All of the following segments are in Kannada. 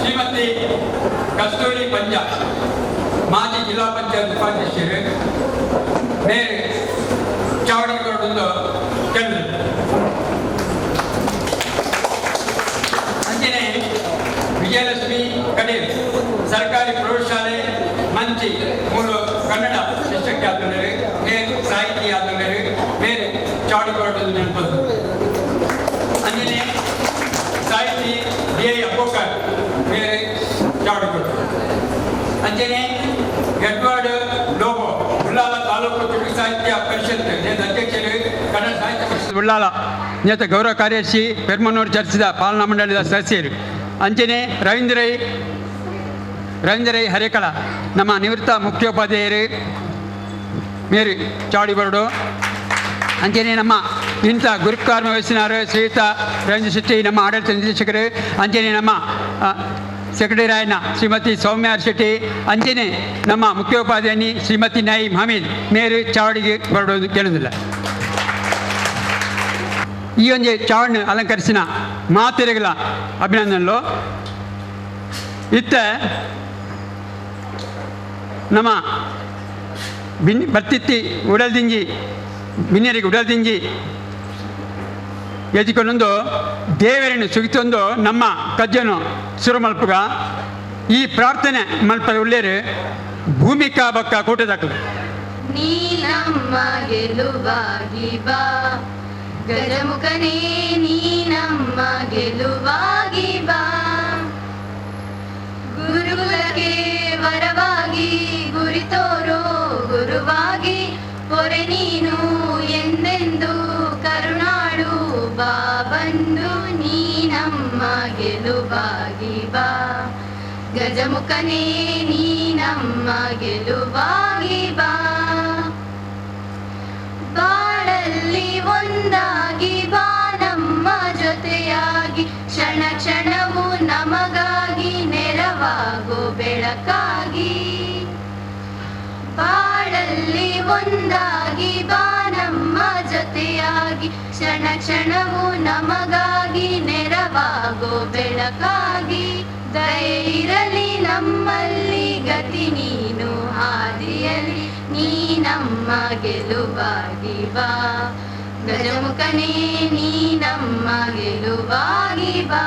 ಶ್ರೀಮತಿ ಕಸ್ತೂರಿ ಪಂಜ ಮಾಜಿ ಜಿಲ್ಲಾ ಪಂಚಾಯತ್ ಉಪಾಧ್ಯಕ್ಷರು ಮೇರೆ ಚಾವಡಿಗೌಡಂದು ಕೇಳಿದ್ರು. ಅಂಚನೆ ವಿಜಯಲಕ್ಷ್ಮಿ ಕಡೇರಿ ಸರ್ಕಾರಿ ಪ್ರೌಢಶಾಲೆ ಮಂಚಿ ಮೂರು ಕನ್ನಡ ಶಿಕ್ಷಕಿ ಆದವರು ಮೇರೆ ಸಾಹಿತಿ ಆದವರು ಮೇರೆ ಚಾವಡಿಗೌಡಂದು ನೆನಪದು. ಅಂಜನೆ ಸಾಹಿತಿ ಡಿ ಐ ಅಪ್ಪೋಕರ್ ಮೇರೆ ಚಾವಡಿಗೌಡ. ಅಂಜನೆ ಎಡ್ವರ್ಡ್ ಲೋಬೋ ಉಳ್ಳಾಲ ತಾಲೂಕು ತುಳು ಸಾಹಿತ್ಯ ಪರಿಷತ್ ಅಧ್ಯಕ್ಷರು ಕನ್ನಡ ಸಾಹಿತ್ಯ ಪರಿಷತ್ ಉಳ್ಳಾಲ ನೇತ ಗೌರವ ಕಾರ್ಯದರ್ಶಿ ಪೆರ್ಮನೂರು ಚರ್ಚಿಸಿದ ಪಾಲನಾ ಮಂಡಳಿಯ ಸದಸ್ಯರು. ಅಂಜನೆ ರವೀಂದ್ರ ಹರೇಕಳ ನಮ್ಮ ನಿವೃತ್ತ ಮುಖ್ಯೋಪಾಧ್ಯಾಯರು ಮೇರೆ ಚಾವಡಿಗೌಡ. ಅಂಜನೆ ನಮ್ಮ ಇಂಥ ಗುರುಕಾರ್ಮ ವಹಿಸಿನಾರು ಶ್ರೀಯುತ ರವೀಂದ್ರ ಶೆಟ್ಟಿ ನಮ್ಮ ಆಡಳಿತ ನಿರ್ದೇಶಕರು. ಅಂಜನೆ ನಮ್ಮ ಸೆಕ್ರೆಟರಿ ಆಯ್ನ ಶ್ರೀಮತಿ ಸೌಮ್ಯ ಶೆಟ್ಟಿ. ಅಂಜನೆ ನಮ್ಮ ಮುಖ್ಯೋಪಾಧ್ಯಾಯಿನಿ ಶ್ರೀಮತಿ ನಯೀಮ್ ಹಮೀದ್ ಮೇರೆ ಚಾವಡಿಗೆ ಬರೋದು ಕೇಳುವುದಿಲ್ಲ. ಈ ಒಂದು ಚಾವಡಿನ ಅಲಂಕರಿಸಿನ ಮಾತೆರೆಗಳ ಅಭಿನಂದನೆಗಳು. ಇತ್ತ ನಮ್ಮ ಬರ್ತಿತ್ತಿ ಉಡಲ್ದಿಂಜಿ ಬಿನ್ನೆರಿಗೆ ಉಡಲ್ದಿಂಜಿ ಎದ್ಕೊಂಡೊಂದು ದೇವರನ್ನು ಸುಗಿತೊಂದು ನಮ್ಮ ಕಜ್ಜನು ಸುರು ಮಲ್ಪಗ ಈ ಪ್ರಾರ್ಥನೆ ಮಲ್ಪ ಉಳ್ಳೇರು ಭೂಮಿಕಾ ಬಕ್ಕ ಕೂಟದಾಕಲು ನೀ ನಮ್ಮ ಗೆಲುವಾಗಿ ಬಾ ಗಜಮುಖನೇ, ನೀ ನಮ್ಮ ಗೆಲುವಾಗಿ ಬಾ. ಗುರುಕುಲಕ್ಕೆ ವರವಾಗಿ ಗುರಿ ತೋರೋ ಗುರುವಾಗಿ ಪೊರೆ ನೀನು ಎಂದೆಂದು ಕರುಣಾಡು ಬಾ ಬಂದು. ನೀ ನಮ್ಮ ಗೆಲುವಾಗಿ ಬಾ ಗಜಮುಖನೇ, ನೀ ನಮ್ಮ ಗೆಲುವಾಗಿ ಬಾ. ಬಾಳಲ್ಲಿ ಒಂದಾಗಿ ಬಾ ನಮ್ಮ ಜೊತೆಯಾಗಿ, ಕ್ಷಣ ಕ್ಷಣವು ನಮಗಾಗಿ ನೆರವಾಗೋ ಬೆಳಕಾಗಿ. ಬಾಳಲ್ಲಿ ಒಂದಾಗಿ ಬಾ ನಮ್ಮ ಜೊತೆಯಾಗಿ, ಕ್ಷಣ ಕ್ಷಣವು ನಮಗಾಗಿ ನೆರವಾಗೋ ಬೆಳಕಾಗಿ. ದಯೆ ಇರಲಿ ನಮ್ಮಲ್ಲಿ ಗತಿ ನೀನು ಹಾದಿಯಲಿ, ನೀ ನಮ್ಮ ಗೆಲುವಾಗಿ ಬಾ ಗಜಮುಖನೇ, ನೀ ನಮ್ಮ ಗೆಲುವಾಗಿ ಬಾ.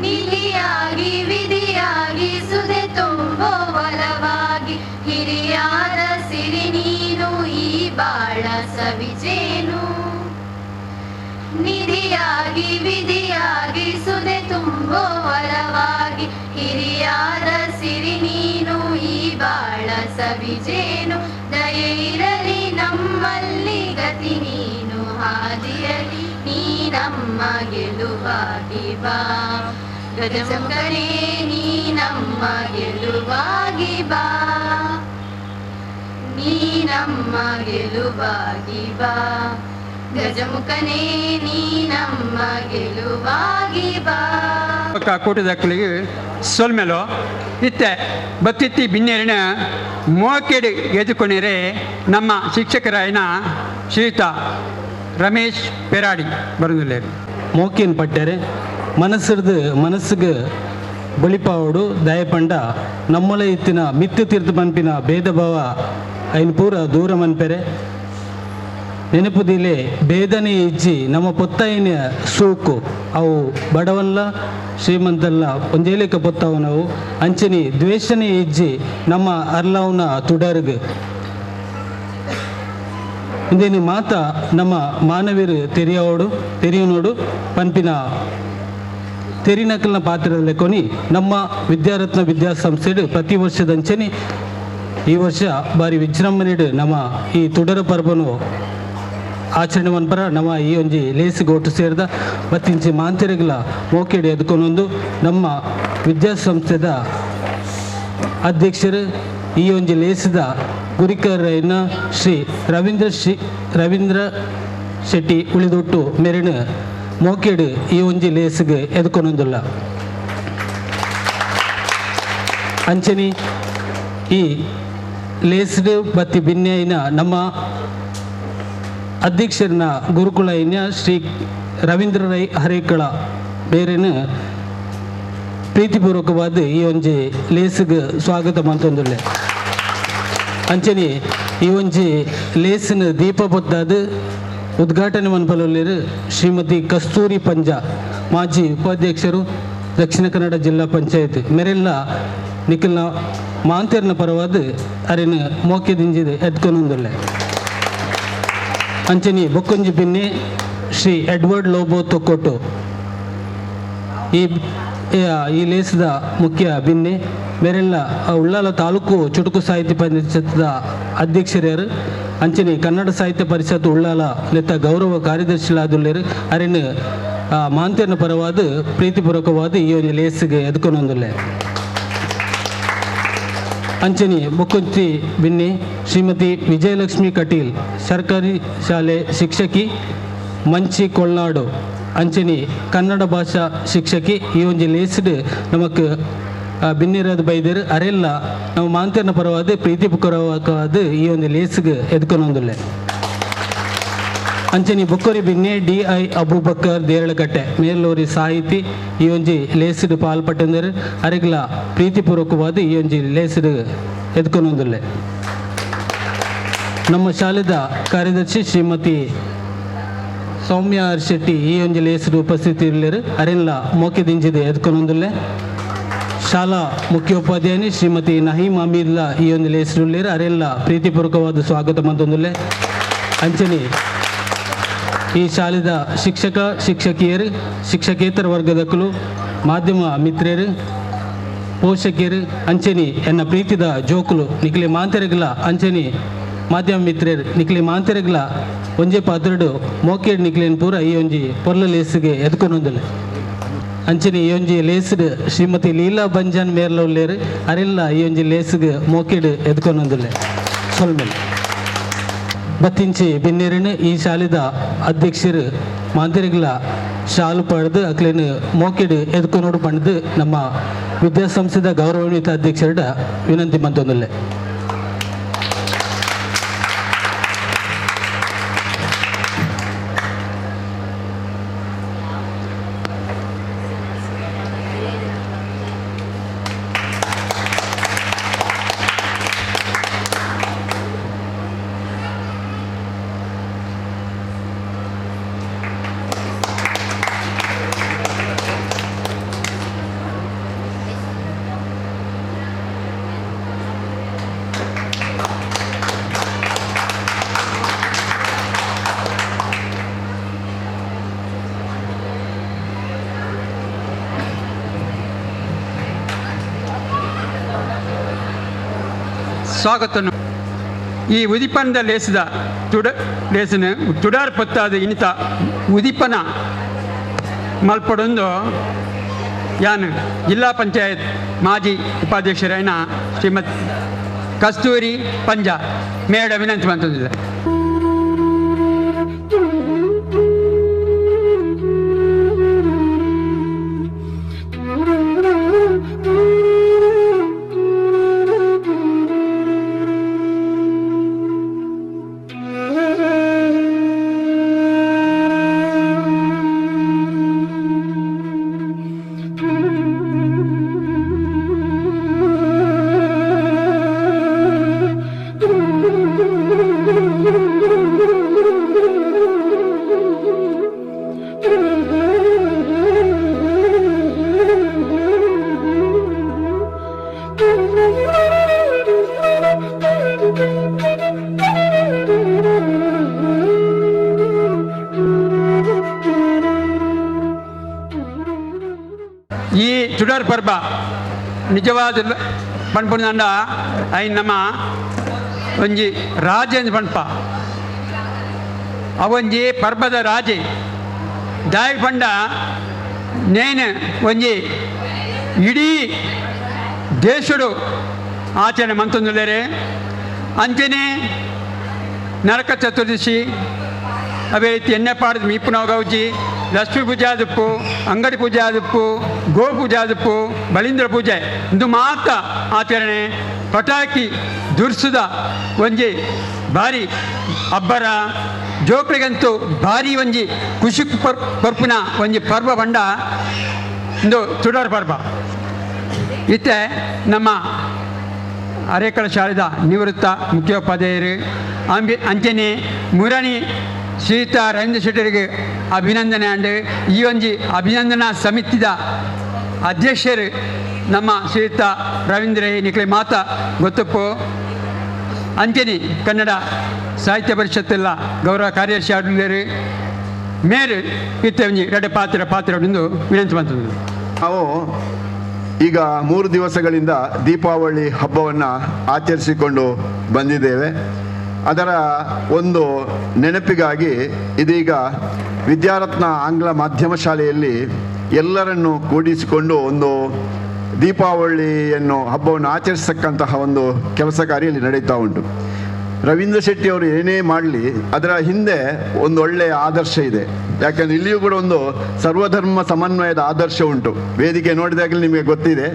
ನಿಧಿಯಾಗಿ ವಿಧಿಯಾಗಿ ಸುದೆ ತುಂಬೋ ಒಲವಾಗಿ, ಹಿರಿಯಾದ ಸಿರಿ ನೀನು ಈ ಬಾಳ ಸವಿಜೇನು. ನಿಧಿಯಾಗಿ ವಿಧಿಯಾಗಿ ಸುದೆ ತುಂಬೋ ಒಲವಾಗಿ, ಹಿರಿಯಾದ ಸಿರಿ ನೀನು ಈ ಬಾಳ ಸವಿಜೇನು. ದಯೆ ಇರಲಿ ನಮ್ಮಲ್ಲಿ ಗತಿ ನೀನು ಹಾದಿಯಲಿ, ನೀ ನಮ್ಮ ಗೆಲುವಾಗಿ ಬಾ ಗಜಮುಖನೇ, ನೀ ನಮ್ಮ ಗೆಲುವಾಗಿ ಬಾ. ನೀ ನಮ್ಮ ಗೆಲುವಾಗಿ ಬಾ ಗಜಮುಖನೇ, ನೀ ನಮ್ಮ ಗೆಲುವಾಗಿ ಬಾ. ಕೂಟದಾಕಲಿಗೆ ಸೊಲ್ಮೆಲೋ ಇತ್ತೆ ಬತ್ತಿತ್ತಿ ಬಿನ್ನೇರಿನ ಮೋಕೆಡು ಎದುಕೊಂಡಿರೆ ನಮ್ಮ ಶಿಕ್ಷಕರಾಯನ ಶ್ರೀಯುತ ರಮೇಶ್ ಪೆರಾಡಿ ಬರೋದಿಲ್ಲ. ಮೋಕೇನು ಪಟ್ಟರೆ ಮನಸ್ಸಿಗೆ ಬಳಿಪಾವಡು ದಯಪಂಡ ನಮ್ಮೊಲ ಇತ್ತಿನ ಮಿತ್ತು ತೀರ್ಥ ಪಂಪಿನ ಭೇದ ಭಾವ ಐನ್ ಪೂರ ದೂರ ಮನ್ಪೆರೆ ನೆನಪುದಿಲೆ ಭೇದನೆ ಇಜ್ಜಿ ನಮ್ಮ ಪೊತ್ತಾಯಿನ ಸೂಕು ಅವು ಬಡವಲ್ಲ ಶ್ರೀಮಂತಲ್ಲ ಒಂದೇಲಿಕ ಪೊತ್ತವನವು ಅಂಚನಿ ದ್ವೇಷನೆ ಇಜ್ಜಿ ನಮ್ಮ ಅರ್ಲವನ ತುಡರ್ಗ್ ಇಂದೇನು ಮಾತ ನಮ್ಮ ಮಾನವೀಯರು ತೆರೆಯೋಡು ಪನ್ಪಿನ ತೆರಿನಕಲ್ನ ಪಾತ್ರದಲ್ಲಿ కొని ನಮ್ಮ ವಿದ್ಯಾರತ್ನ ವಿದ್ಯಾಸಂಸ್ಥೆಡು ಪ್ರತಿ ವರ್ಷದಂಚನೆ ಈ ವರ್ಷ ಬಾರಿ ವಿಜೃಂಭಣೆಡು ನಮ್ಮ ಈ ತುಡರ ಪರ್ಬನು ಆಚರಣೆ ಮನ್ಪರ ನಮ್ಮ ಈ ಒಂಜಿ ಲೇಸಿಗೆ ಒಟ್ಟು ಸೇರಿದ ಮತ್ತಿಂಚಿ ಮಾಂತೆರೆಗಳ ಮೋಕೆಡೆ ಎದ್ಕೊಂಡೊಂದು ನಮ್ಮ ವಿದ್ಯಾಸಂಸ್ಥೆದ ಅಧ್ಯಕ್ಷರು ಈ ಒಂಜಿ ಲೇಸಿದ ಗುರಿಕರೈನ ಶ್ರೀ ರವೀಂದ್ರ ಶೆಟ್ಟಿ ಉಳಿದೊಟ್ಟು ಮೆರಿನ ಮೋಕೆಡು ಈ ಒಂಜಿ ಲೇಸಿಗೆ ಎದ್ಕೊಂಡೊಂದುಲ್ಲ ಅಂಚನಿ ಈ ಲೇಸ್ಡ್ ಬತ್ತಿ ಭಿನ್ನೈನ ನಮ್ಮ ಅಧ್ಯಕ್ಷರನ್ನ ಗುರುಕುಲ ಶ್ರೀ ರವೀಂದ್ರ ರೈ ಹರೇಕಳ ಬೇರೆನ ಪ್ರೀತಿಪೂರ್ವಕವಾದ ಈ ಒಂಜಿ ಲೇಸ್ಗೆ ಸ್ವಾಗತ ಮಂತೊಂದುಲ್ಲೆ ಅಂಚನೆ ಈ ಒಂಜಿ ಲೇಸಿನ ದೀಪ ಬೊತ್ತಾದ ಉದ್ಘಾಟನೆ ಮನ್ಪಲೊಲ್ಲೆರು ಶ್ರೀಮತಿ ಕಸ್ತೂರಿ ಪಂಜ ಮಾಜಿ ಉಪಾಧ್ಯಕ್ಷರು ದಕ್ಷಿಣ ಕನ್ನಡ ಜಿಲ್ಲಾ ಪಂಚಾಯತ್ ಮೆರೆಲ್ಲ ನಿಖಿಲ್ನ ಮಾಂತೆರ್ನ ಪರವಾದ ಅರಿನ ಮೋಕ್ಯದಿಂಜಿದೆ ಎತ್ಕೊಂಡೊಂದುಲ್ಲೆ ಅಂಚನಿ ಬೊಕ್ಕೊಂಜಿ ಪಿನ್ನೆ ಶ್ರೀ ಎಡ್ವರ್ಡ್ ಲೋಬೋ ತೊಕ್ಕೊಟ್ಟು ಈ ಲೇಸದ ಮುಖ್ಯ ಭಿನ್ನೆ ಬೇರೆಲ್ಲ ಉಳ್ಳಾಲ ತಾಲೂಕು ಚುಟುಕು ಸಾಹಿತ್ಯ ಪರಿಷತ್ದ ಅಧ್ಯಕ್ಷರ್ಯಾರು ಅಂಚನೆ ಕನ್ನಡ ಸಾಹಿತ್ಯ ಪರಿಷತ್ ಉಳ್ಳಾಲ ಲೆತ್ತ ಗೌರವ ಕಾರ್ಯದರ್ಶಿಲಾದುಲ್ಲೇರು ಅರಿನ ಮಾಂತೆರ್ನ ಪರವಾದ ಪ್ರೀತಿಪೂರ್ವಕವಾದ ಈ ಒಂದು ಲೇಸಿಗೆ ಎದ್ಕೊಂಡೊಂದುಲ್ಲೆ ಅಂಚನಿ ಬೊಕ್ಕೊಂಚಿ ಬಿನ್ನಿ ಶ್ರೀಮತಿ ವಿಜಯಲಕ್ಷ್ಮಿ ಕಟೀಲ್ ಸರ್ಕಾರಿ ಶಾಲೆ ಶಿಕ್ಷಕಿ ಮಂಚಿ ಕೊಳ್ನಾಡು ಅಂಚನಿ ಕನ್ನಡ ಭಾಷಾ ಶಿಕ್ಷಕಿ ಈ ಒಂಜಿ ಲೇಸ್ಡ್ ನಮಕ್ ಬಿನ್ನಿರೋದು ಬೈದರು ಅರೆಲ್ಲ ನಾವು ಮಾಂತೆರ್ನ ಪರವಾದ ಪ್ರೀತಿಪೂರ್ವಕವಾದ ಈ ಒಂದು ಲೇಸ್ಗೆ ಎದ್ಕೊಂಡೊಂದುಲ್ಲೆ ಅಂಚನಿ ಬೊಕ್ಕೊರಿ ಬಿನ್ನೆ DI ಅಬೂಬಕ್ಕರ್ ದೇರಳಕಟ್ಟೆ ಮೇಲೂರಿ ಸಾಹಿತಿ ಈ ಒಂಜಿ ಲೇಸ್ಡ್ ಪಾಲ್ಪಟ್ಟಂದರು ಅರೆಗ್ಲ ಪ್ರೀತಿಪೂರ್ವಕವಾದ ಈ ಒಂಜಿ ಲೇಸ್ಡ್ ಎದ್ಕೊಂಡೊಂದುಲ್ಲೆ ನಮ್ಮ ಶಾಲೆದ ಕಾರ್ಯದರ್ಶಿ ಶ್ರೀಮತಿ ಸೌಮ್ಯ ಶೆಟ್ಟಿ ಈ ಒಂಜಿ ಲೇಸ್ಡ್ ಉಪಸ್ಥಿತಿ ಇರಲಿರು ಅರೆಲ್ಲ ಮೋಕೆದಿಂಜಿದೆ ಎದ್ಕೊಂಡೊಂದುಲ್ಲೆ ಶಾಲಾ ಮುಖ್ಯೋಪಾಧ್ಯಾಯಿನಿ ಶ್ರೀಮತಿ ನಹೀಮ್ ಅಮೀದ್ಲಾ ಈ ಒಂದು ಲೇಸ್ಡ್ ಉಳ್ಳೇರು ಅರೆಲ್ಲ ಪ್ರೀತಿಪೂರ್ವಕವಾದ ಸ್ವಾಗತ ಮಂತೊಂದುಲ್ಲೆ ಅಂಚನಿ ಈ ಶಾಲೆದ ಶಿಕ್ಷಕ ಶಿಕ್ಷಕಿಯರು ಶಿಕ್ಷಕೇತರ ವರ್ಗದಕ್ಕಲು ಮಾಧ್ಯಮ ಮಿತ್ರರು ಪೋಷಕಿಯರು ಅಂಚನಿ ಎನ್ನ ಪ್ರೀತಿದ ಜೋಕುಲು ನಿಖಿಲಿ ಮಾಂತೆರೆಗ್ಲ ಅಂಚನಿ ಮಾಧ್ಯಮ ಮಿತ್ರರು ನಿಖಿಲಿ ಮಾಂತೆರೆಗ್ಲ ಒಂಜೆ ಪಾತ್ರಡು ಮೋಕೇಡ್ ನಿಖಿಲಿನ ಪೂರ ಈ ಒಂಜಿ ಪೊರ್ಲ ಲೇಸಿಗೆ ಎದ್ಕೊಂಡೊಂದುಲ್ಲೆ ಅಂಚನಿ ಈ ಒಂಜಿ ಲೇಸ್ಡ್ ಶ್ರೀಮತಿ ಲೀಲಾ ಬಂಜಾನ್ ಮೇರ್ಲ ಉಳ್ಳೇರು ಅರೆಲ್ಲ ಈ ಒಂಜಿ ಲೇಸಿಗೆ ಮೋಕೇಡ್ ಎದ್ಕೊಂಡೊಂದುಲ್ಲೆ ಸೊಲ್ಮೇಲೆ ಬತ್ತಿಂಚಿ ಬಿನ್ನೇರಿನ ಈ ಶಾಲೆದ ಅಧ್ಯಕ್ಷರು ಮಾಂತೆರೆಗ್ಲ ಶಾಲು ಪಡೆದು ಅಕ್ಲೇನು ಮೋಕೆಡು ಎದ್ಕೊಂಡೋಡು ಪಡೆದು ನಮ್ಮ ವಿದ್ಯಾಸಂಸ್ಥೆದ ಗೌರವಾನ್ವಿತ ಅಧ್ಯಕ್ಷರ ವಿನಂತಿ ಮಂತೊಂದುಲ್ಲೆ ಸ್ವಾಗತನು ಈ ಉದಿಪನದ ಲೇಸಿದ ಲೇಸಿನ ತುಡಾರ್ ಪೊತ್ತಾದ ಇನಿತ ಉದಿಪನ ಮಲ್ಪಡೊಂದು ಯಾನ್ ಜಿಲ್ಲಾ ಪಂಚಾಯತ್ ಮಾಜಿ ಉಪಾಧ್ಯಕ್ಷರಾಯನ ಶ್ರೀಮತಿ ಕಸ್ತೂರಿ ಪಂಜ ಮೇಡ ವಿನಂತಿ ಮಂತೊಂದಿದೆ ಈ ಚುಡರ್ ಪರ್ಬ ನಿಜವಾದ ಪನ್ಪುಂಡ ಐ ನಮ್ಮ ಒಂಜಿ ರಾಜೇಂದ್ರ ಪನ್ಪ ಅವೊಂಜಿ ಪರ್ಬದ ರಾಜೆ ದಾಯಿ ಪಂಡ ನೇನು ಒಂಜಿ ಇಡೀ ದೇಶಡು ಆಚರಣೆ ಮಂತೊಂದುಲ್ಲೆರೆ ಅಂಚನೆ ನರಕ ಚತುರ್ದಶಿ ಅವೇ ರೀತಿ ಎಣ್ಣೆ ಪಾಡದ ಮೀಪುನವ ಗೌಜಿ ಲಕ್ಷ್ಮೀ ಪೂಜೆ ಆದಪ್ಪು ಅಂಗಡಿ ಪೂಜೆ ಆದಪ್ಪು ಗೋ ಪೂಜೆ ಆದಪ್ಪು ಬಲೀಂದ್ರ ಪೂಜೆ ಇದು ಮಾತ್ರ ಆಚರಣೆ ಪಟಾಕಿ ದುರ್ಸುದ ಒಂಜಿ ಭಾರಿ ಅಬ್ಬರ ಜೋಕ್ಳಿಗಂತೂ ಭಾರಿ ಒಂಜಿ ಖುಷಿ ಪರ್ಪುನ ಒಂಜಿ ಪರ್ವ ಬಂಡ ಇಂದು ಚುಡರ್ ಪರ್ವ ಇತ್ತೆ ನಮ್ಮ ಅರೇಕಳ ಶಾಲೆದ ನಿವೃತ್ತ ಮುಖ್ಯೋಪಾಧ್ಯಾಯರು ಅಂಚನೆ ಮುರಣಿ ಶ್ರೀಯುತ ರವೀಂದ್ರ ಶೆಟ್ಟರಿಗೆ ಅಭಿನಂದನೆ ಅಂಡ್ ಈ ಒಂಜಿ ಅಭಿನಂದನಾ ಸಮಿತಿದ ಅಧ್ಯಕ್ಷರು ನಮ್ಮ ಶ್ರೀಯುತ ರವೀಂದ್ರ ನಿಕ್ಲೆ ಮಾತ ಗೊತ್ತಪ್ಪು ಅಂಚನೆ ಕನ್ನಡ ಸಾಹಿತ್ಯ ಪರಿಷತ್ತೆಲ್ಲ ಗೌರವ ಕಾರ್ಯದರ್ಶಿ ಆಡಲಿದ್ದಾರೆ ಮೇರು ಇತ್ತೆ ಒಂಜಿ ಎರಡು ಪಾತ್ರ ಎಂದು ವಿನಂತಿ ಬಂತದ್ದು. ನಾವು ಈಗ 3 ದಿವಸಗಳಿಂದ ದೀಪಾವಳಿ ಹಬ್ಬವನ್ನು ಆಚರಿಸಿಕೊಂಡು ಬಂದಿದ್ದೇವೆ. ಅದರ ಒಂದು ನೆನಪಿಗಾಗಿ ಇದೀಗ ವಿದ್ಯಾರತ್ನ ಆಂಗ್ಲ ಮಾಧ್ಯಮ ಶಾಲೆಯಲ್ಲಿ ಎಲ್ಲರನ್ನು ಕೂಡಿಸಿಕೊಂಡು ಒಂದು ದೀಪಾವಳಿಯನ್ನು ಹಬ್ಬವನ್ನು ಆಚರಿಸತಕ್ಕಂತಹ ಒಂದು ಕೆಲಸ ಕಾರ್ಯಲ್ಲಿ ನಡೀತಾ ಉಂಟು. ರವೀಂದ್ರ ಶೆಟ್ಟಿ ಅವರು ಏನೇ ಮಾಡಲಿ ಅದರ ಹಿಂದೆ ಒಂದು ಒಳ್ಳೆಯ ಆದರ್ಶ ಇದೆ. ಯಾಕೆಂದರೆ ಇಲ್ಲಿಯೂ ಕೂಡ ಒಂದು ಸರ್ವಧರ್ಮ ಸಮನ್ವಯದ ಆದರ್ಶ ಉಂಟು. ವೇದಿಕೆ ನೋಡಿದಾಗಲೇ ನಿಮಗೆ ಗೊತ್ತಿದೆ,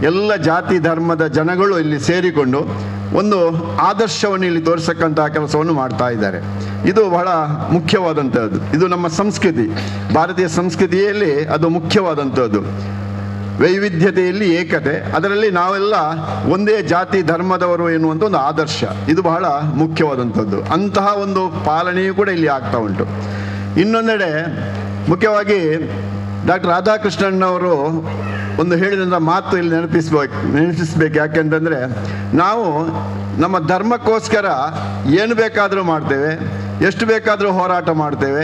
ಎಲ್ಲ ಜಾತಿ ಧರ್ಮದ ಜನಗಳು ಇಲ್ಲಿ ಸೇರಿಕೊಂಡು ಒಂದು ಆದರ್ಶವನ್ನು ಇಲ್ಲಿ ತೋರಿಸಕ್ಕಂತಹ ಕೆಲಸವನ್ನು ಮಾಡ್ತಾ ಇದ್ದಾರೆ. ಇದು ಬಹಳ ಮುಖ್ಯವಾದಂಥದ್ದು. ಇದು ನಮ್ಮ ಸಂಸ್ಕೃತಿ, ಭಾರತೀಯ ಸಂಸ್ಕೃತಿಯಲ್ಲಿ ಅದು ಮುಖ್ಯವಾದಂಥದ್ದು. ವೈವಿಧ್ಯತೆಯಲ್ಲಿ ಏಕತೆ, ಅದರಲ್ಲಿ ನಾವೆಲ್ಲ ಒಂದೇ ಜಾತಿ ಧರ್ಮದವರು ಎನ್ನುವಂಥ ಒಂದು ಆದರ್ಶ, ಇದು ಬಹಳ ಮುಖ್ಯವಾದಂಥದ್ದು. ಅಂತಹ ಒಂದು ಪಾಲನೆಯೂ ಕೂಡ ಇಲ್ಲಿ ಆಗ್ತಾ ಉಂಟು. ಇನ್ನೊಂದೆಡೆ ಮುಖ್ಯವಾಗಿ ಡಾಕ್ಟರ್ ರಾಧಾಕೃಷ್ಣಣ್ಣವರು ಒಂದು ಹೇಳಿದಂಥ ಮಾತು ಇಲ್ಲಿ ನೆನಪಿಸ್ಬೇಕು. ಯಾಕೆಂತಂದರೆ ನಾವು ನಮ್ಮ ಧರ್ಮಕ್ಕೋಸ್ಕರ ಏನು ಬೇಕಾದರೂ ಮಾಡ್ತೇವೆ, ಎಷ್ಟು ಬೇಕಾದರೂ ಹೋರಾಟ ಮಾಡ್ತೇವೆ,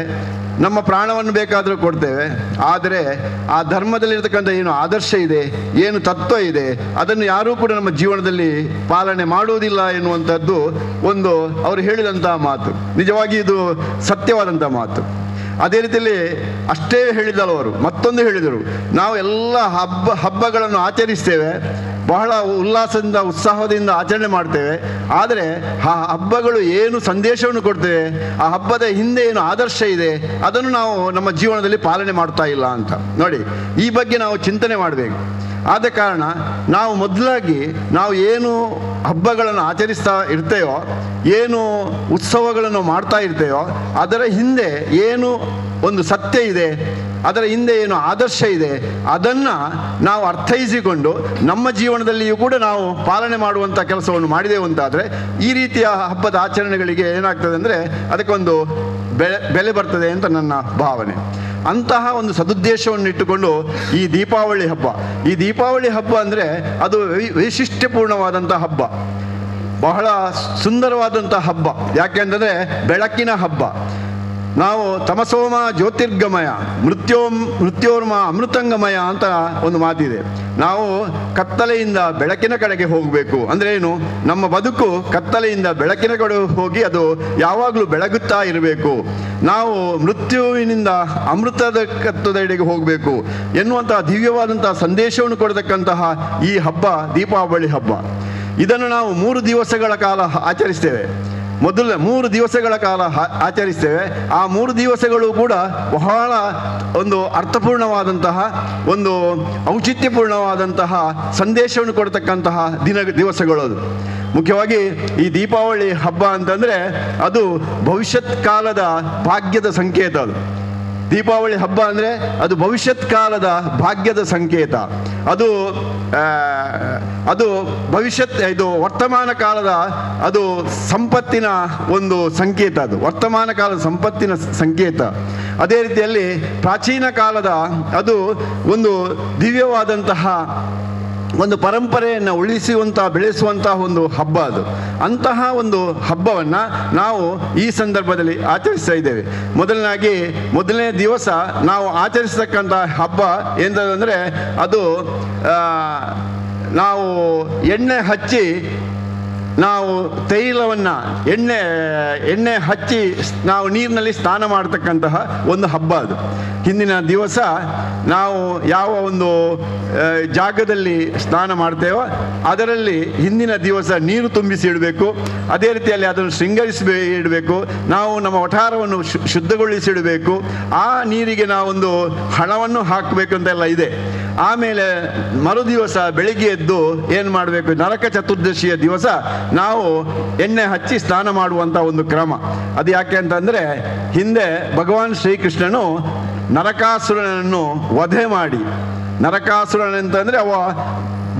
ನಮ್ಮ ಪ್ರಾಣವನ್ನು ಬೇಕಾದರೂ ಕೊಡ್ತೇವೆ. ಆದರೆ ಆ ಧರ್ಮದಲ್ಲಿರ್ತಕ್ಕಂಥ ಏನು ಆದರ್ಶ ಇದೆ, ಏನು ತತ್ವ ಇದೆ, ಅದನ್ನು ಯಾರೂ ಕೂಡ ನಮ್ಮ ಜೀವನದಲ್ಲಿ ಪಾಲನೆ ಮಾಡುವುದಿಲ್ಲ ಎನ್ನುವಂಥದ್ದು ಒಂದು ಅವರು ಹೇಳಿದಂಥ ಮಾತು. ನಿಜವಾಗಿ ಇದು ಸತ್ಯವಾದಂಥ ಮಾತು. ಅದೇ ರೀತಿಯಲ್ಲಿ ಅಷ್ಟೇ ಹೇಳಿದಳು ಅವರು, ಮತ್ತೊಂದು ಹೇಳಿದರು, ನಾವು ಎಲ್ಲ ಹಬ್ಬಗಳನ್ನು ಆಚರಿಸ್ತೇವೆ, ಬಹಳ ಉಲ್ಲಾಸದಿಂದ ಉತ್ಸಾಹದಿಂದ ಆಚರಣೆ ಮಾಡ್ತೇವೆ. ಆದರೆ ಆ ಹಬ್ಬಗಳು ಏನು ಸಂದೇಶವನ್ನು ಕೊಡ್ತೇವೆ, ಆ ಹಬ್ಬದ ಹಿಂದೆ ಏನು ಆದರ್ಶ ಇದೆ, ಅದನ್ನು ನಾವು ನಮ್ಮ ಜೀವನದಲ್ಲಿ ಪಾಲನೆ ಮಾಡ್ತಾ ಇಲ್ಲ ಅಂತ. ನೋಡಿ, ಈ ಬಗ್ಗೆ ನಾವು ಚಿಂತನೆ ಮಾಡಬೇಕು. ಆದ ಕಾರಣ ನಾವು ಮೊದಲಾಗಿ ನಾವು ಏನು ಹಬ್ಬಗಳನ್ನು ಆಚರಿಸ್ತಾ ಇರ್ತೇವೋ, ಏನು ಉತ್ಸವಗಳನ್ನು ಮಾಡ್ತಾ ಇರ್ತೇವೋ, ಅದರ ಹಿಂದೆ ಏನು ಒಂದು ಸತ್ಯ ಇದೆ, ಅದರ ಹಿಂದೆ ಏನು ಆದರ್ಶ ಇದೆ, ಅದನ್ನು ನಾವು ಅರ್ಥೈಸಿಕೊಂಡು ನಮ್ಮ ಜೀವನದಲ್ಲಿಯೂ ಕೂಡ ನಾವು ಪಾಲನೆ ಮಾಡುವಂಥ ಕೆಲಸವನ್ನು ಮಾಡಿದೆವು ಅಂತಾದರೆ ಈ ರೀತಿಯ ಹಬ್ಬದ ಆಚರಣೆಗಳಿಗೆ ಏನಾಗ್ತದೆ ಅಂದರೆ ಅದಕ್ಕೊಂದು ಬೆಲೆ ಬರ್ತದೆ ಅಂತ ನನ್ನ ಭಾವನೆ. ಅಂತಹ ಒಂದು ಸದುದ್ದೇಶವನ್ನು ಇಟ್ಟುಕೊಂಡು ಈ ದೀಪಾವಳಿ ಹಬ್ಬ ಅಂದರೆ ಅದು ವೈಶಿಷ್ಟ್ಯಪೂರ್ಣವಾದಂಥ ಹಬ್ಬ, ಬಹಳ ಸುಂದರವಾದಂಥ ಹಬ್ಬ. ಯಾಕೆಂದರೆ ಬೆಳಕಿನ ಹಬ್ಬ. ನಾವು ತಮಸೋಮ ಜ್ಯೋತಿರ್ಗಮಯ ಮೃತ್ಯೋರ್ಮ ಅಮೃತಂಗಮಯ ಅಂತ ಒಂದು ಮಾತಿದೆ. ನಾವು ಕತ್ತಲೆಯಿಂದ ಬೆಳಕಿನ ಕಡೆಗೆ ಹೋಗಬೇಕು. ಅಂದರೆ ಏನು, ನಮ್ಮ ಬದುಕು ಕತ್ತಲೆಯಿಂದ ಬೆಳಕಿನ ಕಡೆ ಹೋಗಿ ಅದು ಯಾವಾಗಲೂ ಬೆಳಗುತ್ತಾ ಇರಬೇಕು. ನಾವು ಮೃತ್ಯುವಿನಿಂದ ಅಮೃತದ ಕತ್ತದೆಡೆಗೆ ಹೋಗಬೇಕು ಎನ್ನುವಂತಹ ದಿವ್ಯವಾದಂತಹ ಸಂದೇಶವನ್ನು ಕೊಡತಕ್ಕಂತಹ ಈ ಹಬ್ಬ ದೀಪಾವಳಿ ಹಬ್ಬ. ಇದನ್ನು ನಾವು 3 ದಿವಸಗಳ ಕಾಲ ಆಚರಿಸ್ತೇವೆ. ಮೊದಲ 3 ದಿವಸಗಳ ಕಾಲ ಆಚರಿಸ್ತೇವೆ. ಆ 3 ದಿವಸಗಳು ಕೂಡ ಬಹಳ ಒಂದು ಅರ್ಥಪೂರ್ಣವಾದಂತಹ, ಒಂದು ಔಚಿತ್ಯಪೂರ್ಣವಾದಂತಹ ಸಂದೇಶವನ್ನು ಕೊಡ್ತಕ್ಕಂತಹ ದಿವಸಗಳು. ಅದು ಮುಖ್ಯವಾಗಿ ಈ ದೀಪಾವಳಿ ಹಬ್ಬ ಅಂತಂದರೆ ಅದು ಭವಿಷ್ಯತ್ ಕಾಲದ ಭಾಗ್ಯದ ಸಂಕೇತ. ದೀಪಾವಳಿ ಹಬ್ಬ ಅಂದರೆ ಅದು ಭವಿಷ್ಯತ್ ಕಾಲದ ಭಾಗ್ಯದ ಸಂಕೇತ. ಅದು ಭವಿಷ್ಯತ್, ಇದು ವರ್ತಮಾನ ಕಾಲದ ಅದು ಸಂಪತ್ತಿನ ಒಂದು ಸಂಕೇತ. ಅದು ವರ್ತಮಾನ ಕಾಲದ ಸಂಪತ್ತಿನ ಸಂಕೇತ. ಅದೇ ರೀತಿಯಲ್ಲಿ ಪ್ರಾಚೀನ ಕಾಲದ ಅದು ಒಂದು ದಿವ್ಯವಾದಂತಹ ಒಂದು ಪರಂಪರೆಯನ್ನು ಉಳಿಸುವಂಥ ಬೆಳೆಸುವಂತಹ ಒಂದು ಹಬ್ಬ ಅದು. ಅಂತಹ ಒಂದು ಹಬ್ಬವನ್ನು ನಾವು ಈ ಸಂದರ್ಭದಲ್ಲಿ ಆಚರಿಸ್ತಾ ಇದ್ದೇವೆ. ಮೊದಲನೇ ದಿವಸ ನಾವು ಆಚರಿಸತಕ್ಕಂಥ ಹಬ್ಬ ಎಂದರೆ ಅದು ನಾವು ಎಣ್ಣೆ ಹಚ್ಚಿ ನಾವು ತೈಲವನ್ನು ಎಣ್ಣೆ ಹಚ್ಚಿ ನಾವು ನೀರಿನಲ್ಲಿ ಸ್ನಾನ ಮಾಡತಕ್ಕಂತಹ ಒಂದು ಹಬ್ಬ ಅದು. ಹಿಂದಿನ ದಿವಸ ನಾವು ಯಾವ ಒಂದು ಜಾಗದಲ್ಲಿ ಸ್ನಾನ ಮಾಡ್ತೇವೋ ಅದರಲ್ಲಿ ಹಿಂದಿನ ದಿವಸ ನೀರು ತುಂಬಿಸಿ ಇಡಬೇಕು. ಅದೇ ರೀತಿಯಲ್ಲಿ ಅದನ್ನು ಶೃಂಗರಿಸಿ ಇಡಬೇಕು. ನಾವು ನಮ್ಮ ವಠಾರವನ್ನು ಶುದ್ಧಗೊಳಿಸಿಡಬೇಕು. ಆ ನೀರಿಗೆ ನಾವೊಂದು ಹಣವನ್ನು ಹಾಕಬೇಕು ಅಂತೆಲ್ಲ ಇದೆ. ಆಮೇಲೆ ಮರುದಿವಸ ಬೆಳಿಗ್ಗೆ ಎದ್ದು ಏನು ಮಾಡಬೇಕು, ನರಕ ಚತುರ್ದಶಿಯ ದಿವಸ ನಾವು ಎಣ್ಣೆ ಹಚ್ಚಿ ಸ್ನಾನ ಮಾಡುವಂಥ ಒಂದು ಕ್ರಮ. ಅದು ಯಾಕೆ ಅಂತಂದರೆ, ಹಿಂದೆ ಭಗವಾನ್ ಶ್ರೀಕೃಷ್ಣನು ನರಕಾಸುರನನ್ನು ವಧೆ ಮಾಡಿ, ನರಕಾಸುರನಂತಂದರೆ ಅವ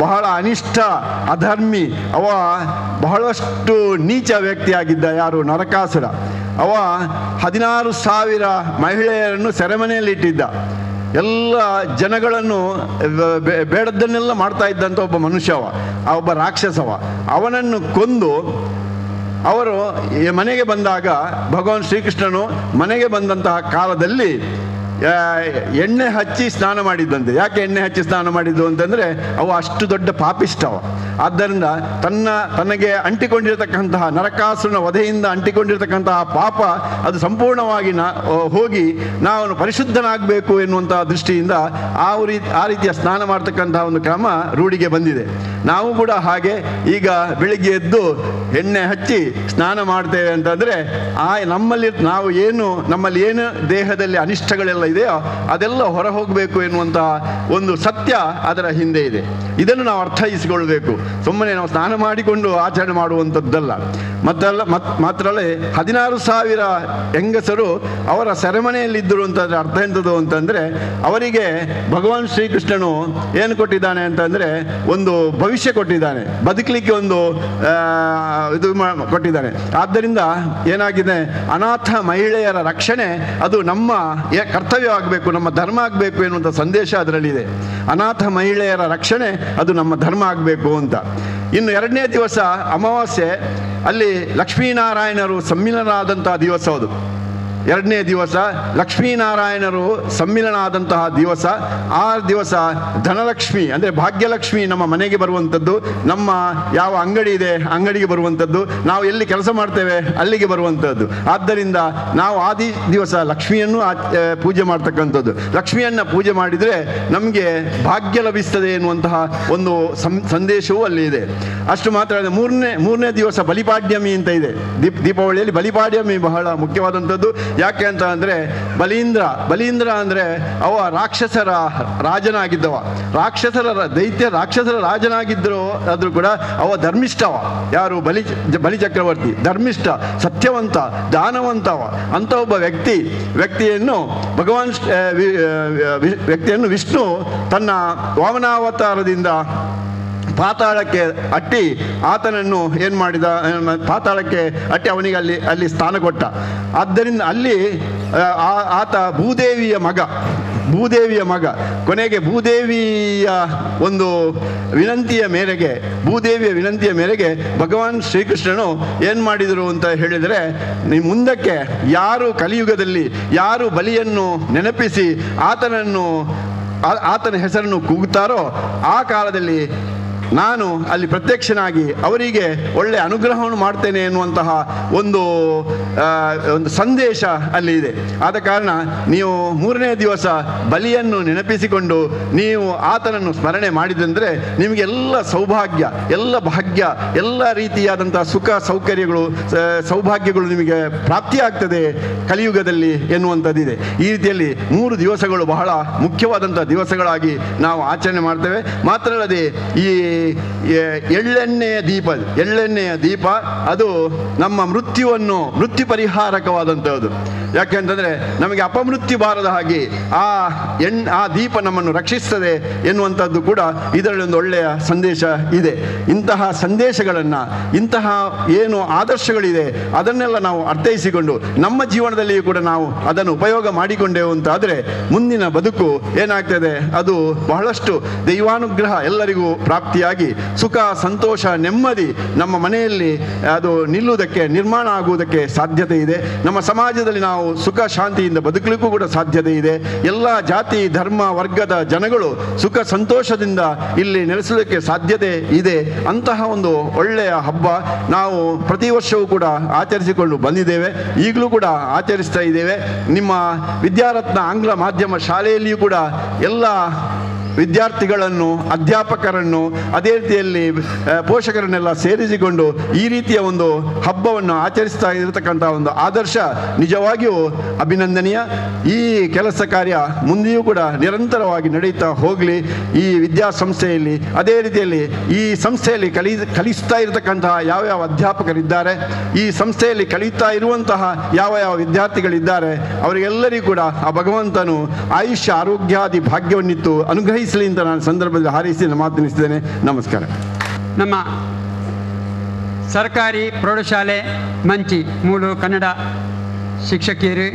ಬಹಳ ಅನಿಷ್ಠ ಅಧರ್ಮಿ, ಅವ ಬಹಳಷ್ಟು ನೀಚ ವ್ಯಕ್ತಿಯಾಗಿದ್ದ. ಯಾರು? ನರಕಾಸುರ. ಅವ 16,000 ಮಹಿಳೆಯರನ್ನು ಸೆರೆಮನೆಯಲ್ಲಿಟ್ಟಿದ್ದ. ಎಲ್ಲ ಜನಗಳನ್ನು ಬೇಡದ್ದನ್ನೆಲ್ಲ ಮಾಡ್ತಾ ಇದ್ದಂಥ ಒಬ್ಬ ಮನುಷ್ಯವ, ಒಬ್ಬ ರಾಕ್ಷಸವ. ಅವನನ್ನು ಕೊಂದು ಅವರು ಮನೆಗೆ ಬಂದಾಗ, ಭಗವಾನ್ ಶ್ರೀಕೃಷ್ಣನು ಮನೆಗೆ ಬಂದಂತಹ ಕಾಲದಲ್ಲಿ ಎಣ್ಣೆ ಹಚ್ಚಿ ಸ್ನಾನ ಮಾಡಿದ್ದಂತೆ. ಯಾಕೆ ಎಣ್ಣೆ ಹಚ್ಚಿ ಸ್ನಾನ ಮಾಡಿದ್ದು ಅಂತಂದರೆ, ಅವ ಅಷ್ಟು ದೊಡ್ಡ ಪಾಪಿಷ್ಠವ. ಆದ್ದರಿಂದ ತನಗೆ ಅಂಟಿಕೊಂಡಿರತಕ್ಕಂತಹ ನರಕಾಸುರನ ವಧೆಯಿಂದ ಅಂಟಿಕೊಂಡಿರತಕ್ಕಂತಹ ಪಾಪ ಅದು ಸಂಪೂರ್ಣವಾಗಿ ಹೋಗಿ ನಾವು ಪರಿಶುದ್ಧನಾಗಬೇಕು ಎನ್ನುವಂತಹ ದೃಷ್ಟಿಯಿಂದ ಆ ರೀತಿಯ ಸ್ನಾನ ಮಾಡ್ತಕ್ಕಂತಹ ಒಂದು ಕ್ರಮ ರೂಢಿಗೆ ಬಂದಿದೆ. ನಾವು ಕೂಡ ಹಾಗೆ ಈಗ ಬೆಳಿಗ್ಗೆ ಎದ್ದು ಎಣ್ಣೆ ಹಚ್ಚಿ ಸ್ನಾನ ಮಾಡ್ತೇವೆ ಅಂತಂದರೆ, ನಮ್ಮಲ್ಲಿ ಏನು ದೇಹದಲ್ಲಿ ಅನಿಷ್ಟಗಳೆಲ್ಲ ಇದೆಯೋ ಅದೆಲ್ಲ ಹೊರ ಹೋಗಬೇಕು ಎನ್ನುವಂತಹ ಒಂದು ಸತ್ಯ ಅದರ ಹಿಂದೆ ಇದೆ. ಇದನ್ನು ನಾವು ಅರ್ಥೈಸಿಕೊಳ್ಬೇಕು. ಸುಮ್ಮನೆ ನಾವು ಸ್ನಾನ ಮಾಡಿಕೊಂಡು ಆಚರಣೆ ಮಾಡುವಂಥದ್ದಲ್ಲ. ಮಾತ್ರ 16,000 ಹೆಂಗಸರು ಅವರ ಸೆರೆಮನೆಯಲ್ಲಿದ್ದರು ಅಂತಂದರೆ ಅರ್ಥ ಎಂಥದ್ದು ಅಂತಂದರೆ, ಅವರಿಗೆ ಭಗವಾನ್ ಶ್ರೀಕೃಷ್ಣನು ಏನು ಕೊಟ್ಟಿದ್ದಾನೆ ಅಂತಂದರೆ, ಒಂದು ಭವಿಷ್ಯ ಕೊಟ್ಟಿದ್ದಾನೆ, ಬದುಕಲಿಕ್ಕೆ ಒಂದು ಇದು ಕೊಟ್ಟಿದ್ದಾನೆ. ಆದ್ದರಿಂದ ಏನಾಗಿದೆ, ಅನಾಥ ಮಹಿಳೆಯರ ರಕ್ಷಣೆ ಅದು ನಮ್ಮ ಕರ್ತವ್ಯವಾಗಬೇಕು, ನಮ್ಮ ಧರ್ಮ ಆಗಬೇಕು ಎನ್ನುವಂಥ ಸಂದೇಶ ಅದರಲ್ಲಿದೆ. ಅನಾಥ ಮಹಿಳೆಯರ ರಕ್ಷಣೆ ಅದು ನಮ್ಮ ಧರ್ಮ ಆಗಬೇಕು ಅಂತ. ಇನ್ನು 2ನೇ ದಿವಸ ಅಮಾವಾಸ್ಯೆ, ಅಲ್ಲಿ ಲಕ್ಷ್ಮೀನಾರಾಯಣರು ಸಮ್ಮಿಲನಾದಂಥ ದಿವಸ ಅದು. 2ನೇ ದಿವಸ ಲಕ್ಷ್ಮೀನಾರಾಯಣರು ಸಮ್ಮಿಲನ ಆದಂತಹ ದಿವಸ. ಆ ದಿವಸ ಧನಲಕ್ಷ್ಮಿ ಅಂದರೆ ಭಾಗ್ಯಲಕ್ಷ್ಮಿ ನಮ್ಮ ಮನೆಗೆ ಬರುವಂಥದ್ದು, ನಮ್ಮ ಯಾವ ಅಂಗಡಿ ಇದೆ ಅಂಗಡಿಗೆ ಬರುವಂಥದ್ದು, ನಾವು ಎಲ್ಲಿ ಕೆಲಸ ಮಾಡ್ತೇವೆ ಅಲ್ಲಿಗೆ ಬರುವಂಥದ್ದು. ಆದ್ದರಿಂದ ನಾವು ಆ ದಿವಸ ಲಕ್ಷ್ಮಿಯನ್ನು ಪೂಜೆ ಮಾಡ್ತಕ್ಕಂಥದ್ದು. ಲಕ್ಷ್ಮಿಯನ್ನು ಪೂಜೆ ಮಾಡಿದರೆ ನಮಗೆ ಭಾಗ್ಯ ಲಭಿಸ್ತದೆ ಎನ್ನುವಂತಹ ಒಂದು ಸಂದೇಶವೂ ಅಲ್ಲಿ ಇದೆ. ಅಷ್ಟು ಮಾತ್ರ ಅಲ್ಲ, ಮೂರನೇ ದಿವಸ ಬಲಿಪಾಡ್ಯಮಿ ಅಂತ ಇದೆ. ದೀಪಾವಳಿಯಲ್ಲಿ ಬಲಿಪಾಡ್ಯಮಿ ಬಹಳ ಮುಖ್ಯವಾದಂಥದ್ದು. ಯಾಕೆ ಅಂತ ಅಂದರೆ, ಬಲೀಂದ್ರ ಅಂದರೆ ಅವ ರಾಕ್ಷಸರ ರಾಜನಾಗಿದ್ದವ. ರಾಕ್ಷಸರ ರಾಜನಾಗಿದ್ದರೂ ಆದರೂ ಕೂಡ ಅವ ಧರ್ಮಿಷ್ಠವ. ಯಾರು? ಬಲಿ ಚಕ್ರವರ್ತಿ ಧರ್ಮಿಷ್ಠ, ಸತ್ಯವಂತ, ದಾನವಂತವ. ಅಂತ ಒಬ್ಬ ವ್ಯಕ್ತಿಯನ್ನು ವಿಷ್ಣು ತನ್ನ ವಾಮನಾವತಾರದಿಂದ ಪಾತಾಳಕ್ಕೆ ಅಟ್ಟಿ ಆತನನ್ನು ಏನು ಮಾಡಿದ, ಪಾತಾಳಕ್ಕೆ ಅಟ್ಟಿ ಅವನಿಗೆ ಅಲ್ಲಿ ಸ್ಥಾನ ಕೊಟ್ಟ. ಆದ್ದರಿಂದ ಅಲ್ಲಿ ಆತ ಭೂದೇವಿಯ ಮಗ. ಕೊನೆಗೆ ಭೂದೇವಿಯ ವಿನಂತಿಯ ಮೇರೆಗೆ ಭಗವಾನ್ ಶ್ರೀಕೃಷ್ಣನು ಏನು ಮಾಡಿದರು ಅಂತ ಹೇಳಿದರೆ, ಮುಂದಕ್ಕೆ ಯಾರು ಕಲಿಯುಗದಲ್ಲಿ ಯಾರು ಬಲಿಯನ್ನು ನೆನಪಿಸಿ ಆತನ ಹೆಸರನ್ನು ಕೂಗುತ್ತಾರೋ ಆ ಕಾಲದಲ್ಲಿ ನಾನು ಅಲ್ಲಿ ಪ್ರತ್ಯಕ್ಷನಾಗಿ ಅವರಿಗೆ ಒಳ್ಳೆಯ ಅನುಗ್ರಹವನ್ನು ಮಾಡ್ತೇನೆ ಎನ್ನುವಂತಹ ಒಂದು ಸಂದೇಶ ಅಲ್ಲಿ ಇದೆ. ಆದ ಕಾರಣ ನೀವು 3ನೇ ದಿವಸ ಬಲಿಯನ್ನು ನೆನಪಿಸಿಕೊಂಡು ನೀವು ಆತನನ್ನು ಸ್ಮರಣೆ ಮಾಡಿದಂದರೆ ನಿಮಗೆಲ್ಲ ಸೌಭಾಗ್ಯ, ಎಲ್ಲ ಭಾಗ್ಯ, ಎಲ್ಲ ರೀತಿಯಾದಂಥ ಸುಖ ಸೌಭಾಗ್ಯಗಳು ನಿಮಗೆ ಪ್ರಾಪ್ತಿಯಾಗ್ತದೆ ಕಲಿಯುಗದಲ್ಲಿ ಎನ್ನುವಂಥದ್ದಿದೆ. ಈ ರೀತಿಯಲ್ಲಿ 3 ದಿವಸಗಳು ಬಹಳ ಮುಖ್ಯವಾದಂಥ ದಿವಸಗಳಾಗಿ ನಾವು ಆಚರಣೆ ಮಾಡ್ತೇವೆ. ಮಾತ್ರ ಅಲ್ಲದೆ ಈ ಎಳ್ಳೆಣ್ಣೆಯ ದೀಪ ಅದು ನಮ್ಮ ಮೃತ್ಯು ಪರಿಹಾರಕವಾದಂಥದ್ದು. ಯಾಕೆಂತಂದರೆ ನಮಗೆ ಅಪಮೃತ್ಯು ಬಾರದ ಹಾಗೆ ಆ ದೀಪ ನಮ್ಮನ್ನು ರಕ್ಷಿಸ್ತದೆ ಎನ್ನುವಂಥದ್ದು ಕೂಡ ಇದರಲ್ಲಿ ಒಂದು ಒಳ್ಳೆಯ ಸಂದೇಶ ಇದೆ. ಇಂತಹ ಸಂದೇಶಗಳನ್ನು, ಇಂತಹ ಏನು ಆದರ್ಶಗಳಿದೆ ಅದನ್ನೆಲ್ಲ ನಾವು ಅರ್ಥೈಸಿಕೊಂಡು ನಮ್ಮ ಜೀವನದಲ್ಲಿಯೂ ಕೂಡ ನಾವು ಅದನ್ನು ಉಪಯೋಗ ಮಾಡಿಕೊಂಡೆವು ಅಂತಾದರೆ ಮುಂದಿನ ಬದುಕು ಏನಾಗ್ತದೆ, ಅದು ಬಹಳಷ್ಟು ದೈವಾನುಗ್ರಹ ಎಲ್ಲರಿಗೂ ಪ್ರಾಪ್ತಿಯಾಗಿ ಸುಖ, ಸಂತೋಷ, ನೆಮ್ಮದಿ ನಮ್ಮ ಮನೆಯಲ್ಲಿ ಅದು ನಿಲ್ಲುವುದಕ್ಕೆ, ನಿರ್ಮಾಣ ಆಗುವುದಕ್ಕೆ ಸಾಧ್ಯತೆ ಇದೆ. ನಮ್ಮ ಸಮಾಜದಲ್ಲಿ ನಾವು ಸುಖ ಶಾಂತಿಯಿಂದ ಬದುಕಲಿಕ್ಕೂ ಕೂಡ ಸಾಧ್ಯತೆ ಇದೆ. ಎಲ್ಲ ಜಾತಿ ಧರ್ಮ ವರ್ಗದ ಜನಗಳು ಸುಖ ಸಂತೋಷದಿಂದ ಇಲ್ಲಿ ನೆಲೆಸಲಿಕ್ಕೆ ಸಾಧ್ಯತೆ ಇದೆ. ಅಂತಹ ಒಂದು ಒಳ್ಳೆಯ ಹಬ್ಬ ನಾವು ಪ್ರತಿ ವರ್ಷವೂ ಕೂಡ ಆಚರಿಸಿಕೊಂಡು ಬಂದಿದ್ದೇವೆ, ಈಗಲೂ ಕೂಡ ಆಚರಿಸ್ತಾ ಇದ್ದೇವೆ. ನಿಮ್ಮ ವಿದ್ಯಾರತ್ನ ಆಂಗ್ಲ ಮಾಧ್ಯಮ ಶಾಲೆಯಲ್ಲಿಯೂ ಕೂಡ ಎಲ್ಲ ವಿದ್ಯಾರ್ಥಿಗಳನ್ನು, ಅಧ್ಯಾಪಕರನ್ನು, ಅದೇ ರೀತಿಯಲ್ಲಿ ಪೋಷಕರನ್ನೆಲ್ಲ ಸೇರಿಸಿಕೊಂಡು ಈ ರೀತಿಯ ಒಂದು ಹಬ್ಬವನ್ನು ಆಚರಿಸ್ತಾ ಇರತಕ್ಕಂಥ ಒಂದು ಆದರ್ಶ ನಿಜವಾಗಿಯೂ ಅಭಿನಂದನೀಯ. ಈ ಕೆಲಸ ಕಾರ್ಯ ಮುಂದೆಯೂ ಕೂಡ ನಿರಂತರವಾಗಿ ನಡೀತಾ ಹೋಗಲಿ. ಈ ವಿದ್ಯಾಸಂಸ್ಥೆಯಲ್ಲಿ, ಅದೇ ರೀತಿಯಲ್ಲಿ ಈ ಸಂಸ್ಥೆಯಲ್ಲಿ ಕಲಿಸ್ತಾ ಇರತಕ್ಕಂತಹ ಯಾವ್ಯಾವ ಅಧ್ಯಾಪಕರಿದ್ದಾರೆ, ಈ ಸಂಸ್ಥೆಯಲ್ಲಿ ಕಲಿತಾ ಇರುವಂತಹ ಯಾವ ವಿದ್ಯಾರ್ಥಿಗಳಿದ್ದಾರೆ, ಅವರಿಗೆಲ್ಲರಿಗೂ ಕೂಡ ಆ ಭಗವಂತನು ಆಯುಷ್ಯ ಆರೋಗ್ಯಾದಿ ಭಾಗ್ಯವನ್ನಿತ್ತು ಅನುಗ್ರಹಿಸಲಿ ಅಂತ ನಾನು ಸಂದರ್ಭದಲ್ಲಿ ಹಾರೈಸಿ ಮಾತು ನಿಲ್ಲಿಸಿದ್ದೇನೆ. ನಮಸ್ಕಾರ. ನಮ್ಮ ಸರ್ಕಾರಿ ಪ್ರೌಢಶಾಲೆ ಮಂಚಿ ಮೂಲು ಕನ್ನಡ ಶಿಕ್ಷಕಿಯರು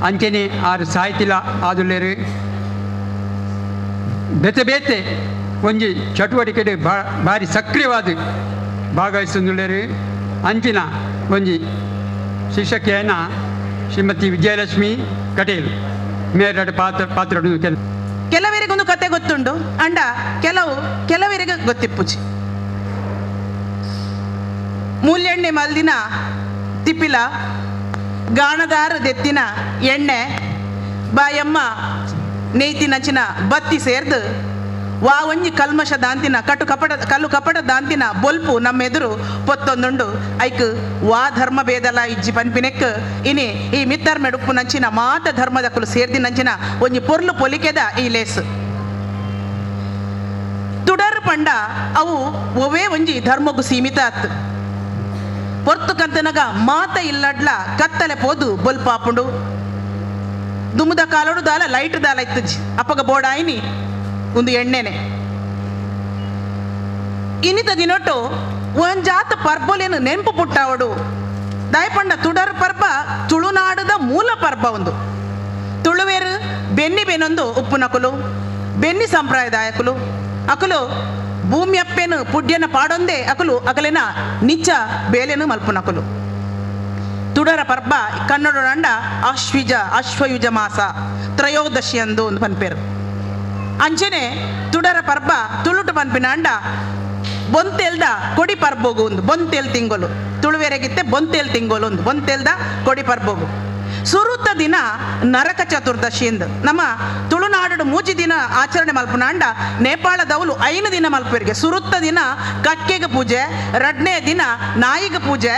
ಅಂಚನೆ 6 ಸಾಹಿತ್ಯ ಆದುಲ್ಲೇರು ಬೇತೆ ಒಂಜಿ ಚಟುವಟಿಕೆ ಭಾರಿ ಸಕ್ರಿಯವಾದ ಭಾಗವಹಿಸುಳ್ಳೇರು. ಅಂಚಿನ ಒಂಜಿ ಶಿಕ್ಷಕಿಯನ್ನ ಶ್ರೀಮತಿ ವಿಜಯಲಕ್ಷ್ಮಿ ಕಟೇಲ್ ಮೇರಡ್ ಪಾತ್ರ ಕೆಲವರಿಗೊಂದು ಕತೆ ಗೊತ್ತುಂಡು ಅಂಡ ಕೆಲವರಿಗೆ ಗೊತ್ತಿಪ್ಪುಜಿ. ಮೂಲ್ಯೆಣ್ಣೆ ಮಲ್ದಿನ ತಿಪ್ಪಿಲ ಗಾಣದಾರ ದೆತ್ತಿನ ಎಣ್ಣೆ ಬಾಯಮ್ಮ ನೇಯ್ತಿನಂಚಿನ ಬತ್ತಿ ಸೇರ್ದು ವಾ ಒಂಜಿ ಕಲ್ಮಶ ದಾಂತಿನ ಕಲ್ಲು ಕಪಟ ದಾಂತಿನ ಬೊಲ್ಪು ನಮ್ಮೆದುರು ಪೊತ್ತೊಂದುಂಡು ಐಕ್ ವಾ ಧರ್ಮ ಭೇದಲ ಇಜ್ಜಿ ಪನ್ಪಿನೆಕ್ ಇನಿ ಈ ಮಿತ್ತರ್ ಮೆಡುಪು ನಂಚಿನ ಮಾತ ಧರ್ಮದಕ್ಕಲು ಸೇರ್ದಿ ನಂಚಿನ ಒಂಜಿ ಪೊರ್ಲು ಪೊಲಿಕೆದ ಈ ಲೇಸ್ ತುಡರ್ ಪಂಡ ಅವು ಒವೇ ಒಂಜಿ ಧರ್ಮಗು ಸೀಮಿತ ಅತ್ ಪೊರ್ತು ಕಂತನಗ ಮಾತ ಇಲ್ಲಡ್ಲ ಕತ್ತಲೆ ಪೋದು ಬೊಲ್ಪಾಪುಂಡು ದುಮ್ಮದ ಕಾಲೋಡು ದಾಲ ಲೈಟ್ ದಾಲ ಇತ್ತಜ್ಜಿ ಅಪ್ಪಗ ಬೋಡಾಯಿನಿ ಒಂದು ಎಣ್ಣೆನೆ ಇನ್ನಿತ ದಿನೊಟ್ಟು ಒಂಜಾತ ಪರ್ಬಲೇನು ನೆನಪು ಪುಟ್ಟಾವಡು ದಾಯಪಂಡ ತುಡರ್ ಪರ್ಬ ತುಳುನಾಡದ ಮೂಲ ಪರ್ಬ ಒಂದು ತುಳುವೇರು ಬೆನ್ನಿ ಬೆನೊಂದು ಉಪ್ಪು ನಕುಲು ಬೆನ್ನಿ ಸಂಪ್ರದಾಯಕುಲು ಅಕುಲು ಭೂಮಿ ಅಪ್ಪೆನು ಪುಡ್ಯನ ಪಾಡೊಂದೇ ಅಕುಲು ಅಕಲೆನ ನಿಚ್ಚ ಬೇಲೆನು ಮಲ್ಪು ನಕುಲು ತುಡರ ಪರ್ಬ ಕನ್ನಡ ಅಶ್ವಯುಜ ಮಾಸ ತ್ರಯೋದಶಿ ಅಂದು ಒಂದು ಪನ್ಪೇರು ಅಂಚನೆ ತುಡರ ಪರ್ಬ ತುಳುಟು ಪನ್ಪಿನ ಅಂಡ ಬೊಂತೆಲ್ದ ಕೊಡಿ ಪರ್ಬೋಗು ಒಂದು ಬೊಂತೆಲ್ ತಿಂಗೊಲು ತುಳುವೆರೆಗಿತ್ತೆ ಬೊಂತೆಲ್ ತಿಂಗೊಲು ಒಂದು ಬೊಂತೆಲ್ದ ಕೊಡಿ ಪರ್ಬೋಗು ಸುರುತ್ತ ದಿನ ನರಕ ಚತುರ್ದಶಿ ಎಂದು ನಮ್ಮ ತುಳುನಾಡು ಮೂಜಿ ದಿನ ಆಚರಣೆ ಮಲ್ಪನ ಅಂಡ ನೇಪಾಳದವಳು 5 ದಿನ ಮಲ್ಪರಿಗೆ. ಸುರುತ್ತ ದಿನ ಕಕ್ಕೆಗೆ ಪೂಜೆ, 2ನೇ ದಿನ ನಾಯಿಗೆ ಪೂಜೆ,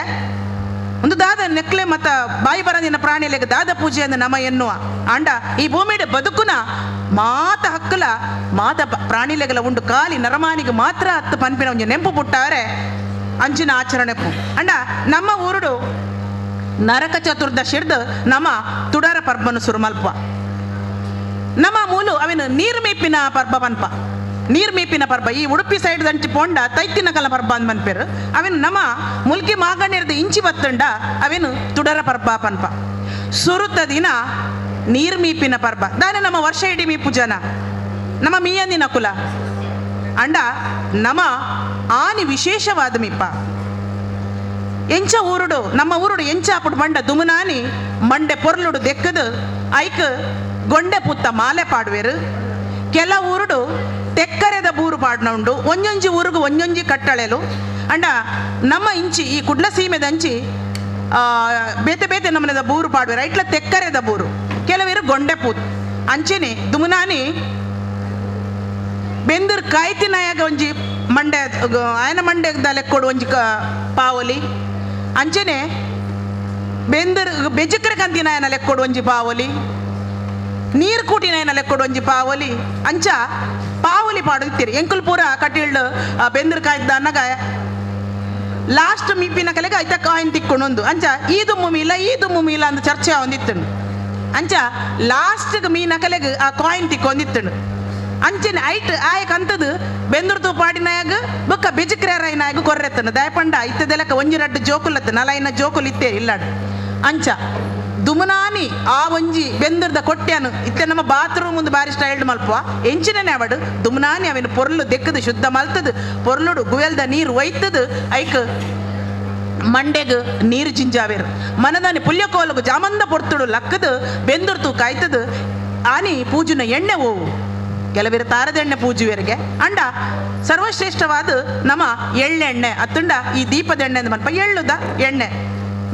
ಒಂದು ದಾದ ನೆಕ್ಲೆ ಮತ್ತ ಬಾಯಿ ಬರದಿನ ಪ್ರಾಣಿಲೆಗೆ ದಾದ ಪೂಜೆ ಎಂದು ನಮ್ಮ ಎನ್ನುವ ಅಂಡ ಈ ಭೂಮಿಯ ಬದುಕುನ ಮಾತ ಹಕ್ಕಲ ಮಾತ ಪ್ರಾಣಿಲೆಗಳ ಉಂಡು ಕಾಲಿ ನರಮಾನಿಗೆ ಮಾತ್ರ ಹತ್ತು ಪನ್ಪಿನ ಒಂಜಿ ನೆಂಪು ಪುಟ್ಟಾರೆ ಅಂಚಿನ ಆಚರಣೆ ಪು ಅಂಡ ನಮ್ಮ ಊರುಡು ನರಕ ಚತುರ್ದಶಿರ್ದು ನಮ್ಮ ತುಡರ ಪರ್ಬನು ಸುರುಮಲ್ಪ ನಮ್ಮ ಮೂಲು ಅವಿನ ನೀರು ಮೀಪಿನ ಪರ್ಬ ಪನ್ಪ ನೀರು ಮೀಪಿನ ಪರ್ಬ ಈ ಉಡುಪಿ ಸೈಡ್ ದಂಚಿ ಪೋಂಡ ತೈತಿನ ಕಲ ಪರ್ಬ ಅಂತ ಮನ್ಪೇರು ಅವಿನ ನಮ್ಮ ಮುಲ್ಕಿ ಮಾಗಣ್ಯರ್ದು ಇಂಚಿ ಬತ್ತುಂಡ ಅವಿನ ತುಡರ ಪರ್ಬ ಪನ್ಪ ಸುರುತ್ತ ದಿನ ನೀರು ಮೀಪಿನ ಪರ್ಬ ದಾನೆ ನಮ್ಮ ವರ್ಷ ಇಡೀ ಮೀಪು ಜನ ನಮ್ಮ ಮೀಯಂದಿನ ಕುಲ ಅಂಡ ನಮ್ಮ ಆನಿ ವಿಶೇಷವಾದ ಮೀಪ ಎಂಚ ಊರುಡು ನಮ್ಮ ಊರುಡು ಎಂಚಾಪುಡು ಮಂಡ ದುಮುನಾನಿ ಮಂಡೆ ಪೊರ್ಲುಡು ದೆಕ್ಕದು ಐಕ್ ಗೊಂಡೆ ಪುತ್ತ ಮಾಲೆ ಪಾಡುವೆರು. ಕೆಲ ಊರುಡು ತೆಕ್ಕರೆದ ಬೂರು ಪಾಡ್ನ ಉಂಡು ಒಂಜೊಂಜಿ ಊರುಗು ಒಂಜೊಂಜಿ ಕಟ್ಟಳೆಲು ಅಂಡ ನಮ್ಮ ಇಂಚಿ ಈ ಕುಡ್ಲ ಸೀಮೆದಂಚಿ ಬೇತೆ ಬೇತೆ ನಮ್ಮನೆದ ಬೂರು ಪಾಡುವೆರು ಐಟ್ಲ ತೆಕ್ಕರೆದ ಬೂರು ಕೆಲವೇರು ಗೊಂಡೆ ಪೂತ್ ಅಂಚೆನೆ ದುಮುನಾನಿ ಬೆಂದೂರು ಕಾಯ್ತಿನಾಯಾಗ ಒಂಜಿ ಮಂಡೆ ಆಯನ ಮಂಡೆದ ಲೆಕ್ಕೊಡು ಒಂಜಿ ಪಾವಲಿ ಅಂಚೆನೆ ಬೆಂದೂರು ಬೆಜಕ್ರೆ ಕಂತಿನಾಯನ ಲೆಕ್ಕೊಡು ಒಂಜಿ ಪಾವಲಿ ನೀರು ಕೂಟಿನಾಯನ ಲೆಕ್ಕೊಡು ಒಂಜಿ ಪಾವಲಿ ಅಂಚ ಪಾವಲಿ ಪಾಡುತ್ತೀರಿ ಎಂಕುಲ್ ಪೂರ ಕಟ್ಟಿಳ್ಳು ಬೆಂದೂರು ಕಾಯ್ದ ಅನ್ನಗ ಲಾಸ್ಟ್ ಮೀಪಿನ ಕಲೆಗೆ ಐತ ಕಾಯಿನ್ ತಿಕ್ಕೊಂಡೊಂದು ಅಂಚ ಈ ದುಮ್ಮು ಮೀಲ ಅಂತ ಚರ್ಚೆ ಹೊಂದಿತ್ತು ಅಂಚ ಲಾಸ್ಟ್ಗೆ ಮೀ ನಕಲೆಗ್ ಆ ಕಾಯಿನ್ ತಿಕ್ಕೊಂದಿತ್ತನು ಅಂಚಿನ ಐಟ್ ಆಯಕ್ ಅಂತದು ಬೆಂದೂರು ಪಾಡಿನಾಯಾಗ ಬೊಕ್ಕ ಬಿಜಿಕ್ರಾರಾಯಿನಾಯಾಗ ಕೊರ್ರೆತ್ತನು ದಯಪಂಡ ಇತ್ತದೆಲಕ ಒಂಜಿ ರಡ್ಡು ಜೋಕುಲತ್ತ ನಲೈನ ಜೋಕುಲು ಇತ್ತೇ ಇಲ್ಲಾಡು ಅಂಚ ದುಮನಾನಿ ಆ ಒಂಜಿ ಬೆಂದರ್ದ ಕೊಟ್ಟ್ಯಾನು ಇತ್ತೆ ನಮ್ಮ ಬಾತ್ರೂಮ್ ಮುಂದೆ ಬಾರಿ ಸ್ಟೈಲ್ಡ್ ಮಲ್ಪುವ ಎಂಚಿನೇ ಅವಡು ದುಮನಾನಿ ಅವಿನ ಪೊರ್ಲು ದೆಕ್ಕದು ಶುದ್ಧ ಮಲ್ತದು ಪೊರ್ಲುಡು ಗುವೆಲ್ದ ನೀರು ಒಯ್ತದು ಐಕ್ ಮಂಡೆಗ್ ನೀರು ಜಿಂಜಾವೇರು ಮನದಾನಿ ಪುಲ್ಯಕೋಲಗು ಜಾಮಂದ ಪೊರ್ತುಡು ಲಕ್ಕದು ಬೆಂದುರ್ತು ಕಾಯ್ತದು ಆನಿ ಪೂಜನ ಎಣ್ಣೆ ಓವು ಕೆಲವಿರ ತಾರದೆಣ್ಣೆ ಪೂಜುವರಿಗೆ ಅಂಡ ಸರ್ವಶ್ರೇಷ್ಠವಾದ ನಮ್ಮ ಎಳ್ಳೆಣ್ಣೆ ಅತ್ತುಂಡ ಈ ದೀಪದ ಎಣ್ಣೆ ಅಂತ ಮನ್ಪ ಎಳ್ಳುದ ಎಣ್ಣೆ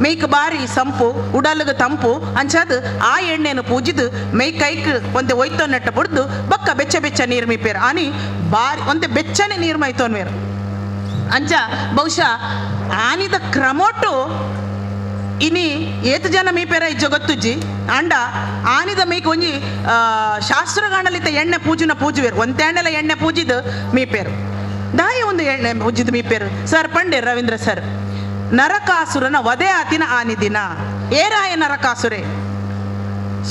ಮೇಯ್ಕ್ ಬಾರಿ ಸಂಪು ಉಡಲ್ಗ ತಂಪು ಅಂಚಾದ ಆ ಎಣ್ಣೆನು ಪೂಜಿದು ಮೈ ಕೈಕ್ ಒಂದೆ ಒಯ್ತೊನ್ನೆಟ್ಟ ಬುಡ್ದು ಬೊಕ್ಕ ಬೆಚ್ಚ ಬೆಚ್ಚ ನೀರು ಮೀಪೇರು ಆನಿ ಬಾರಿ ಒಂದೆ ಬೆಚ್ಚನೆ ನೀರು ಮೈತೋನ್ವೇರು ಅಂಚ ಬಹುಶಃ ಆನಿದ ಕ್ರಮೊಟ್ಟು ಇನಿ ಏತು ಜನ ಮೀಪೇರ ಇಜ್ಜ ಗೊತ್ತುಜ್ಜಿ ಅಂಡ ಆನಿದ ಮೀಕ್ ಒಂಜಿ ಶಾಸ್ತ್ರಗಾಣಲಿತ ಎಣ್ಣೆ ಪೂಜುವೇರು ಒಂತೆಣ್ಣೆಲ ಎಣ್ಣೆ ಪೂಜಿದು ಮೀಪೇರು ದಾಯ ಒಂದು ಎಣ್ಣೆ ಪೂಜಿದು ಮೀಪೇರು ಸರ್ ಪಂಡೆ ರವೀಂದ್ರ ಸರ್ ನರಕಾಸುರನ ವಧೆ ಆತಿನ ಆನಿ ದಿನ ಏರಾಯ ನರಕಾಸುರೆ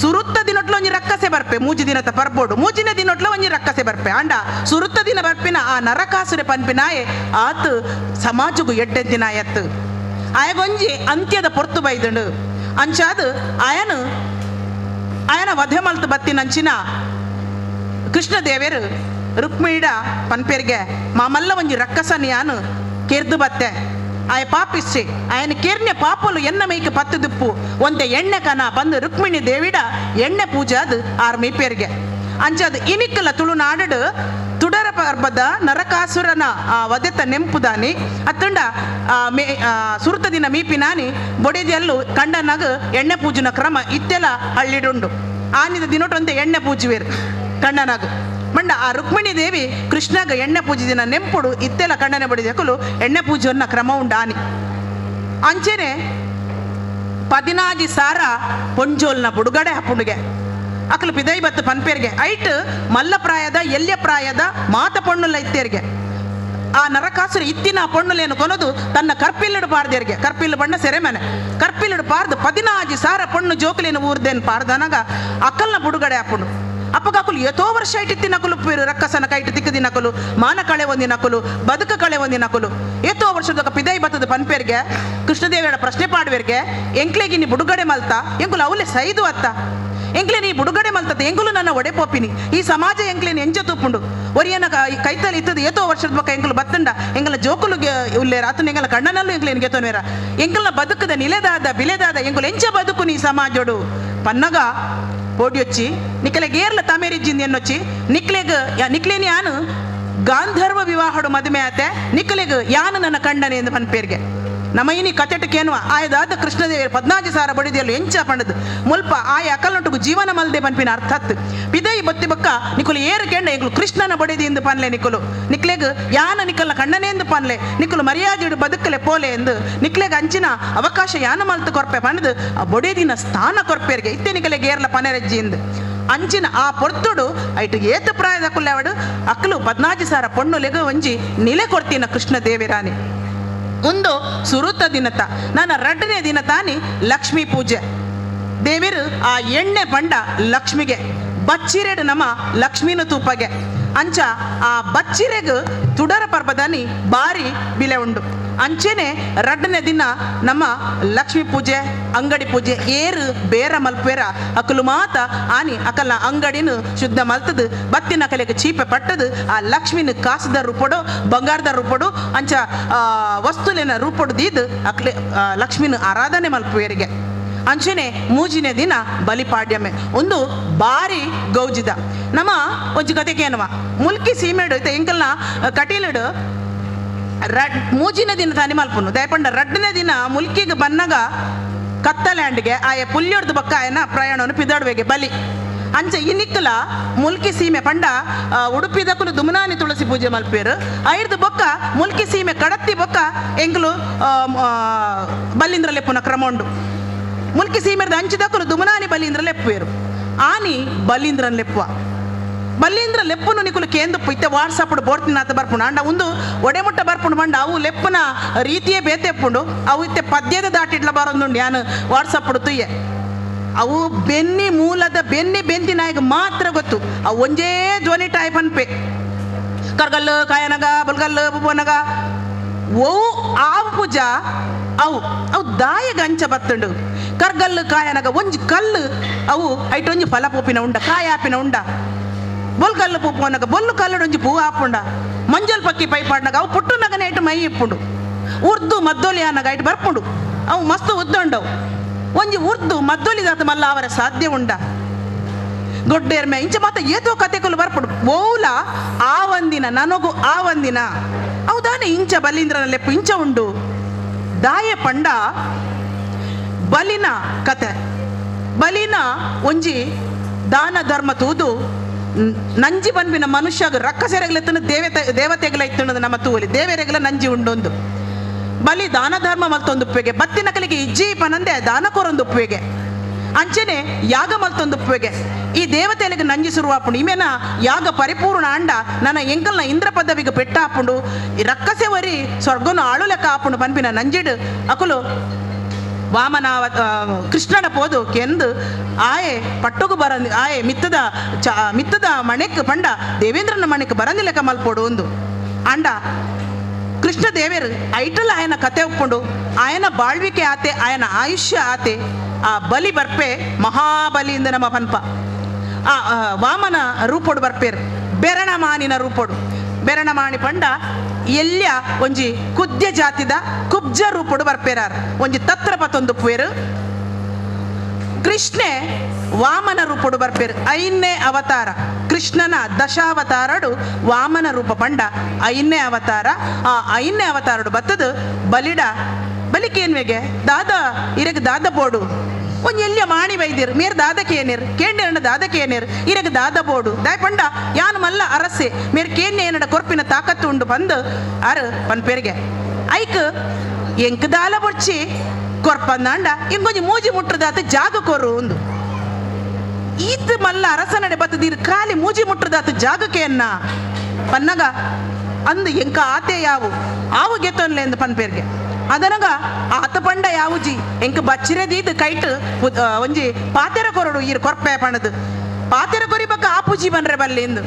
ಸುರುತ್ತ ದಿನೊಟ್ಲ ಒಂಜಿ ರಕ್ಕಸೆ ಬರ್ಪೆ ಮೂಜಿ ದಿನದ ಬರ್ಬೋಡು ಮೂಜಿನ ದಿನೊಟ್ಲ ಒಂಜಿ ರಕ್ಕಸೆ ಬರ್ಪೆ ಅಂಡ ಸುರುತ್ತ ದಿನ ಬರ್ಪಿನ ಆ ನರಕಾಸುರೆ ಪನ್ಪಿನಾಯೆ ಆತ್ ಸಮಾಜಗು ಎಡ್ಡೆ ದಿನ ಎತ್ತು ಆಯಗೊಂಜಿ ಅಂತ್ಯದ ಪೊರ್ತು ಬೈದಂಡು ಅಂಚಾದ ಆಯನ ವಧೆ ಮಲ್ತು ಬತ್ತಿನಂಚಿನ ಕೃಷ್ಣದೇವೇರು ರುಕ್ಮಿಣಿಡ ಪನ್ಪೇರ್ಗೆ ಮಾಮಲ್ಲ ಒಂಜಿ ರಕ್ಕಸನಿ ಯಾನು ಕೆರ್ದು ಬತ್ತೆ ಆಯ ಪಾಪಿಸ್ಸಿ ಆಯನ ಕೇರ್ನೆ ಪಾಪಲು ಎನ್ನ ಮೈಕೆ ಪತ್ತು ದುಪ್ಪು ಒಂದೆ ಎಣ್ಣೆ ಕನ ಬಂದು ರುಕ್ಮಿಣಿ ದೇವಿಡ ಎಣ್ಣೆ ಪೂಜೆ ಅದು ಆರ್ ಮೀಪೇರ್ಗೆ ಅಂಚದು ಇನಿಕ್ಕಲ ತುಳುನಾಡು ತುಡರ ಪರ್ಬದ ನರಕಾಸುರನ ವದೆತ ನೆಂಪುದಾನಿ ಅತ್ತುಂಡ ಸುರುತ ದಿನ ಮೀಪಿನಾನಿ ಬೊಡೆದೆಲ್ಲು ಕಂಡನಾಗ ಎಣ್ಣೆ ಪೂಜನ ಕ್ರಮ ಇತ್ತೆಲ್ಲ ಹಳ್ಳಿಡುಂಡು ಆನಿದ ದಿನೊಟ್ಟೊಂದೆ ಎಣ್ಣೆ ಪೂಜುವೇರು ಕಂಡನಾಗ ಮಂಡ ಆ ರುಕ್ಮಿಣಿ ದೇವಿ ಕೃಷ್ಣಗ ಎಣ್ಣೆ ಪೂಜೆ ದಿನ ನೆಂಪುಡು ಇತ್ತೆಲ್ಲ ಕಂಡನೆ ಬಡಿದಕಲು ಎಣ್ಣೆ ಪೂಜೆಯನ್ನ ಕ್ರಮ ಉಂಡು ಆನಿ ಅಂಚೆನೆ 16 ಸಾರ ಪೊಂಜೋಲ್ನ ಬುಡುಗಡೆ ಹಪ್ಪುಂಡುಗೆ ಅಕಲು ಪಿದೈ ಬತ್ತು ಪನ್ಪೇರ್ಗೆ ಐಟ್ ಮಲ್ಲ ಪ್ರಾಯದ ಎಲ್ಯ ಪ್ರಾಯದ ಮಾತ ಪೊಣ್ಣುಲ್ಲ ಇತ್ತೇರ್ಗೆ ಆ ನರಕಾಸುರ ಇತ್ತಿನ ಪೊಣ್ಣುಲೇನು ಕೊನದು ತನ್ನ ಕರ್ಪಿಲ್ಲಡು ಪಾರ್ದೇರ್ಗೆ ಕರ್ಪಿಲ್ಲು ಬಣ್ಣ ಸೆರೆಮನೆ ಕರ್ಪಿಲ್ಲಡು ಪಾರ್ದು 16 ಸಾರ ಪೊಣ್ಣು ಜೋಕಲೇನು ಊರ್ದೇನು ಪಾರ್ದನಾಗ ಅಕಲ್ನ ಬುಡುಗಡೆ ಹಾಪುಂಡು ಅಪ್ಪಗಾಕುಲು ಎತೋ ವರ್ಷ ಇಟ್ಟಿತ್ತಿ ನಕಲು ರಕ್ಕಸನ ಕೈಟ್ ತಿಕ್ಕದಿ ನಕಲು ಮಾನ ಕಳೆ ಒಂದಿ ನಕಲು ಬದುಕ ಕಳೆ ಒಂದಿ ನಕಲು ಎತೋ ವರ್ಷದ ಪಿದೈ ಬತ್ತದ ಪನ್ಪೇರ್ಗೆ ಕೃಷ್ಣದೇವಿಯ ಪ್ರಶ್ನೆ ಪಾಡುವೇರ್ಗೆ ಎಂಕ್ಲೆಗಿನಿ ಬುಡುಗಡೆ ಮಲ್ತಾ ಎಂಕುಲು ಅವಲೆ ಸೈದು ಅತ್ತ ಎಂಕ್ಲೆ ನೀ ಬುಡುಗಡೆ ಮಲ್ತದ ಎಂಗುಲು ನನ್ನ ಒಡೆ ಪೋಪಿನಿ ಈ ಸಮಾಜ ಎಂಕ್ಲೇನು ಎಂಜ ತೂಪುಂಡು ಒರಿಯನ ಕೈತಲ್ಲಿ ಇತ್ತದ ಏತೋ ವರ್ಷದ ಬಕ್ಕ ಎಂಕುಲು ಬತ್ತಂಡ ಎಂಗಲ ಜೋಕುಲು ಉಲ್ಲೇರ ಆತನ ಎಂಗಲ ಕಣ್ಣನಲ್ಲೂ ಎಂಕ್ಲೇನು ಗೆತೋನೇರ ಎಂಕಲ್ನ ಬದುಕದ ನಿಲೆದಾದ ಬಿಲೆದಾದ ಎಂಗುಲು ಎಂಚ ಬದುಕು ನೀ ಸಮಾಜೋಡು ಪನ್ನಗ ಪೋಡಿಯೊಚ್ಚಿ ನಿಕ್ಲೆ ಗೇರ್ಲ ತಮೇರಿಜ್ಜಿಂದ ಎನ್ನೊಚ್ಚಿ ನಿಕ್ಲೇನಿ ಯಾನು ಗಾಂಧರ್ವ ವಿವಾಹಡು ಮದುವೆ ಆತೆ ನಿಕ್ಲೆಗ್ ಯಾನು ನನ್ನ ಕಂಡನೆ ಎಂದು ಪನ್ಪೇರ್ಗೆ ನಮ್ಮ ಇನಿ ಕತೆಟಕ್ಕೇನುವ ಆಯದಾದ ಕೃಷ್ಣದೇವಿ 16 ಸಾರ ಬಡಿದೆಯಲ್ಲೂ ಎಂಚ ಪಂಡದು ಮುಲ್ಪ ಆಯ ಅಕಲ್ನೊಟ್ಟಿಗೂ ಜೀವನ ಮಲ್ದೆ ಪನ್ಪಿನ ಅರ್ಥತ್ ಪಿದೈ ಬತ್ತಿ ಬಕ್ಕ ನಿಕುಲು ಏರು ಕೆಂಡ ಎಂಗ್ಲು ಕೃಷ್ಣನ ಬಡಿದಿ ಎಂದು ಪನ್ಲೆ ನಿಕ್ಲೆಗ್ ಯಾನ ನಿಕಲ್ನ ಕಣ್ಣನೆ ಎಂದು ಪನ್ಲೆ ನಿಕುಲು ಮರ್ಯಾದೆಡು ಬದುಕಲೆ ಪೋಲೆ ಎಂದು ನಿಕ್ಲೆಗ್ ಅಂಚಿನ ಅವಕಾಶ ಯಾನ ಮಲ್ತು ಕೊರ್ಪೆ ಪಂಡದು ಆ ಬೊಡೆದಿನ ಸ್ಥಾನ ಕೊರ್ಪೇರ್ಗೆ ಇತ್ತೆ ನಿಕಲೆಗ್ ಏರ್ಲ ಪನೆರಜ್ಜಿ ಎಂದು ಅಂಚಿನ ಆ ಪೊರ್ತುಡು ಐಟು ಏತ ಪ್ರಾಯದ ಕುಲ್ಲೆವಡು ಅಕ್ಕಲು 16 ಸಾರ ಪೊಣ್ಣುಲೆಗ ಒಂಜಿ ನಿಲೆ ಕೊಡ್ತೀನ ಕೃಷ್ಣ ದೇವಿರಾನಿ ಒಂದು ಸುರುತ ದಿನತ ನನ್ನ 2ನೇ ದಿನ ತಾನಿ ಲಕ್ಷ್ಮೀ ಪೂಜೆ ದೇವಿರು ಆ ಎಣ್ಣೆ ಬಂಡ ಲಕ್ಷ್ಮಿಗೆ ಬಚ್ಚಿರೆಡು ನಮ್ಮ ಲಕ್ಷ್ಮೀನ ತೂಪಗೆ ಅಂಚ ಆ ಬಚ್ಚಿರೆಗ್ ತುಡರ ಪರ್ಬದಾನಿ ಬಾರಿ ಬಿಲೆ ಉಂಡು ಅಂಚೆನೆ 2ನೇ ದಿನ ನಮ್ಮ ಲಕ್ಷ್ಮೀ ಪೂಜೆ ಅಂಗಡಿ ಪೂಜೆ ಏರು ಬೇರ ಮಲ್ಪೇರ ಅಕಲು ಮಾತ ಆನಿ ಅಕಲ್ನ ಅಂಗಡಿನ ಶುದ್ಧ ಮಲ್ತದು ಬತ್ತಿನ ಕಲೆಗೆ ಚೀಪೆ ಪಟ್ಟದು ಆ ಲಕ್ಷ್ಮಿನ ಕಾಸದ ರೂಪಡು ಬಂಗಾರದ ರೂಪಡು ಅಂಚ ವಸ್ತುಲಿನ ರೂಪಡು ದೀದು ಅಕ್ಲೆ ಲಕ್ಷ್ಮಿನ ಆರಾಧನೆ ಮಲ್ಪುವೇರಿಗೆ ಅಂಚೆನೆ 3ನೇ ದಿನ ಬಲಿಪಾಡ್ಯಮೆ ಒಂದು ಬಾರಿ ಗೌಜಿದ ನಮ್ಮ ಒಂಜಿ ಕತೆಕೇನುವ ಮುಲ್ಕಿ ಸೀಮೆಡು ಎಂಕಲ್ನ ಕಟೀಲಡು 3ನೇ ದಿನ ತಾನಿ ಮಲ್ಪುನು ದಯಪಂಡ 2ನೇ ದಿನ ಮುಲ್ಕಿಗೆ ಬನ್ನಗ ಕತ್ತಲ್ಯಾಂಡ್ಗೆ ಆಯ ಪುಲ್ಯೊಡ್ದು ಬಕ್ಕ ಆಯನ ಪ್ರಯಾಣವನ್ನು ಪಿದಾಡುವೆಗೆ ಬಲಿ ಅಂಚೆ ಇನ್ನಿಕ್ಕಲ ಮುಲ್ಕಿ ಸೀಮೆ ಪಂಡ ಉಡುಪಿದಕ್ಕಲು ದುಮನಾನಿ ತುಳಸಿ ಪೂಜೆ ಮಲ್ಪೇರು ಐರ್ದು ಬೊಕ್ಕ ಮುಲ್ಕಿ ಸೀಮೆ ಕಡತ್ತಿ ಬೊಕ್ಕ ಎಂಗ್ಲು ಬಲ್ಲಿಂದ್ರ ಲೆಪ್ಪುನ ಕ್ರಮ ಉಂಡು ಮುಲ್ಕಿ ಸೀಮೆರ್ದ ಅಂಚಿದಕ್ಕಲು ದುಮನಾನಿ ಬಲ್ಲಿಂದ್ರ ಲೆಪ್ಪುವೇರು ಆನಿ ಬಲ್ಲಿಂದ್ರನ್ ಲೆಪ್ಪುವ ಬಲ್ಲಿಂದ್ರ ಲೆಪ್ಪುನು ನಿಕುಲು ಕೇಂದು ಇತ್ತೆ ವಾಟ್ಸಪ್ ಬೋರ್ತಿನಾತ ಬರ್ಪುಂಡು ಅಂಡ ಒಂದು ಒಡೆಮುಟ್ಟ ಬರ್ಪುಂಡು ಬಂಡ ಅವು ಲೆಪ್ಪನ ರೀತಿಯೇ ಬೇತೆಪ್ಪುಂಡು ಅವು ಇತ್ತೆ ಪದ್ಯದ ದಾಟಿಡ್ಲ ಬರೋದುಂಡು ಯಾನು ವಾಟ್ಸಪ್ ತುಯ್ಯೆ ಅವು ಬೆನ್ನಿ ಮೂಲದ ಬೆಂದಿ ನಾಯಿಗೆ ಮಾತ್ರ ಗೊತ್ತು. ಅವು ಒಂಜೇ ಧ್ವನಿ ಟೈಪ್ ಅನ್ಪೆ. ಕರ್ಗಲ್ಲು ಕಾಯನಗ ಬಲ್ಗಲ್ಲು ಬುಬ್ಬನಗ ಓವು ಆವು ಪೂಜ ಅವು ಅವು ದಾಯಗ ಅಂಚ ಬತ್ತಂಡು. ಕರ್ಗಲ್ಲು ಕಾಯನಗ ಒಂಜಿ ಕಲ್ಲು ಅವು ಐಟೊಂಜಿ ಫಲ ಪೂಪಿನ ಉಂಡ ಕಾಯ ಆಪಿನ ಉಂಡ. ಬೊಲ್ಗಲ್ಲು ಪೂಪನಗ ಬೊಲ್ಲು ಕಲ್ಲುಡೊಂಜಿ ಪೂ ಆಪುಂಡ. ಮಂಜಲ್ ಪಕ್ಕಿ ಪೈಪಾಡ್ನಾಗ ಅವು ಪುಟ್ಟು ನಗನೆ ಇಟ್ಟು ಮೈ ಇಪ್ಪುಂಡು. ಉರ್ದು ಮದ್ದೊಲಿ ಅನ್ನಗ ಇಟ್ಟು ಬರ್ಪುಂಡು. ಅವು ಮಸ್ತ್ ಉದ್ದುಂಡವು. ಒಂಜಿ ಉರ್ದು ಮದ್ದೊಲಿದಾತ ಮಲ್ಲ ಅವರ ಸಾಧ್ಯ ಉಂಡ. ಗೊಡ್ಡೇರ್ಮೆ ಇಂಚ ಮಾತ ಏತೋ ಕತೆಕಲು ಬರ್ಪುಡು. ಓಲ ಆ ಒಂದಿನ ನನಗೂ ಆ ಒಂದಿನ ಹೌದಾನೆ ಇಂಚ ಬಲೀಂದ್ರನ ಲೆಪ್ಪು ಇಂಚ ಉಂಡು. ದಾಯ ಪಂಡ ಬಲಿನ ಕತೆ. ಬಲಿನ ಒಂಜಿ ದಾನ ಧರ್ಮ ತೂದು ನಂಜಿ ಬಂದ್ಬಿನ ಮನುಷ್ಯಗ ರಕ್ಕಸೆರೆಗ್ಲೆತ್ತನ ದೇವತೆಗಳ ಇತ್ತಣದ ನಮ್ಮ ತೂಲಿ ದೇವರೆಗ್ಲ ನಂಜಿ ಉಂಡೊಂದು. ಬಲಿ ದಾನ ಧರ್ಮ ಮಲ್ತೊಂದುಪ್ಪೆಗೆ ಬತ್ತಿನ ಕಲಿಗೆ ಇಜ್ಜಿ ಪನಂದೆ ದಾನ ಕೊರೊಂದುಪ್ಪೆಗೆ ಅಂಚನೆ ಯಾಗ ಮಲ್ತೊಂದುಪ್ಪೆಗೆ ಈ ದೇವತೆಗಳಿಗೆ ನಂಜಿ ಸುರುವಾಪುಂಡು. ಇಮೇನ ಯಾಗ ಪರಿಪೂರ್ಣ ಅಂಡ ನನ್ನ ಎಂಕಲ್ನ ಇಂದ್ರ ಪದವಿಗೆ ಪೆಟ್ಟ ಹಾಪುಂಡು. ಈ ರಕ್ಕಸೆ ವರಿ ಸ್ವರ್ಗನು ಆಳು ಲೆಕ್ಕ ಹಾಪುಂಡು ಪನ್ಪಿನ ನಂಜಿಡು ಅಕುಲು ವಾಮನ ಕೃಷ್ಣನ ಪೋದು ಕೆಂದು ಆಯೆ ಪಟ್ಟುಗು ಬರಂದಿ ಆಯೆ ಮಿತ್ತದ ಮಣೆಕ್ ಪಂಡ ದೇವೇಂದ್ರನ ಮಣೆಕ್ ಬರಂದಿ ಲೆಕ್ಕ ಮಲ್ಪೋಡು ಒಂದು ಅಂಡ ಕೃಷ್ಣ ದೇವೇರು ಐಟಲ್ ಆಯನ ಕತೆ ಒಪ್ಕೊಂಡು ಆಯನ ಬಾಳ್ವಿಕೆ ಆತೆ ಆಯನ ಆಯುಷ್ಯ ಆತೆ. ಆ ಬಲಿ ಬರ್ಪೆ ಮಹಾಬಲಿಯಿಂದ ನಮ್ಮ ಪನ್ಪ ಆ ವಾಮನ ರೂಪೋಡು ಬರ್ಪೇರು ಬೆರಣಮಾನಿನ ರೂಪೋಡು. ಬೆರಣಮಾಣಿ ಪಂಡ ಎಲ್ಯ ಒಂಜಿ ಕುದ್ಯ ಜಾತಿದ ಕುಬ್ಜ ರೂಪೋಡು ಬರ್ಪೇರಾರು. ಒಂಜಿ ತತ್ರ ಪತ್ತೊಂದು ಪೇರು ಕೃಷ್ಣೆ ವಾಮನ ರೂಪೋಡು ಬರ್ಪೇರು. ಐನ್ನೇ ಅವತಾರ ಕೃಷ್ಣನ ದಶಾವತಾರಡು ವಾಮನ ರೂಪ ಪಂಡ ಐನ್ನೇ ಅವತಾರ. ಆ ಐನ್ನೇ ಅವತಾರಡು ಬತ್ತದು ಬಲಿಡ ಬಲಿಕೇನ್ವೆಗೆ ದಾದ ಇರಗ ದಾದ ಬೋಡು ಒಂಜಿ ಎಲ್ಯ ಮಾಣಿ ಬೈದಿರು ಮೇರ್ ದಾದಕೇನೇರು ಕೇಂದ್ರ ದಾದಕೇನೇರು ಇರಗ ದಾದ ಬೋಡು ದಾಯ್ ಪಂಡ ಯಾನು ಮಲ್ಲ ಅರಸೆ ಮೇರ್ ಕೇನ್ಯ ಏನಡ ಕೊರ್ಪಿನ ತಾಕತ್ತು ಉಂಡು ಬಂದು ಅರು ಪನ್ಪೇರಿಗೆ ಐಕ್ ಎಂಕ್ ದಾಲ ಬೊಡ್ಚಿ ಕೊರ್ಪಂದಾಂಡ ಇಂಗೊಂಜಿ ಮೂಜಿ ಮುಟ್ರದಾತ ಜಾಗ ಕೊರು ಒಂದು ಈತ್ ಮಲ್ಲ ಅರಸನಡೆ ಬತ್ತದೀರ್ ಖಾಲಿ ಮೂಜಿ ಮುಟ್ರದಾತ ಜಾಗಕ್ಕೆ ಅನ್ನ ಪನ್ನಗ ಅಂದು ಎಂಕ ಆತೆ ಯಾವು ಆವು ಗೆತ್ತೊನ್ಲೆ ಎಂದು ಪನ್ಪೇರ್ಗೆ ಅದನಗ ಆತ ಪಂಡ ಯಾವುಜಿ ಎಂಕ ಬಚ್ಚಿರದೀದ್ ಕೈಟ್ ಒಂಜಿ ಪಾತೆರ ಕೊರಡು ಈರ್ ಕೊರ್ಪೆ ಪಣದು ಪಾತೆರ ಕೊರಿ ಬಕ್ಕ ಆಪುಜಿ ಬನ್ರೆ ಬಲ್ಲೆ ಎಂದು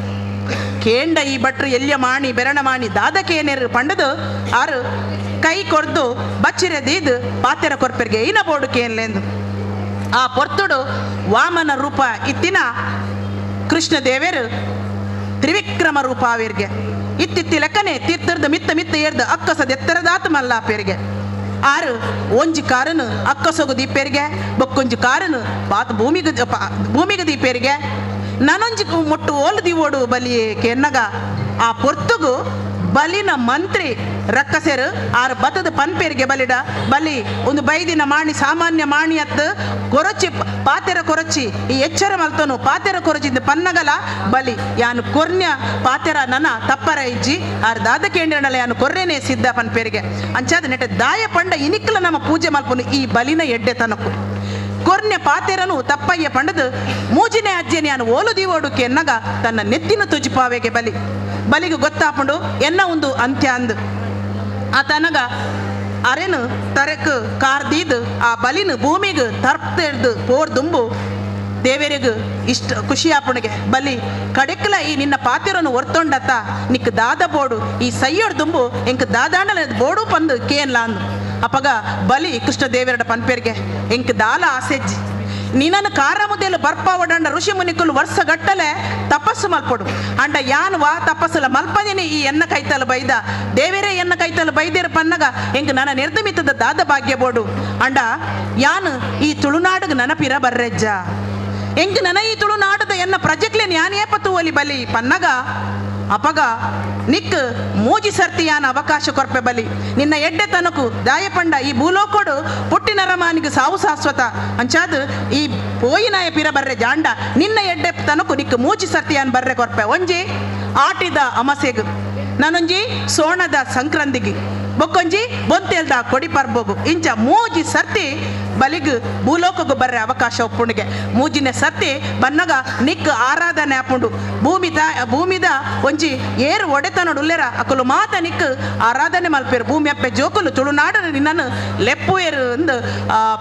ಕೇಂಡ ಈ ಭಟ್ರು ಎಲ್ಯ ಮಾಣಿ ಬೆರಣ ಮಾಣಿ ದಾದಕೇನೇರು ಪಂಡದು ಆರು ಕೈ ಕೊರ್ದು ಬಚ್ಚಿರದೀದ್ ಪಾತೆರ ಕೊರ್ಪೆರ್ಗೆ ಇನ ಬೋಡು ಕೇನ್ಲೆಂದು ಆ ಪೊರ್ತುಡು ವಾಮನ ರೂಪ ಇತ್ತಿನ ಕೃಷ್ಣ ದೇವೇರು ತ್ರಿವಿಕ್ರಮ ರೂಪ ಆವಿರ್ಗೆ ಇತ್ತಿತ್ತಿ ಲೆಕ್ಕನೆ ತೀರ್ಥರ್ದ ಮಿತ್ತ ಏರ್ದ ಅಕ್ಕಸದ ಎತ್ತರದಾತ ಮಲ್ಲ ಪೇರಿಗೆ ಆರು ಒಂಜಿ ಕಾರನು ಅಕ್ಕಸೊಗು ದೀಪೇರಿಗೆ ಬೊಕ್ಕೊಂಜಿ ಕಾರನು ಬಾತ್ ಭೂಮಿಗೆ ದೀಪೇರಿಗೆ ನಾನೊಂಜಿ ಮುಟ್ಟು ಓಲು ದಿವೋಡು ಬಲಿ ಕೆನ್ನಗ ಆ ಪೊರ್ತುಗು ಬಲಿನ ಮಂತ್ರಿ ರಕ್ಕಸೆರು ಆರು ಬತದ ಪನ್ಪೇರಿಗೆ ಬಲಿಡ ಬಲಿ ಒಂದು ಬೈದಿನ ಮಾಣಿ ಸಾಮಾನ್ಯ ಮಾಣಿ ಅತ್ತು ಕೊರಚಿ ಪಾತೆರ ಕೊರಚಿ ಈ ಎಚ್ಚರ ಮಲ್ತನು ಪಾತೆರ ಕೊರಚಿಂದ ಪನ್ನಗಲ ಬಲಿ ಯಾನು ಕೊರ್ನ್ಯ ಪಾತೆರ ನನ್ನ ತಪ್ಪರ ಇಜ್ಜಿ ಆರು ದಾದ ಕೇಂದ್ರನಲ್ಲ ಯಾನು ಕೊರ್ರೇನೆ ಸಿದ್ಧ ಪನ್ಪೇರಿಗೆ ಅಂಚಾದ ನೆಟ್ಟ ದಾಯ ಪಂಡ ಇನಿಕ್ಲ ನಮ್ಮ ಪೂಜೆ ಮಲ್ಪನು ಈ ಬಲಿನ ಎಡ್ಡೆ ತನಕು ಕೊರ್ನ್ಯ ಪಾತೆರನು ತಪ್ಪಯ್ಯ ಪಂಡದು ಮೂಜಿನೇ ಅಜ್ಜೆನೆ ಯಾನು ಓಲು ದೀವೋಡುಕ್ಕೆ ಎನ್ನಗ ತನ್ನ ನೆತ್ತಿನ ತುಜಿಪಾವೆಗೆ ಬಲಿಗೆ ಗೊತ್ತಾಪುಂಡು ಎನ್ನ ಒಂದು ಅಂತ್ಯ ಅಂದು ಆ ತನಗ ಅರೆನು ತರಕ್ ಕಾರ್ದೀದ್ ಆ ಬಲಿನ ಭೂಮಿಗೆ ತರ್ಪ್ತೆಡ್ದು ಪೋರ್ ದುಂಬು ದೇವರಿಗೂ ಇಷ್ಟ ಖುಷಿ ಆಪುಣಿಗೆ ಬಲಿ ಕಡೆಕ್ಲ ಈ ನಿನ್ನ ಪಾತಿರನು ಒರ್ತೊಂಡತ್ತ ನಿಕ್ ದಾದ ಬೋಡು ಈ ಸಯ್ಯೋಡ್ ದುಂಬು ಎಂಕ್ ದಾದಾಂಡಲ ಬೋಡು ಪಂದು ಕೇನ್ಲ ಅಂದು ಅಪಗ ಬಲಿ ಕೃಷ್ಣ ದೇವರಡ ಪನ್ಪೇರ್ಗೆ ಎಂಕ್ ದಾಲ ಆಸೆಜ್ಜಿ ನೀನನ್ನು ಕಾರಮುದೇಲು ಬರ್ಪಾವಡಂಡ ಋಷಿ ಮುನಿಕುಲು ವರ್ಷಗಟ್ಟಲೆ ತಪಸ್ಸು ಮಲ್ಪಡು ಅಂಡ ಯಾನುವ ತಪಸ್ಸುಲ ಮಲ್ಪದಿನಿ ಈ ಎನ್ನ ಕೈತಲು ಬೈದ ದೇವರೇ ಎನ್ನ ಕೈತಲು ಬೈದೇರು ಪನ್ನಗ ಎಂಗ್ ನನ್ನ ನಿರ್ಧಮಿತದ ದಾದ ಭಾಗ್ಯ ಬೋಡು ಅಂಡ ಯಾನು ಈ ತುಳುನಾಡುಗ ನನಪಿರ ಬರ್ರೆಜ್ಜ ಎಂಗ್ ನನ ಈ ತುಳುನಾಡದ ಎನ್ನ ಪ್ರಜೆಕ್ಲೆನ್ ಯಾನ್ ಏಪತ್ತು ಒಲಿ ಬಲಿ ಪನ್ನಗ ಅಪಗ ನಿಕ್ ಮೂಜಿ ಸರ್ತಿ ಯಾನ ಅವಕಾಶ ಕೊರ್ಪೆ ಬಲಿ ನಿನ್ನ ಎಡ್ಡೆ ತನಕು ದಾಯಪಂಡ ಈ ಭೂಲೋಕೋಡು ಪುಟ್ಟಿನ ರಮಾನಿಗೆ ಸಾವು ಶಾಶ್ವತ ಅಂಚಾದ ಈ ಪೋಯಿನಾಯ ಪಿರ ಬರ್ರೆ ಜಾಂಡ ನಿನ್ನ ಎಡ್ಡೆ ತನಕು ನಿಕ್ ಮೂಜಿ ಸರ್ತಿ ಯಾನ್ ಬರ್ರೆ ಕೊರ್ಪೆ ಒಂಜಿ ಆಟಿದ ಅಮಸೆಗ್ ನಾನೊಂಜಿ ಸೋಣದ ಸಂಕ್ರಾಂತಿಗೆ ಬೊಕ್ಕೊಂಜಿ ಬೊಂತೆಲ್ದ ಕೊಡಿ ಪರ್ಬೋಗು ಇಂಚ ಮೂಜಿ ಸರ್ತಿ ಬಲಿಗ್ ಭೂಲೋಕಗೂ ಬರ್ರೆ ಅವಕಾಶ ಒಪ್ಪುಣಿಗೆ ಮೂಜಿನ ಸತ್ತಿ ಬನ್ನಗ ನಿಕ್ ಆರಾಧನೆ ಆಪುಂಡು ಭೂಮಿದ ಒಂಜಿ ಏರು ಒಡೆತನಡು ಉಲ್ಲೆರ ಅಕಲು ಮಾತ ನಿಕ್ ಆರಾಧನೆ ಮಲ್ಪೇರು ಭೂಮಿ ಅಪ್ಪೆ ಜೋಕುಲು ತುಳುನಾಡು ನಿನ್ನನ್ನು ಲೆಪ್ಪುಯರು ಅಂದು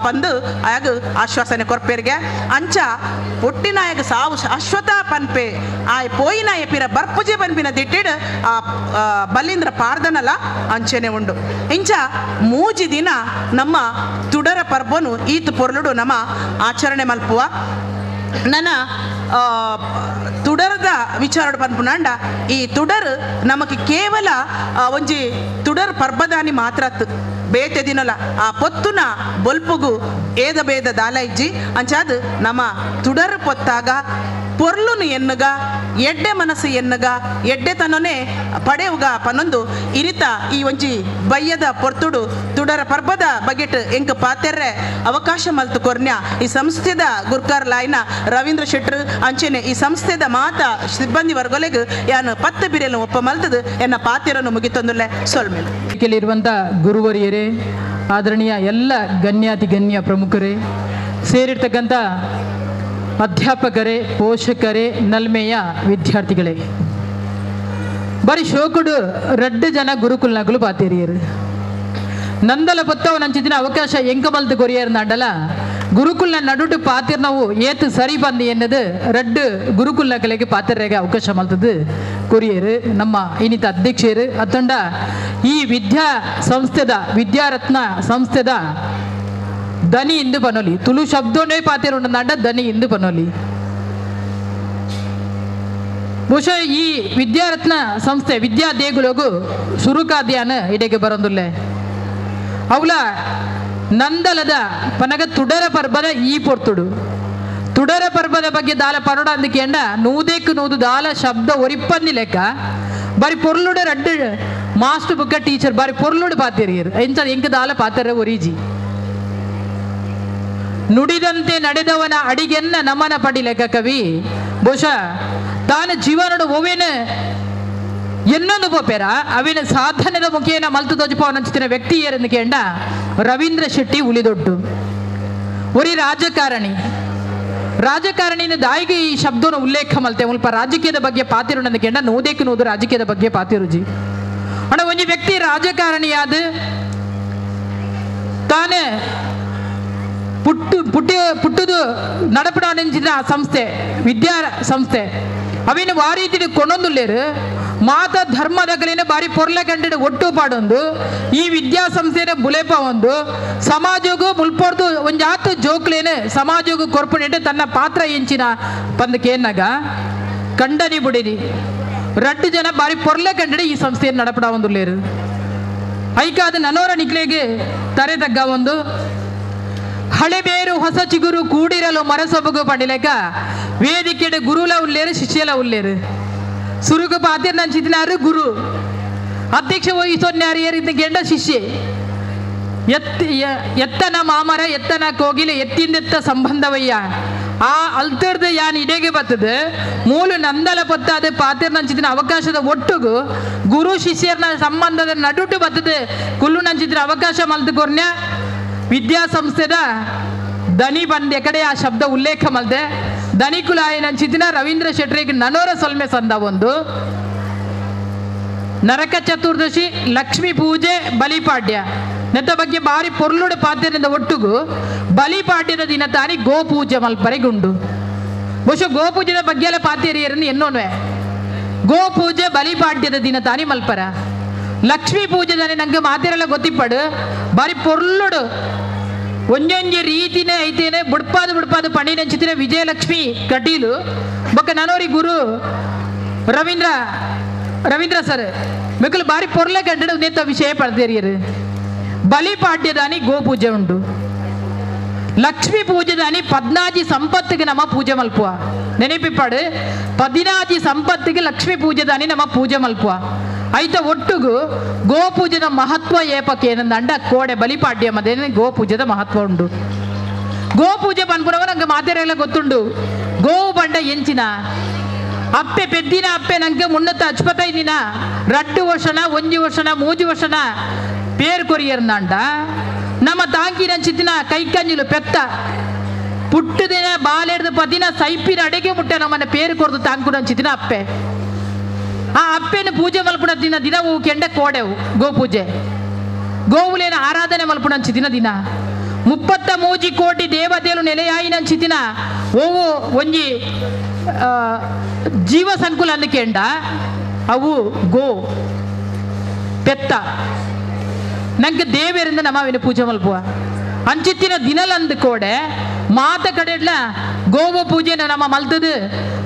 ಪಂದು ಆಗ ಆಶ್ವಾಸನೆ ಕೊರ್ಪೇರ್ಗೆ ಅಂಚ ಪುಟ್ಟಿನಾಯಗ ಸಾವು ಶಾಶ್ವತ ಪನ್ಪೆ ಆಯ್ ಪೋಯಿನಾಯ ಪಿರ ಬರ್ಪುಜೆ ಪನ್ಪಿನ ದಿಟ್ಟಿಡ್ ಆ ಬಲ್ಲಿಂದ್ರ ಪಾರ್ದನಲ ಅಂಚನೆ ಉಂಡು ಇಂಚ ಮೂಜಿ ದಿನ ನಮ್ಮ ತುಡರ ಪರ್ಬನು ಈತ್ ಪೊರ್ಲುಡು ನಮ್ಮ ಆಚರಣೆ ಮಲ್ಪುವ ನನ್ನ ತುಡರದ ವಿಚಾರ ಪನ್ಪುನಾಂಡ ಈ ತುಡರ್ ನಮಗೆ ಕೇವಲ ಒಂಜಿ ತುಡರ್ ಪರ್ಬದಾನಿ ಮಾತ್ರ ಬೇತೆ ದಿನಲ ಆ ಪೊತ್ತುನ ಬೊಲ್ಪುಗು ಏದ ಬೇದ ದಾಲ ಇಜ್ಜಿ ಅಂಚಾದ ನಮ್ಮ ತುಡರ್ ಪೊತ್ತಾಗ ಪೊರ್ಲುನು ಎನ್ನಗ ಎಡ್ಡೆ ಮನಸ್ಸು ಎನ್ನಗ ಎಡ್ಡೆ ತನನೇ ಪಡೆಯುಗ ಪನೊಂದು ಇರಿತ ಈ ಒಂಜಿ ಬಯ್ಯದ ಪೊರ್ತುಡು ತುಡರ ಪರ್ಬದ ಬಗೆಟ್ ಎಂಕ ಪಾತೆರ್ರೆ ಅವಕಾಶ ಮಲ್ತು ಕೊರ್ನ್ಯ ಈ ಸಂಸ್ಥೆದ ಗುರ್ಕಾರ್ ಲಾಯ್ನ ರವೀಂದ್ರ ಶೆಟ್ರು ಅಂಚೆನೆ ಈ ಸಂಸ್ಥೆದ ಮಾತ ಸಿಬ್ಬಂದಿ ವರ್ಗಲೆಗ್ ಯಾನು ಪತ್ತು ಬಿರೆಲು ಒಪ್ಪ ಮಲ್ತದು ಎನ್ನ ಪಾತೆರನ್ನು ಮುಗಿತೊಂದುಲ್ಲೆ ಸೊಲ್ಮೇಲೆ ಇರುವಂಥ ಗುರುವರಿಯರೇ, ಆದರಣೀಯ ಎಲ್ಲ ಗಣ್ಯಾತಿ ಗಣ್ಯ ಪ್ರಮುಖರೇ, ಸೇರಿರ್ತಕ್ಕಂಥ ಅಧ್ಯಾಪಕರೇ, ಪೋಷಕರೇ, ನಲ್ಮೆಯ ವಿದ್ಯಾರ್ಥಿಗಳೇ, ಬರೀ ಶೋಕುಡು 2 ಜನ ಗುರುಕುಲ್ನಗಳು ಪಾತೇರಿಯರು ನಂದಲ ಪತ್ತವ ನಂಚಿದಿನ ಅವಕಾಶ ಎಂಕ ಮಲ್ತು ಕೊರಿಯರ್ ನಾಡಲ ಗುರುಕುಲ್ನ ನಡುಟು ಪಾತಿರ್ ನಾವು ಏತು ಸರಿ ಬಂದು ಎನ್ನದು 2 ಗುರುಕುಲ್ನ ಕಲೆಗೆ ಪಾತಿರ್ರೆಗೆ ಅವಕಾಶ ಮಲ್ತದು ಕೊರಿಯರು ನಮ್ಮ ಇನ್ನಿತ ಅಧ್ಯಕ್ಷರು ಅತ್ತಂಡ ಈ ವಿದ್ಯಾ ಸಂಸ್ಥೆದ ವಿದ್ಯಾರತ್ನ ಸಂಸ್ಥೆದ ದನಿ ಇಂದು ಪನೋಲಿ ತುಳು ಶಬ್ದನೇ ಪಾತಿರುಂಡ ನಾಡ ದನಿ ಇಂದು ಪನೋಲಿ ಬಹುಶಃ ಈ ವಿದ್ಯಾರತ್ನ ಸಂಸ್ಥೆ ವಿದ್ಯಾ ದೇಗುಲಗು ಸುರುಕಾದ್ಯಾನ ಇಡೆಗೆ ಬರೋದಿಲ್ಲ ಅವಳ ನಂದಲದ ಪನಗ ತುಡರ ಪರ್ಬದ ಈ ಪೊರ್ತುಡು ತುಡರ ಪರ್ಬದ ಬಗ್ಗೆ ದಾಲ ಪರೋಡ ಅಂದಕ್ಕೆ ಎಂಡ ನೂದೇಕು ನೂದು ದಾಲ ಶಬ್ದ ಒರಿಪ್ಪಂದಿ ಲೆಕ್ಕ ಬಾರಿ ಪೊರ್ಲುಡ 2 ಮಾಸ್ಟರ್ ಬುಕ್ಕ ಟೀಚರ್ ಬಾರಿ ಪೊರ್ಲುಡು ಪಾತಿರಿಯರು ಎಂಚ ಎಂಕ ದಾಲ ಪಾತರ ಒರಿಜಿ ನುಡಿದಂತೆ ನಡೆದವನ ಅಡಿಗೆನ್ನ ನಮನ ಪಡಿಲೆಕ್ಕ ಕವಿ ಬಹುಶಃ ತಾನು ಜೀವನಡು ಒವೇನ ಎನ್ನೊಂದು ಪೋಪೆರ ಅವಿನ ಸಾಧನೆದ ಮುಖೇನ ಮಲ್ತು ದೋಜಪವನಂಚಿನ ವ್ಯಕ್ತಿ ಏರೆಂದು ಕೇಂಡ ರವೀಂದ್ರ ಶೆಟ್ಟಿ ಉಳಿದೊಡ್ಡು ಒರಿ ರಾಜಕಾರಣಿನ ದಾಯಿಗೆ ಈ ಶಬ್ದವನ್ನು ಉಲ್ಲೇಖ ಮಲ್ತೆ ಮುಲ್ಪ ರಾಜಕೀಯದ ಬಗ್ಗೆ ಪಾತಿರುಂಡು ಕೇಂಡ ನೂದೇಕು ನೂದು ರಾಜಕೀಯದ ಬಗ್ಗೆ ಪಾತಿರುಜಿ ಅಣ್ಣ ಒಂಜಿ ವ್ಯಕ್ತಿ ರಾಜಕಾರಣಿಯಾದ ತಾನೇ ಪುಟ್ಟದು ನಡಪಡಾನೆಂಚಿನ ಸಂಸ್ಥೆ ವಿದ್ಯಾ ಸಂಸ್ಥೆ ಅವಿನ ವಾರೀತಿ ಕೊಂಡೊಂದುಲ್ಲೇರು ಮಾತ ಧರ್ಮದ ಕಲಿನ ಬಾರಿ ಪೊರ್ಲ ಕಂಡಿಡ ಒಟ್ಟು ಪಾಡೊಂದು ಈ ವಿದ್ಯಾಸಂಸ್ಥೆನ ಬುಲೆಪ ಒಂದು ಸಮಾಜಗೂ ಮುಲ್ಪೊರ್ದು ಒಂಜಾತು ಜೋಕ್ಲೇನು ಸಮಾಜಗೂ ಕೊರ್ಪುನೆಂಟು ತನ್ನ ಪಾತ್ರ ಎಂಚಿನ ಪಂದಕೇನಾಗ ಕಂಡನಿ ಬುಡಿನಿ 2 ಜನ ಬಾರಿ ಪೊರ್ಲ ಕಂಡಿಡ ಈ ಸಂಸ್ಥೆಯನ್ನು ನಡಪಡ ಒಂದುಲ್ಲೇರು ಐಕಾದ ನನೋರ ನಿಕ್ಲೆಗೆ ತರೆ ತಗ್ಗ ಒಂದು ಹಳೆಬೇರು ಹೊಸ ಚಿಗುರು ಕೂಡಿರಲು ಮರಸೊಬಗು ಪಡಿಲೆಕ ವೇದಿಕೆಡೆ ಗುರುಲ ಉಲ್ಲೇರು ಶಿಷ್ಯಲ ಉಲ್ಲೇರು ಸುರುಗು ಪಾತಿರ್ ನಂಚಿದಿನಾರು ಗುರು ಅಧ್ಯಕ್ಷ ವಹಿಸೋನ್ಯಾರಿಯರಿಂದ ಗೆಂಡ ಶಿಷ್ಯ ಎತ್ತನ ಮಾಮರ ಎತ್ತನ ಕೋಗಿಲೆ ಎತ್ತಿಂದೆತ್ತ ಸಂಬಂಧವಯ್ಯ ಆ ಅಲ್ತರ್ದು ಯಾನ್ ಇಡೆಗೆ ಬರ್ತದೆ ಮೂಲ ನಂದಲ ಪತ್ತಾದ ಪಾತಿರ್ ನಂಚಿದಿನ ಅವಕಾಶದ ಒಟ್ಟುಗು ಗುರು ಶಿಷ್ಯರ ಸಂಬಂಧದ ನಡುಟು ಬರ್ತದೆ ಕುಲ್ಲು ನಂಚಿದಿನ ಅವಕಾಶ ಮಲ್ತು ಕೊರ್ನ್ಯ ವಿದ್ಯಾಸಂಸ್ಥೆದ ದನಿ ಬಂದೆ ಕಡೆ ಆ ಶಬ್ದ ಉಲ್ಲೇಖ ಮಲ್ದೆ ದನಿಕುಲಾಯ ನಂಚಿದಿನ ರವೀಂದ್ರ ಶೆಟ್ರಿಗೆ ನನೋರ ಸೊಲ್ಮೆ ಸಂದ ಒಂದು ನರಕ ಚತುರ್ದಶಿ ಲಕ್ಷ್ಮೀ ಪೂಜೆ ಬಲಿಪಾಡ್ಯ ನೆತ್ತ ಬಗ್ಗೆ ಬಾರಿ ಪೊರ್ಲುಡು ಪಾತ್ಯದಿಂದ ಒಟ್ಟುಗು ಬಲಿಪಾಡ್ಯದ ದಿನ ತಾನಿ ಗೋಪೂಜೆ ಮಲ್ಪರೆಗುಂಡು ಬಹುಶಃ ಗೋಪೂಜೆದ ಬಗ್ಗೆ ಎಲ್ಲ ಪಾತ್ಯರಿಯರನ್ನು ಎನ್ನೋನ್ವೆ ಗೋಪೂಜೆ ಬಲಿಪಾಡ್ಯದ ದಿನ ತಾನಿ ಮಲ್ಪರ ಲಕ್ಷ್ಮೀ ಪೂಜೆದಾನೆ ನಂಗೆ ಮಾತಿರೆಲ್ಲ ಗೊತ್ತಿಪ್ಪಡು ಬಾರಿ ಪೊರ್ಲುಡು ಒಂಜೊಂಜಿ ರೀತಿನೇ ಐತೇನೆ ಬುಡ್ಪಾದು ಪಂಡಿ ನೆಂಚಿತಿನ ವಿಜಯಲಕ್ಷ್ಮಿ ಕಟೀಲು ಬೊಕ್ಕ ನನೋರಿ ಗುರು ರವೀಂದ್ರ ಸರ್ ಮಿಕ್ಕಲು ಬಾರಿ ಪೊರ್ಲೆ ಕಂಡಿಡ ನೇತ ವಿಷಯ ಪಡೆದಿರಿಯರು ಬಲಿಪಾಡ್ಯದಾನಿ ಗೋಪೂಜೆ ಉಂಟು ಲಕ್ಷ್ಮೀ ಪೂಜೆದಾನಿ 14 ಸಂಪತ್ತಿಗೆ ನಮ್ಮ ಪೂಜೆ ಮಲ್ಪುವ ನೆನಪಿಪ್ಪಾಡು 14 ಸಂಪತ್ತಿಗೆ ಲಕ್ಷ್ಮೀ ಪೂಜೆದಾನಿ ನಮ್ಮ ಪೂಜೆ ಮಲ್ಪುವ ಐತ ಒಟ್ಟುಗು ಗೋಪೂಜೆದ ಮಹತ್ವ ಏಪಕ್ಕೆ ಏನಂದ ಕೋಡೆ ಬಲಿಪಾಡ್ಯ ಮಧ್ಯ ಗೋಪೂಜೆದ ಮಹತ್ವ ಉಂಟು ಗೋಪೂಜೆ ಪನ್ಪುರವ ನಂಗೆ ಮಾತೆರೆಲ್ಲ ಗೊತ್ತುಂಡು ಗೋವು ಬಂಡ ಎಂಚಿನ ಅಪ್ಪೆ ಪೆದ್ದಿನ ಅಪ್ಪೆ ನಂಗೆ ಮುನ್ನತ್ತ 55 ದಿನ 2 ವರ್ಷನ 1 ವರ್ಷನ 3 ವರ್ಷನ ಪೇರ್ ಕೊರಿಯರ್ನಾಂಡ ನಮ್ಮ ತಾಂಕಿನಂಚಿತ್ತಿನ ಕೈಕಂಜಲು ಪೆತ್ತ ಪುಟ್ಟದಿನ ಬಾಲೆಡ್ದು ಪದಿನ ಸೈಪಿನ ಅಡೆಗೆ ಮುಟ್ಟ ನಮ್ಮನ್ನ ಪೇರು ಕೊಡ್ದು ತಾಂಕುನಂಚಿತ್ತಿನ ಅಪ್ಪೆ. ಆ ಅಪ್ಪೆನ ಪೂಜೆ ಮಲ್ಪುಣ ದಿನ ಹೂ ಕೆಂಡ ಕೋಡೆವು ಗೋಪೂಜೆ ಗೋವುಲೇನ ಆರಾಧನೆ ಮಲ್ಪುಣಂಚಿತ್ತಿನ ದಿನ 33 ಕೋಟಿ ದೇವತೆಗಳು ನೆಲೆಯಾಯಿನಂಚಿತ್ತಿನ ಓವು ಒಂಜಿ ಜೀವ ಸಂಕುಲ ಅನ್ನಕೆಂಡ ಅವು ಗೋ ಪೆತ್ತ ನಂಗೆ ದೇವರಿಂದ ನಮ್ಮವಿನ ಪೂಜೆ ಮಲ್ಪುವ ಅಂಚಿತ್ತಿನ ದಿನಲಂದು ಕೋಡೆ ಮಾತ ಕಡೆಡ್ಲ ಗೋವು ಪೂಜೆನ ನಮ್ಮ ಮಲ್ತದು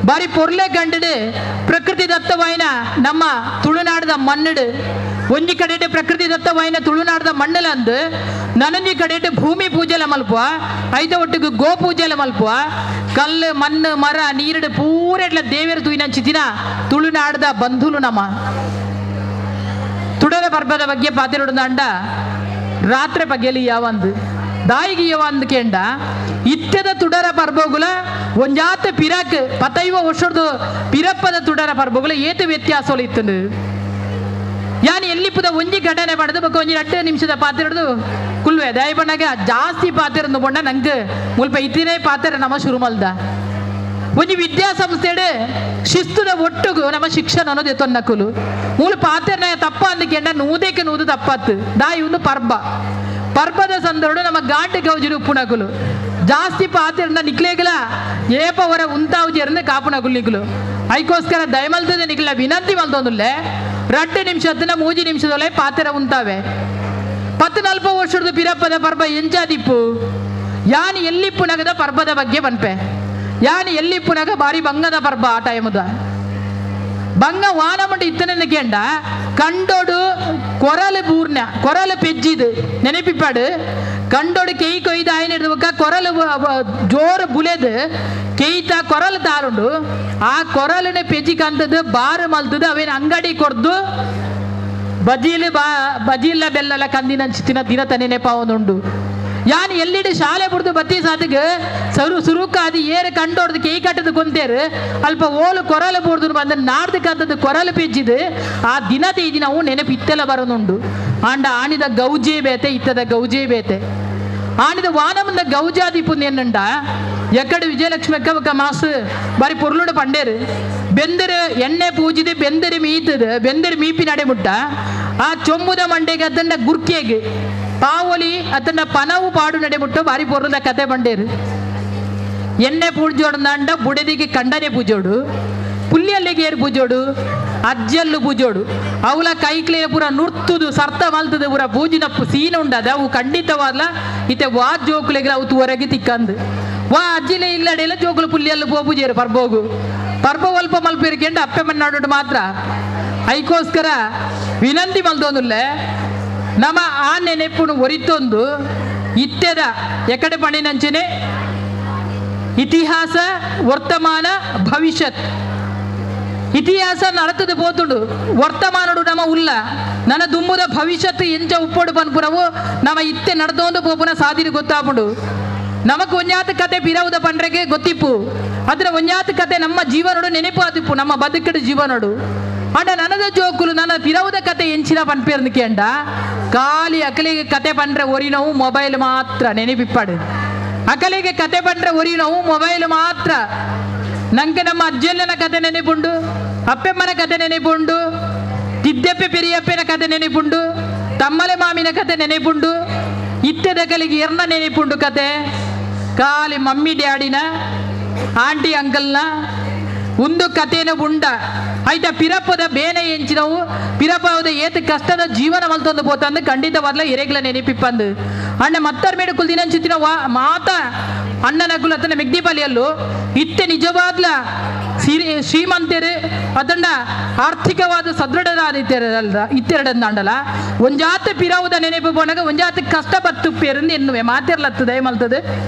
ಬಾರಿ ಪೊರ್ಲೆ ಗಂಡಡು ಪ್ರಕೃತಿ ದತ್ತವಾಯಿನ ನಮ್ಮ ತುಳುನಾಡದ ಮಣ್ಣಡು ಒಂಜಿ ಕಡೆ ಪ್ರಕೃತಿ ದತ್ತವಾಯಿನ ತುಳುನಾಡದ ಮಣ್ಣಲಂದು ನನಂಜಿ ಕಡೆ ಭೂಮಿ ಪೂಜೆಲ ಮಲ್ಪುವ ಐದ ಒಟ್ಟಿಗೆ ಗೋ ಪೂಜೆಲ ಮಲ್ಪುವ ಕಲ್ಲು ಮಣ್ಣು ಮರ ನೀರಡು ಪೂರೆಡ್ಲ ದೇವರ ತೂಯಿನಂಚಿತಿನ ತುಳುನಾಡದ ಬಂಧುಲು ನಮ್ಮ ತುಡರ ಪರ್ಬದ ಬಗ್ಗೆ ಪಾತಿರುಡುಂಡ ರಾತ್ರಿ ಪಗೆಲಿ ಯಾವಂದು ದಾಯಿಗೆ ಯಾವಂದು ಕೇಂಡ ಇತ್ಯದ ತುಡರ ಪರ್ಬೋಗುಲ ಒಂಜಾತ ಪಿರಕ್ 15 ವರ್ಷದ ಪಿರಪ್ಪದ ತುಡರ ಪರ್ಬೋಗುಲ ಏತು ವ್ಯತ್ಯಾಸಗಳು ಇತ್ತು ಯಾನ್ ಎಲ್ಲಿಪ್ಪದ ಒಂಜಿ ಘಟನೆ ಪಡೆದು ಬಕ್ಕ ಒಂಜಿ 2 ನಿಮಿಷದ ಪಾತಿರದು ಕುಲ್ವೆ ದಯ ಬಣ್ಣಗೆ ಜಾಸ್ತಿ ಪಾತಿರಂದು ಬಣ್ಣ ನಂಗೆ ಮುಲ್ಪ ಇತ್ತಿನೇ ಪಾತ್ರ ನಮ್ಮ ಶುರು ಮಲ್ದ ಒಂಜಿ ವಿದ್ಯಾಸಂಸ್ಥೆಡು ಶಿಸ್ತುದ ಒಟ್ಟುಗು ನಮ್ಮ ಶಿಕ್ಷಣ ಅನ್ನೋದು ಎತ್ತೊನ್ನಕುಲು ಮೂಲ ಪಾತ್ರನ ತಪ್ಪ ಅಂದಕೆಂಡ ನೂದೇಕೆ ನೂದು ತಪ್ಪತ್ತು ದಾಯಿ ಒಂದು ಪರ್ಬದ ಸಂದರ್ಭ ನಮ್ಮ ಗಾಂಟೆ ಗೌಜಿರು ಉಪ್ಪುನಕುಲು ಜಾಸ್ತಿ ಪಾತ್ರದ ನಿಕ್ಲೇಗಲ ಏಪವರ ಉಂತಾವುಜಿಯರಿಂದ ಕಾಪುನಕುಲು ನಿಕ್ಲು ಐಕೋಸ್ಕರ ದಯಮಲ್ತದ ನಿಕ್ಲ ವಿನಂತಿ ಮಲ್ತೊಂದುಲ್ಲೆ 2 ನಿಮಿಷದ 3 ನಿಮಿಷದೊಳೆ ಪಾತ್ರ ಉಂತಾವೆ 14 ವರ್ಷದ ಪಿರಪ್ಪದ ಪರ್ಬ ಎಂಚಾದಿಪ್ಪು ಯಾನ್ ಎಲ್ಲಿಪ್ಪುನಗದ ಪರ್ಬದ ಬಗ್ಗೆ ಬನ್ಪೆ ಯಾನ್ ಎಲ್ಲಿಪ್ಪುನಗ ಬಾರಿ ಬಂಗದ ಪರ್ಬ ಆ ಟೈಮದ ಬಂಗ ವಾನಮಂಡ ಇತ್ತನ ಕೇಂಡ ಕಂಡೋಡು ಕೊರಲು ಬೂರ್ನ ಕೊರಲು ಪೆಜ್ಜಿದು ನೆನಪಿಪ್ಪಾಡು ಕಂಡೋಡು ಕೈ ಕೊಯ್ದು ಆಯ್ನ ಹಿಡಿದಕ್ಕ ಕೊರಲು ಜೋರು ಬುಲೆದು ಕೆಯ್ತ ಕೊರಲು ತಾರುಂಡು ಆ ಕೊರಲನೆ ಪೆಜ್ಜಿ ಕಂತದ್ದು ಬಾರು ಮಲ್ತದ್ದು ಅವೇನು ಅಂಗಡಿ ಕೊಡ್ದು ಬಜೀಲ ಬೆಲ್ಲಲ ಕಂದಿನ ದಿನ ತನೆ ನೆಪಾವೊಂದುಂಡು ಯಾನ್ ಎಲ್ಲಿಡು ಶಾಲೆ ಬಿಡ್ದು ಬತ್ತಿ ಸಾತಿಗೆ ಸುರುಕಾದಿ ಏರು ಕಂಡೋಡ್ದು ಕೈ ಕಟ್ಟದು ಕೊಂತೇರು ಅಲ್ಪ ಓಲು ಕೊರಲು ಬೂರ್ದು ಬಂದ ನಾಡ್ದು ಕಂತದ್ದು ಕೊರಲು ಪೆಜ್ಜಿದು ಆ ದಿನದ ಈ ದಿನವು ನೆನಪು ಇತ್ತೆಲ್ಲ ಬರೋದುಂಡು ಆಂಡ ಆಣಿದ ಗೌಜೆ ಬೇತೆ ಇತ್ತದ ಗೌಜೆ ಬೇತೆ ಆಣಿದ ವಾನಮಂದ ಗೌಜಾದಿಪುಂದು ಎನ್ನುಂಡ ಎಕ್ಕಡೆ ವಿಜಯಲಕ್ಷ್ಮಿ ಅಕ್ಕ ಮಾಸು ಬಾರಿ ಪೊರ್ಲುಡು ಪಂಡೇರು ಬೆಂದರು ಎಣ್ಣೆ ಪೂಜಿದು ಬೆಂದರು ಮೀತದು ಬೆಂದರು ಮೀಪಿ ನಡೆಮುಟ್ಟ ಆ ಚೊಂಬುದ ಮಂಡೆಗೆ ಅದಂಡ ಗುರ್ಕೆಗೆ ಪಾವೊಲಿ ಅತನ ಪನವು ಪಾಡು ನಡೆಮುಟ್ಟು ಬಾರಿ ಪೊರ್ಲದ ಕತೆ ಬಂಡೇರು ಎಣ್ಣೆ ಪೂಜೋಡು ಬುಡದಿಗೆ ಕಂಡನೆ ಪೂಜೋಡು ಪುಲ್ಲಿಯಲ್ಲಿಗೆ ಏರು ಪೂಜೋಡು ಅಜ್ಜಲ್ಲು ಪೂಜೋಡು ಅವಳ ಕೈಕ್ಲೆಯ ಪೂರ ನುರ್ತುದು ಸರ್ತ ಮಲ್ತದ ಪೂರ ಪೂಜಿನ ಸೀನ್ ಉಂಡದ ಅವು ಖಂಡಿತವಾದ್ಲ ಇತ್ತೆ ವಾ ಜೋಕುಲೆಗೆ ಅವು ಹೊರಗೆ ತಿಕ್ಕಂದು ವಾ ಅಜ್ಜಿಲೆ ಇಲ್ಲಡೆಲ್ಲ ಜೋಕುಲು ಪುಲ್ಲಿಯಲ್ಲು ಪೂಜೇರು ಪರ್ಬೋಗು ಪರ್ಬ ಅಲ್ಪ ಮಲ್ಪಿರ್ಕೆಂಡು ಅಪ್ಪೆ ಮನ್ನಾಡು ಮಾತ್ರ ಐಕೋಸ್ಕರ ವಿನಂತಿ ಮಲ್ದೊಂದುಲ್ಲೆ ನಮ್ಮ ಆ ನೆನೆಪುನು ಒರಿತೊಂದು ಇತ್ಯದ ಎಕಡೆ ಪಣಿನಂಚನೆ ಇತಿಹಾಸ ವರ್ತಮಾನ ಭವಿಷ್ಯತ್ ಇತಿಹಾಸ ನಡತದ ಪೋತುಂಡು ವರ್ತಮಾನಡು ನಮ್ಮ ಉಲ್ಲ ನನ್ನ ದುಮ್ಮುದ ಭವಿಷ್ಯತ್ ಎಂಚ ಉಪ್ಪೋಡು ಪನ್ಪುನವು ನಮ್ಮ ಇತ್ತೆ ನಡೆದೊಂದು ಪೋಪುನ ಸಾದಿರು ಗೊತ್ತಾಪುಂಡು ನಮಕ್ ಒಂಜಾತ ಕತೆ ಪಿರವುದ ಪಂಡ್ರೆಗೆ ಗೊತ್ತಿಪ್ಪು ಅದ್ರ ಒಂಜಾತ ಕತೆ ನಮ್ಮ ಜೀವನೋಡು ನೆನಪು ಆದಿಪ್ಪು ನಮ್ಮ ಬದುಕಡು ಜೀವನೋಡು ಅಂಡ ನನದ ಜೋಕುಲು ನನ್ನ ಪಿರವುದ ಕತೆ ಎಂಚಿನ ಪನ್ಪೇರ್ನು ಕೇಂಡ ಖಾಲಿ ಅಕಲಿಗೆ ಕತೆ ಪಂಡ್ರೆ ಒರಿನವು ಮೊಬೈಲ್ ಮಾತ್ರ ನೆನಪಿಪ್ಪಾಡು ಅಕಲಿಗೆ ಕತೆ ಪಂಡ್ರೆ ಒರಿನವು ಮೊಬೈಲ್ ಮಾತ್ರ ನಂಗೆ ನಮ್ಮ ಅಜ್ಜಲ್ಲನ ಕತೆ ನೆನಪುಂಡು ಅಪ್ಪೆಮ್ಮನ ಕತೆ ನೆನಪುಂಡು ತಿದ್ದೆಪ್ಪೆ ಪೆರಿಯಪ್ಪನ ಕತೆ ನೆನಪುಂಡು ತಮ್ಮಲೆ ಮಾಮಿನ ಕತೆ ನೆನಪುಂಡು ಇತ್ತೆದ ಕಲಿಗೆ ಎರ್ನ ನೆನಪುಂಡು ಕತೆ ಖಾಲಿ ಮಮ್ಮಿ ಡ್ಯಾಡಿನ ಆಂಟಿ ಅಂಕಲ್ನ ಒಂದು ಕಥೆನ ಉಂಡ ಆಯ್ತಾ ಪಿರಪ್ಪದ ಬೇನೆ ಎಂಚಿನವು ಪಿರಪ್ಪದ ಏತ ಕಷ್ಟದ ಜೀವನ ಮಲ್ತೊಂದು ಪೋತಂದು ಖಂಡಿತವಾದ್ಲ ಎರೆಗ್ಲ ನೆನಪಿಪ್ಪಂದು ಅಣ್ಣ ಮತ್ತರ್ ಮೇಡಕುಲ್ ದಿನಂಚಿತ್ತಿನ ಮಾತ ಅಣ್ಣನ ಕುಲತನ ಮೆಗ್ದಿಪಾಲಿಯಲ್ಲೂ ಇತ್ತೆ ನಿಜವಾದ್ಲ ಶ್ರೀಮಂತರು ಅದಂಡ ಆರ್ಥಿಕವಾದ ಸದೃಢರಾದ ಇತ್ತೆರಡಂದಾಂಡಲ ಒಂಜಾತ ಪಿರಾವುದ ನೆನಪು ಪೋನಾಗ ಒಂಜಾತ ಕಷ್ಟ ಬತ್ತು ಪೇರಿಂದ ಎನ್ನುವೆ ಮಾತಿರ್ಲತ್ತು ದಯ ಮಲ್ತದೆ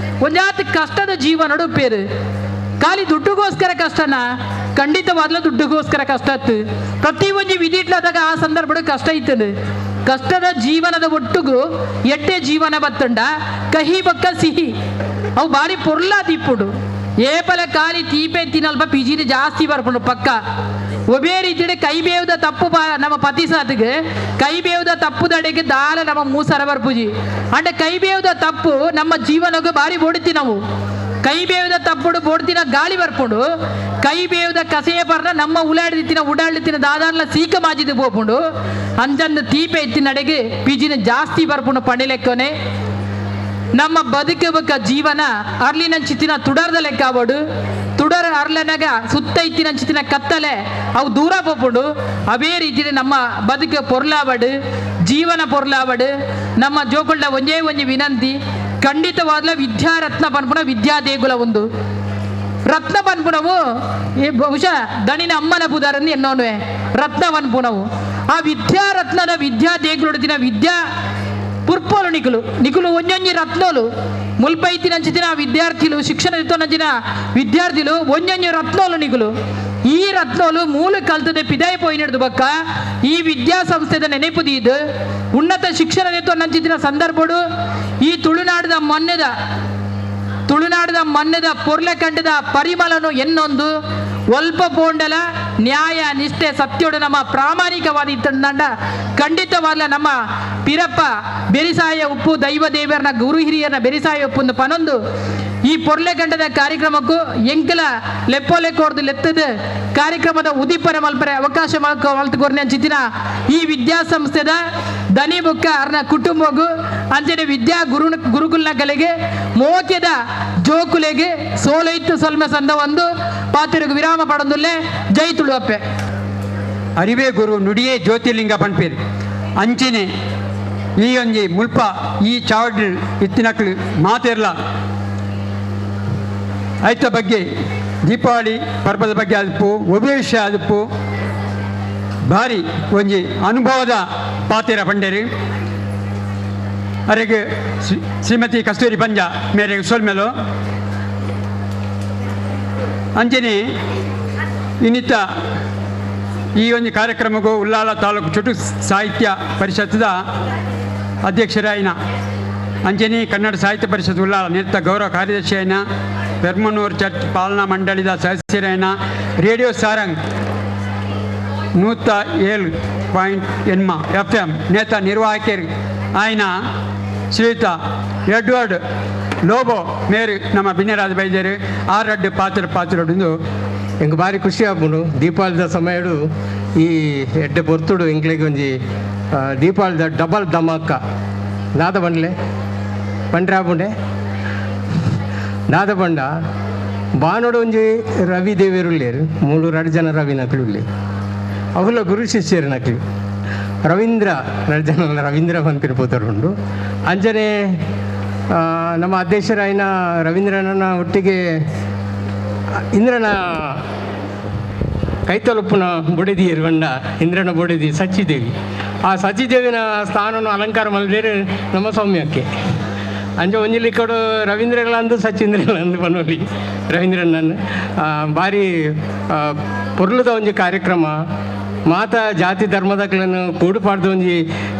ಒಂಜಾತ ಕಷ್ಟದ ಜೀವನಡು ಪೇರು ಖಾಲಿ ದುಡ್ಡುಗೋಸ್ಕರ ಕಷ್ಟನ ಖಂಡಿತವಾದ್ಲ ದುಡ್ಡುಗೋಸ್ಕರ ಕಷ್ಟ ಇತ್ತು ಪ್ರತಿ ಒಂಜಿ ವಿಧಿ ಇಟ್ಲಾದಾಗ ಆ ಸಂದರ್ಭ ಕಷ್ಟ ಇತ್ತದು ಕಷ್ಟದ ಜೀವನದ ಒಟ್ಟುಗು ಎಡ್ಡೆ ಜೀವನ ಬತ್ತಂಡ ಕಹಿ ಬಕ್ಕ ಸಿಹಿ ಅವು ಬಾರಿ ಪೊರ್ಲಾ ತಿಪ್ಪುಡು ಏಪಲ ಖಾಲಿ ತೀಪೆ ತಿನ್ನಲ್ಪ ಪಿಜಿನ ಜಾಸ್ತಿ ಬರ್ಪುಂಡು ಪಕ್ಕ ಒಬ್ಬೇ ರೀತಿಯ ಕೈ ಬೇವುದ ತಪ್ಪು ನಮ್ಮ ಪತಿ ಸಾತಿಗೆ ಕೈ ಬೇವುದ ತಪ್ಪು ದಡೆಗೆ ದಾಲ ನಮ್ಮ ಮೂಸರ ಬರ್ಪುಜಿ ಅಂದ್ರೆ ಕೈ ಬೇವುದ ತಪ್ಪು ನಮ್ಮ ಜೀವನಕ್ಕೆ ಬಾರಿ ಓಡಿತಿ ನಾವು ಕೈ ಬೇವುದ ತಪ್ಪುಡು ಬೋಡ್ತಿನ ಗಾಳಿ ಬರ್ಕೊಂಡು ಕೈ ಬೇವುದ ಕಸೆಯ ಬರ್ನ ನಮ್ಮ ಉಡಾಡ್ತಿನ ದಾದಾನ್ಲ ಸೀಕ ಮಾಜಿದು ಬೋಪುಂಡು ಅಂಜಂದು ತೀಪೆ ಎತ್ತಿನ ನಡೆಗೆ ಪಿಜಿನ ಜಾಸ್ತಿ ಬರ್ಪುಂಡು ಪಂಡಿಲೆಕ್ಕನೆ ನಮ್ಮ ಬದುಕಬೇಕ ಜೀವನ ಅರ್ಲಿನ ಚಿತ್ತಿನ ತುಡರ್ದ ಲೆಕ್ಕ ಆಬೋಡು ತುಡರ್ ಅರ್ಲನಾಗ ಸುತ್ತ ಇತ್ತಿನ ಚಿತ್ತಿನ ಕತ್ತಲೆ ಅವು ದೂರ ಪೋಪುಂಡು ಅವೇ ರೀತಿ ನಮ್ಮ ಬದುಕು ಪೊರ್ಲಾವಡು ಜೀವನ ಪೊರ್ಲಾವಡು ನಮ್ಮ ಜೋಗುಳ್ಳ ಒಂದೇ ಒಂಜಿ ವಿನಂತಿ ಖಂಡಿತವಾದ್ಲ ವಿದ್ಯಾರತ್ನ ಪನ್ಪುಣ ವಿದ್ಯಾ ದೇಗುಲ ಒಂದು ರತ್ನ ಪನ್ಪುಣವು ಬಹುಶಃ ದಣಿನ ಅಮ್ಮನ ಬುಧಾರನ್ನು ಎನ್ನೋನ್ವೆ ರತ್ನ ಪನ್ಪುಣವು ಆ ವಿದ್ಯಾರತ್ನದ ವಿದ್ಯಾ ದೇಗುಲುಡಿನ ವಿದ್ಯಾ ಪುರ್ಪೋಲು ನಿಕುಲು ಒಂಜೊಂಜಿ ರತ್ನೋಲು ಮುಲ್ಪೈತಿನಂಚಿನ ವಿದ್ಯಾರ್ಥಿಗಳು ಶಿಕ್ಷಣ ಇತ್ತೊಂಜಿನ ವಿದ್ಯಾರ್ಥಿಗಳು ಒಂಜೊಂಜಿ ರತ್ನೋಲು ನಿಕುಲು ಈ ರತ್ನೋಲು ಮೂಲ ಕಲ್ತದೆ ಪಿದಾಯ ಪೋಯಿನಿಡ್ದು ಬಕ್ಕ ಈ ವಿದ್ಯಾಸಂಸ್ಥೆದ ನೆನೆಪುದಿದ್ದು ಉನ್ನತ ಶಿಕ್ಷಣ ನಂಚಿನ ಸಂದರ್ಭಡು ಈ ತುಳುನಾಡದ ಮಣ್ಣದ ಪೊರ್ಲೆ ಕಂಡದ ಪರಿಮಳನು ಎನ್ನೊಂದು ಒಲ್ಪ ಪೋಂಡಲ ನ್ಯಾಯ ನಿಷ್ಠೆ ಸತ್ಯೋಡು ನಮ್ಮ ಪ್ರಾಮಾಣಿಕವಾದ ಇತ್ತಂಡ ಖಂಡಿತವಾದ ನಮ್ಮ ಪಿರಪ್ಪ ಬೆರಿಸಾಯ ಉಪ್ಪು ದೈವ ದೇವರನ ಗುರು ಹಿರಿಯರನ್ನ ಬೆರಿಸಾಯ ಉಪ್ಪು ಪನೊಂದು ಈ ಪೊರ್ಲೆ ಗಂಡದ ಕಾರ್ಯಕ್ರಮಕ್ಕೂ ಎಂಕಲ ಲೆಪ್ಪೊಲೆಕ್ಕೋರ್ದು ಲೆತ್ತದ ಕಾರ್ಯಕ್ರಮದ ಉದೀಪನ ಮಲ್ಪರೆ ಅವಕಾಶ ಮಲ್ತುಕೊರ್ನೆ ಚಿತ್ತಿನ ಈ ವಿದ್ಯಾಸಂಸ್ಥೆದ ದನಿ ಬುಕ್ಕ ಅರ್ನ ಕುಟುಂಬಗೂ ಅಂಚನೆ ವಿದ್ಯಾ ಗುರುಕುಲ್ನ ಕಲೆಗೆ ಮೋಕ್ಯದ ಜೋಕುಲೆಗೆ ಸೋಲೈತ್ತು ಸೊಲ್ಮೆ ಸಂದ ಒಂದು ಪಾತಿರಿಗೆ ವಿರಾಮ ಪಡೊಂದುಲ್ಲೆ ಜೈ ತುಳುವಪ್ಪೆ ಅರಿವೇ ಗುರು ನುಡಿಯೇ ಜ್ಯೋತಿರ್ಲಿಂಗ ಪನ್ಪೇರು ಅಂಚಿನೆ ಈ ಒಂಜಿ ಮುಲ್ಪ ಈ ಚಾವಡಿ ಇತ್ತಿನಕ್ಲು ಮಾತೆರ್ಲ ಐತ ಬಗ್ಗೆ ದೀಪಾವಳಿ ಪರ್ವದ ಬಗ್ಗೆ ಆದಪ್ಪು ಒಬ್ಬೇ ವಿಷಯ ಆದಪ್ಪು ಭಾರಿ ಒಂಜಿ ಅನುಭವದ ಪಾತೆರ ಪಂಡೇರಿ ಅರೆಗೆ ಶ್ರೀಮತಿ ಕಸ್ತೂರಿ ಪಂಜ ಮೇರೆಗೆ ಸೋಲ್ಮೆಲು ಅಂಚನೆ ಇನ್ನಿತ್ತ ಈ ಒಂದು ಕಾರ್ಯಕ್ರಮಕ್ಕೂ ಉಲ್ಲಾಲ ತಾಲೂಕು ಚುಟು ಸಾಹಿತ್ಯ ಪರಿಷತ್ತದ ಅಧ್ಯಕ್ಷರಾಯಿನ ಅಂಜನಿ ಕನ್ನಡ ಸಾಹಿತ್ಯ ಪರಿಷತ್ ಉಲ್ಲಾಲ ನಿರತ ಗೌರವ ಕಾರ್ಯದರ್ಶಿ ಆಯ್ನ ಪೆರ್ಮನೂರು ಚರ್ಚ್ ಪಾಲನಾ ಮಂಡಳಿದ ಸದಸ್ಯರಾಯಿನ ರೇಡಿಯೋ ಸಾರಂಗ್ 107.8 FM ನೇತ ನಿರ್ವಾಹಕರು ಆಯ್ನ ಶ್ರೀಯುತ ಎಡ್ವರ್ಡ್ ಲೋಬೋ ಮೇರು ನಮ್ಮ ಬಿನ್ನರಾಜ ಬೈದೇರು ಆರಡ್ಡು ಪಾತ್ರೊಂದು ಎಂಗೆ ಭಾರಿ ಖುಷಿ ಆಪುಂಡು ದೀಪಾವಳಿದ ಸಮಯಡು ಈ ಎಡ್ಡೆ ಪೊರ್ತುಡು ಎಂಕ್ಲೆಗೆ ಒಂಜಿ ದೀಪಾವಳಿದ ಡಬಲ್ ಧಮಾಕ ದಾದ ಬಂಡ್ಲೆ ಪಂಡ್ರೆ ಆಪುಂಡೆ ದಾದ ಬಂಡ ಬಾನೋಡು ಒಂಜಿ ರವಿ ದೇವೇರುಳ್ಳೇರು 3 ಜನ ರವಿ ನಕಲು ಉಳ್ಳಿ ಅವುಲ ಗುರು ಶಿಷ್ಯರು ನಕಲು ರವೀಂದ್ರ ರವೀಂದ್ರ ಪನ್ಪಿರ್ಬೋತರುಂಡು ಅಂಜನೆ ನಮ್ಮ ಅಧ್ಯಕ್ಷರಾಯಿನ ರವೀಂದ್ರನ ಒಟ್ಟಿಗೆ ಇಂದ್ರನ ಕೈತಲುಪ್ಪುನ ಬೊಡೆದಿ ಇರುವಂಡ ಇಂದ್ರನ ಬೊಡೆದಿ ಸಚ್ಚಿದೇವಿ ಆ ಸಚ್ಚಿದೇವಿನ ಸ್ಥಾನವನ್ನು ಅಲಂಕಾರ ಮಾಡಿದ್ರೆ ನಮ್ಮ ಸೌಮ್ಯಕ್ಕೆ ಅಂಜ ಒಂಜಿಲಿ ಕಡು ರವೀಂದ್ರಗಳಂದು ಸಚ್ಚಿಂದ್ರಗಳಂದು ಬನ್ನೋಲಿ ರವೀಂದ್ರನನ್ನು ಭಾರಿ ಪೊರ್ಲುದ ಒಂಜಿ ಕಾರ್ಯಕ್ರಮ ಮಾತ ಜಾತಿ ಧರ್ಮದಗಳನ್ನು ಕೂಡುಪಾಡ್ದ ಒಂಜಿ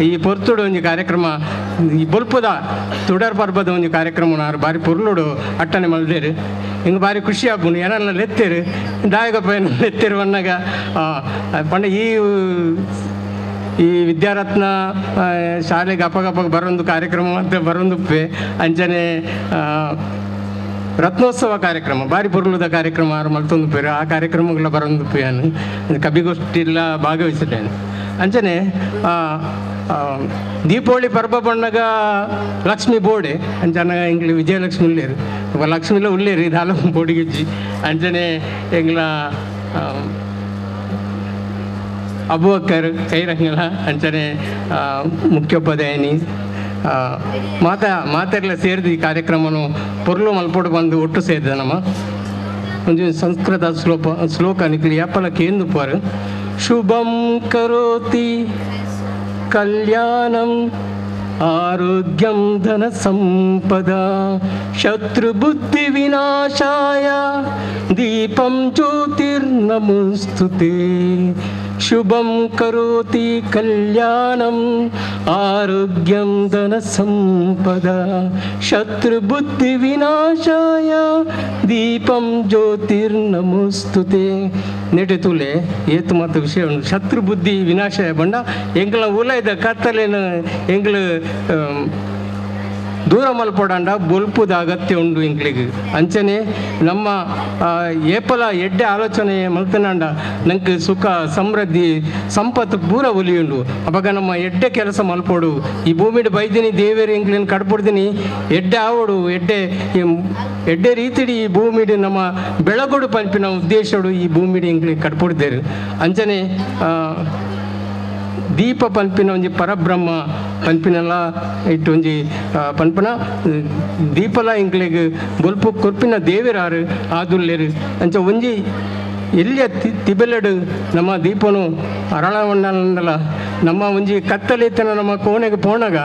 ಈ ಪೊರ್ತುಡು ಒಂಜಿ ಕಾರ್ಯಕ್ರಮ ಈ ಬೊಲ್ಪುದ ತುಡರ್ ಪರ್ಬದ ಒಂಜಿ ಕಾರ್ಯಕ್ರಮ ನಾನು ಭಾರಿ ಪೊರ್ಲುಡು ಅಟ್ಟನೆ ಮಲ್ದೇರು ಹಿಂಗೆ ಭಾರಿ ಖುಷಿ ಆಗ್ಬೋದು ಏನೆಲ್ಲ ಲೆತ್ತೇರು ದಾಯಗಪ್ಪ ಏನು ಲೆತ್ತೇರು ಅನ್ನಗ ಪಂಡ ಈ ವಿದ್ಯಾರತ್ನ ಶಾಲೆಗೆ ಅಪಗಪಗೆ ಬರೊಂದು ಕಾರ್ಯಕ್ರಮ ಅಂತ ಬರೊಂದುಪ್ಪೆ ಅಂಚನೆ ರತ್ನೋತ್ಸವ ಕಾರ್ಯಕ್ರಮ ಭಾರಿ ಪೊರ್ಲುದ ಕಾರ್ಯಕ್ರಮ ಮಲ್ತೊಂದು ಪೇರು ಆ ಕಾರ್ಯಕ್ರಮಗಳ ಬರೊಂದು ಪೇನು ಕಬಿಗೋಷ್ಠಿಲ್ಲ ಭಾಗವಹಿಸಿದ್ದೇನೆ ಅಂಚನೆ ದೀಪಾವಳಿ ಪರ್ವ ಬಣ್ಣಗ ಲಕ್ಷ್ಮಿ ಬೋಡೆ ಅಂಚನ ಎಂಗ್ಲಿ ವಿಜಯಲಕ್ಷ್ಮಿ ಉಳ್ಳೇರು ಲಕ್ಷ್ಮಿಲ ಉಳ್ಳೇರು ಇದು ಹಲವು ಬೋಡಿಗಿಜ್ಜಿ ಅಂಚನೆ ಎಂಗ್ಲ ಅಬುಬಕ್ಕರ್ ಕೈರಂಗಲ ಅಂಚನೆ ಮುಖ್ಯೋಪಾಧ್ಯಾಯಿನಿ ಮಾತೆಲ್ಲ ಸೇರಿದ ಈ ಕಾರ್ಯಕ್ರಮನು ಪೊರ್ಲು ಮಲ್ಪೊಡು ಬಂದು ಒಟ್ಟು ಸೇರಿದ ನಮ್ಮ ಒಂದು ಸಂಸ್ಕೃತ ಶ್ಲೋಕ ನಿಕ್ಲಿ ಯಾಪಲಕ್ಕೆ ಎಂದು ಪರ್ ಶುಭಂ ಕರೋತಿ ಕಲ್ಯಾಣಂ ಆರೋಗ್ಯಂ ಧನ ಸಂಪದ ಶತ್ರು ಬುದ್ಧಿ ವಿನಾಶಾಯ ದೀಪಂ ಜ್ಯೋತಿರ್ನಮೋಸ್ತುತೆ ಶುಭಂ ಕರೋತಿ ಕಲ್ಯಾಣಂ ಆರೋಗ್ಯಂ ಧನ ಸಂಪದ ಶತ್ರುಬುದ್ಧಿ ವಿನಾಶಾಯ ದೀಪಂ ಜ್ಯೋತಿರ್ನಮೋಸ್ತುತೆ. ನೆಟೆ ತುಲೆ ಏತು ಮತ್ತು ವಿಷಯ ಶತ್ರು ಬುದ್ಧಿ ವಿನಾಶಾಯ ಬಂಡ ಎಂಗಳ ಉಲಯದ ಕತ್ತಲೇನು ಎಂಗ್ಳು ದೂರ ಮಲ್ಪೋಡಂಡ ಬೊಲ್ಪುದ ಅಗತ್ಯ ಉಂಡು ಎಂಕ್ಲಿಗೆ. ಅಂಚನೆ ನಮ್ಮ ಏಪಲ ಎಡ್ಡೆ ಆಲೋಚನೆ ಮಲ್ತನಂಡ ನಂಗೆ ಸುಖ ಸಮೃದ್ಧಿ ಸಂಪತ್ತು ಪೂರ ಒಲಿಯುಂಡು. ಅವಾಗ ನಮ್ಮ ಎಡ್ಡೆ ಕೆಲಸ ಮಲ್ಪೋಡು ಈ ಭೂಮಿಡ್ ಬೈದಿನಿ ದೇವೇರು ಎಂಕ್ಲಿನ ಕಡ್ಪೊಡ್ದಿನಿ ಎಡ್ಡೆ ಆವಡು ಎಡ್ಡೆ ರೀತಿಡಿ ಈ ಭೂಮಿಡ್ ನಮ್ಮ ಬೆಳಗೊಡು ಪಂಪಿನ ಉದ್ದೇಶಡು ಈ ಭೂಮಿಡ್ ಎಂಕ್ಲಿಗೆ ಕಡ್ಪೊಡ್ದೇರು. ಅಂಚನೆ ದೀಪ ಪಂಪಿನ ಒಂಜಿ ಪರಬ್ರಹ್ಮ ಪಂಪಿನೆಲ್ಲ ಇಟ್ಟು ಒಂಜಿ ಪಂಪನ ದೀಪಲ ಇಂಕ್ಲೆಗ್ ಬೊಲ್ಪು ಕೊರ್ಪಿನ ದೇವಿರಾರು ಆದುಲ್ಲೇರು. ಅಂಚ ಒಂಜಿ ಎಲ್ಲಿಯ ತಿಬೆಲಡು ನಮ್ಮ ದೀಪನು ಅರಳವಣ್ಣಲ್ಲ ನಮ್ಮ ಒಂಜಿ ಕತ್ತಲೆತ್ತನ ನಮ್ಮ ಕೋಣೆಗೆ ಪೋಣಾಗ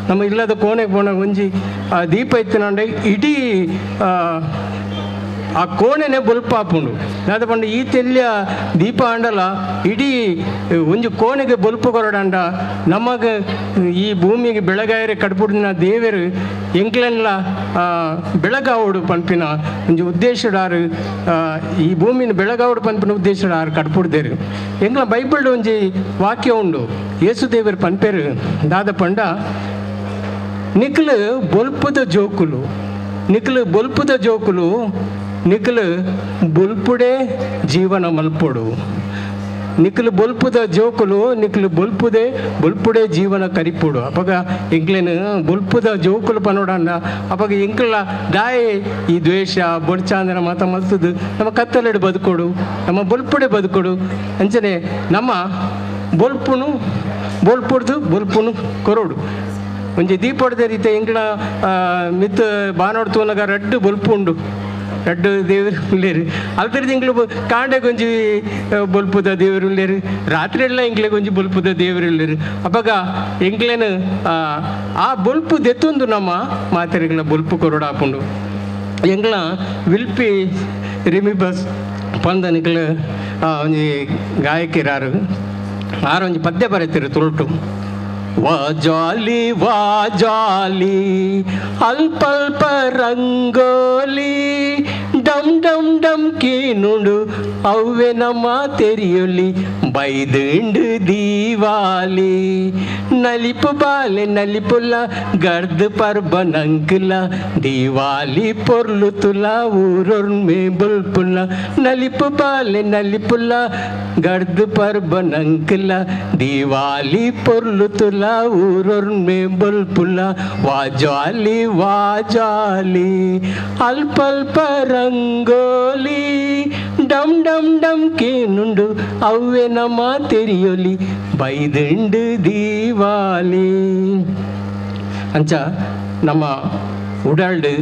ನಮ್ಮ ಇಲ್ಲದ ಕೋಣೆಗೆ ಪೋಣಾಗ ಒಂಜಿ ದೀಪ ಎತ್ತಿನ ಇಡೀ ಆ ಕೋಣೆನೆ ಬೊಲ್ಪಾಪುಂಡು ದಾದ ಪಂಡ ಈ ತೆಲ್ಯ ದೀಪ ಅಂಡಲ ಇಡೀ ಒಂಜು ಕೋಣೆಗೆ ಬೊಲ್ಪು ಕೊರಡಂಡ ನಮಗೆ ಈ ಭೂಮಿಗೆ ಬೆಳಗಾಯರೆ ಕಡ್ಪುಡಿನ ದೇವರು ಎಂಕ್ಲೆಲ್ಲ ಬೆಳಗಾವಡು ಪಂಪಿನ ಒಂಜಿ ಉದ್ದೇಶಡಾರು ಈ ಭೂಮಿನ ಬೆಳಗಾವಡು ಪಂಪಿನ ಉದ್ದೇಶಡಾರು ಕಡ್ಪುಡ್ದೇರು. ಎಂಗ್ಲ ಬೈಬಲ್ಡ್ ಒಂಜಿ ವಾಕ್ಯ ಉಂಡು ಯೇಸು ದೇವರು ಪಂಪೇರು ದಾದ ಪಂಡ ನಿಕ್ಲು ಬೊಲ್ಪುದ ಜೋಕುಲು ನಿಕ್ಲು ಬೊಲ್ಪುದ ಜೋಕುಲು ನಿಕ್ಲು ಬೊಲ್ಪುಡೆ ಜೀವನ ಮಲ್ಪೊಡು ನಿಕ್ಲು ಬೊಲ್ಪುದ ಜೋಕುಲು ನಿಕ್ಲು ಬೊಲ್ಪುಡೆ ಜೀವನ ಕರಿಪುಡು. ಅವಾಗ ಎಂಕ್ಲೇನು ಬೊಲ್ಪುದ ಜೋಕುಲು ಪನೋಡಂಡ ಅವಾಗ ಎಂಕ್ಲ ದಾಯೆ ಈ ದ್ವೇಷ ಬೊಡ್ಚಾಂದನ ಮಾತ ಮಲ್ತದು ನಮ್ಮ ಕತ್ತಲೆಡು ಬದುಕೋಡು ನಮ್ಮ ಬೊಲ್ಪುಡೆ ಬದುಕೋಡು. ಅಂಚನೆ ನಮ್ಮ ಬೊಲ್ಪುಡ್ದು ಕೊರೋಡು ಒಂಜಿ ದೀಪೊಡ್ದ ರೀತಿ ಎಂಗ್ಲ ಮಿತ್ ಬಾನೋಡ್ ತೂನಗ ರಡ್ಡು ಬೊಲ್ಪು ಉಂಡು ರಡ್ಡು ದೇವರು ಉಳ್ಳೇರು ಅಲ್ತರದ ಎಂಗ್ಲು ಕಾಂಡೆ ಗೊಂಜಿ ಬೊಲ್ಪುದ ದೇವರು ಉಳ್ಳೇರು ರಾತ್ರಿ ಎಲ್ಲ ಎಂಗ್ಲೆ ಗೊಂಜಿ ಬೊಲ್ಪುದ ದೇವರು ಉಳ್ಳೇರು. ಅವಾಗ ಎಂಗ್ಲೇನು ಆ ಬೊಲ್ಪು ದೆತ್ತೊಂದು ನಮ್ಮ ಮಾತೆರೆಗಳ ಬೊಲ್ಪು ಕೊರಡಾಪುಂಡು ಎಂಗ್ಲ ವಿಲ್ಪಿ ರಿಮಿಬಸ್ ಪಂದನಿಗಳು ಒಂಜಿ ಗಾಯಕಿರಾರು ಆರೊಂಜಿ ಪದ್ಯ ಬರೆತಿರು ತುಳುಟು. ವಾಜಾಲಿ ವಾಜಾಲಿ ಅಲ್ಪಲ್ಪ ರಂಗೋಲಿ ಡಮ್ ಡಮ್ ಡಮ್ ಕೀನುಂಡು ಅವ್ವೆ ನಮ್ಮ ತೆರಿಯೊಲಿ ಬೈದುಂಡು ದೀವಾಲಿ ನಲಿಪು ಬಾಲೆ ನಲಿಪುಲ್ಲ ಗರ್ದು ಪರ್ಬ ನಂಕುಲ ದೀವಾಲಿ ಪೊರ್ಲುತುಲ ಊರೊರ್ಮೆ ಬೊಲ್ಪುಲ್ಲ ನಲಿಪು ಬಾಲೆ ನಲಿಪುಲ್ಲ ಗರ್ದು ಪರ್ಬ ನಂಕುಲ ದೀವಾಲಿ ಪೊರ್ಲುತುಲ ಊರೊರ್ಮೆ ಬೊಲ್ಪುಲ್ಲ ವಾಜಾಲಿ ವಾಜಾಲಿ ಅಲ್ಪಲ್ಪ ರಂಗೋಲಿ ಡಮ್ ಡಮ್ ಡಮ್ ಕೇನುಂಡು ಅವ್ವೆ ನಮ್ಮ ತೆರಿಯೊಲಿ ಬೈದುಂಡು ದೀವಾಲಿ. ಅಂಚ ನಮ್ಮ ಉಡಾಳ್ಡು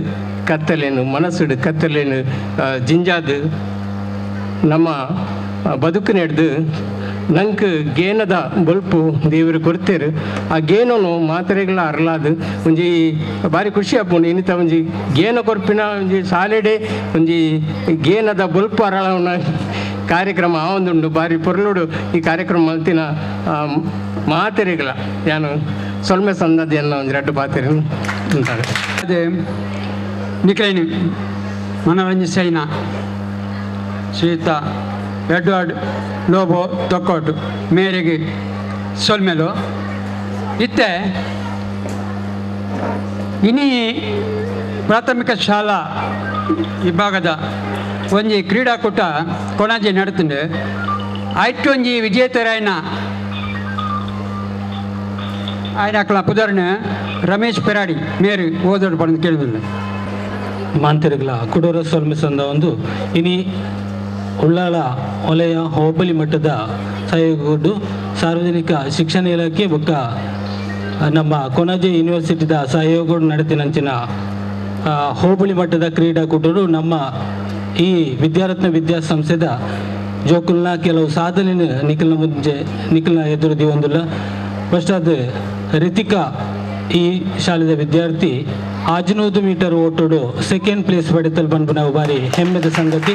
ಕತ್ತಲೇನು ಮನಸ್ಸುಡು ಕತ್ತಲೇನು ಜಿಂಜಾದು ನಮ್ಮ ಬದುಕಿನೆಡ್ದು ನಂಗೆ ಗೇನದ ಬೊಲ್ಪು ದೇವರು ಕೊಡ್ತೇರು. ಆ ಗೇನನು ಮಾತ್ರೆಗಳ ಅರ್ಲಾದು ಒಂಜಿ ಭಾರಿ ಖುಷಿ ಆಪುಂಡು. ಇನ್ನಿತ ಒಂಜಿ ಗೇನ ಕೊರ್ಪಿನ ಒಂಜಿ ಸಾಲೆಡೆ ಒಂಜಿ ಗೇನದ ಬೊಲ್ಪು ಅರಳವನ ಕಾರ್ಯಕ್ರಮ ಆವೊಂದುಂಡು ಭಾರಿ ಪೊರ್ಲುಡು ಈ ಕಾರ್ಯಕ್ರಮ ಮಲ್ತಿನ ಮಾತೆರೆಗಳ ನಾನು ಸೊಲ್ಮೆ ಸಂದದಿಯನ್ನ ಒಂದು ರಡ್ಡು ಪಾತೆರೆ ಉಂಟಾಗ ಅದೇ ನಿಕೈನು ಮನರಂಜಿಸೈನ ಶ್ರೀಯುತ ಎಡ್ವರ್ಡ್ ಲೋಬೋ ತೊಕ್ಕೋಟು ಮೇರೆಗೆ ಸೊಲ್ಮೆಲು ಇತ್ತೆ ಇನಿ ಪ್ರಾಥಮಿಕ ಶಾಲಾ ವಿಭಾಗದ ಒಂಜಿ ಕ್ರೀಡಾಕೂಟ ಕೊಣಾಜಿ ನಡತುಂಡು ಐಟ್ ಒಂಜಿ ವಿಜೇತರಾಯನ ಆಯ್ನಕ್ಲ ಪುದರ್ನ ರಮೇಶ್ ಪೆರಾಡಿ ಮೇರು ಓದೋಡು ಬಂದು ಕೇಳಿದಿಲ್ಲ ಮಾಂತರಿಗಳ ಕುಡೂರ ಸೊಲ್ಮೆ ಸಂದ ಒಂದು ಇನಿ ಉಳ್ಳಾಳ ವಲಯ ಹೋಬಳಿ ಮಟ್ಟದ ಸಹಯೋಗಗೊಂಡು ಸಾರ್ವಜನಿಕ ಶಿಕ್ಷಣ ಇಲಾಖೆ ಬೊಕ್ಕ ನಮ್ಮ ಕೊಣಾಜೆ ಯೂನಿವರ್ಸಿಟಿದ ಸಹಯೋಗಗೊಂಡು ನಡೆತಿನಂಚಿನ ಹೋಬಳಿ ಮಟ್ಟದ ಕ್ರೀಡಾಕೂಟರು ನಮ್ಮ ಈ ವಿದ್ಯಾರತ್ನ ವಿದ್ಯಾಸಂಸ್ಥೆದ ಜೋಕುಲ್ನ ಕೆಲವು ಸಾಧನೆ ನಿಖಿಲ್ನ ಎದುರುದಿ ಒಂದಿಲ್ಲ. ಫಸ್ಟ್ ಅದು ರಿತಿಕಾ ಈ ಶಾಲೆದ ವಿದ್ಯಾರ್ಥಿ 500 ಮೀಟರ್ ಓಟೋಡು ಸೆಕೆಂಡ್ ಪ್ಲೇಸ್ ಪಡೆತಲ್ ಬಂದು ನಾವು ಭಾರಿ ಹೆಮ್ಮೆದ ಸಂಗತಿ.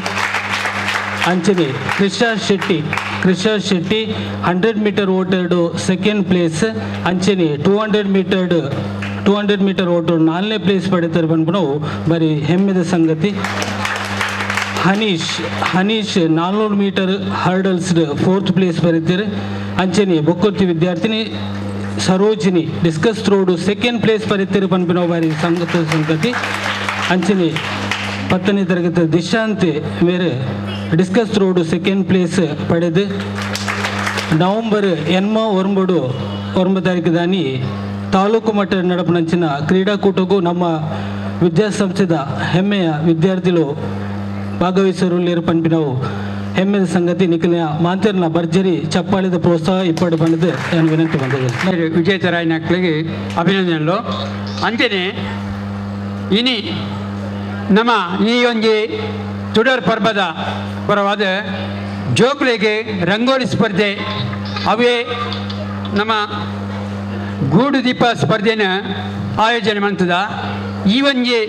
ಅಂಚನೆ ಕೃಷ್ಣ ಶೆಟ್ಟಿ ಕೃಷಾ ಶೆಟ್ಟಿ 100 ಮೀಟರ್ ಓಟರ್ಡು ಸೆಕೆಂಡ್ ಪ್ಲೇಸ್ ಅಂಚನೆ 200 ಮೀಟರ್ ಓಟು 4ನೇ ಪ್ಲೇಸ್ ಪಡಿತಾರೆ ಬಂದ್ಬಿಟ್ಟು ಬರೀ ಹೆಮ್ಮೆದ ಸಂಗತಿ. ಹನೀಶ್ 400 ಮೀಟರ್ ಹರ್ಡಲ್ಸ್ 4th ಪ್ಲೇಸ್ ಬರೀತಾರೆ. ಅಂಚನೆ ಬೊಕ್ಕುರ್ತಿ ವಿದ್ಯಾರ್ಥಿನಿ ಸರೋಜಿನಿ ಡಿಸ್ಕಸ್ ಥ್ರೋಡು ಸೆಕೆಂಡ್ ಪ್ಲೇಸ್ ಬರೀತಾರೆ ಬಂದ್ಬಿಟ್ಟು ಬಾರಿ ಸಂಗತಿ. ಅಂಚನೆ 10ನೇ ತರಗತಿ ದಿಶಾಂತಿ ಮೇರೆ ಡಿಸ್ಕಸ್ ಥ್ರೋಡು ಸೆಕೆಂಡ್ ಪ್ಲೇಸ್ ಪಡೆದು ನವಂಬರ್ 9 ತಾರೀಕು ದಾನಿ ತಾಲೂಕು ಮಟ್ಟ ನಡಪನಂಚಿನ ಕ್ರೀಡಾಕೂಟಕ್ಕೂ ನಮ್ಮ ವಿದ್ಯಾಸಂಸ್ಥೆದ ಹೆಮ್ಮೆಯ ವಿದ್ಯಾರ್ಥಿಗಳು ಭಾಗವಹಿಸಲು ಪಂಪಿನವು ಹೆಮ್ಮೆದ ಸಂಗತಿ. ನಿಖಿಲ ಮಾಂತರ್ನ ಭರ್ಜರಿ ಚಪ್ಪಾಳಿದ ಪ್ರೋತ್ಸಾಹ ಇಪ್ಪಡು ಬಂದಿದ್ದು ನಾನು ವಿನಂತಿ ಬಂದಿದ್ದೆ. ವಿಜೇತರಾಯಿನಕ್ಳಿಗೆ ಅಭಿನಂದನೆಗಳು. ಅಂತೆಯೇ ಇನಿ ನಮ್ಮ ಈ ಒಂಜಿ ತುಡರ್ ಪರ್ಬದ ಪರವಾದ ಜೋಕ್ಲೆಗೆ ರಂಗೋಲಿ ಸ್ಪರ್ಧೆ ಅವೇ ನಮ್ಮ ಗೂಡು ದೀಪ ಸ್ಪರ್ಧೆನ ಆಯೋಜನೆ ಮಾಡ್ತದ. ಈ ಒಂಜಿ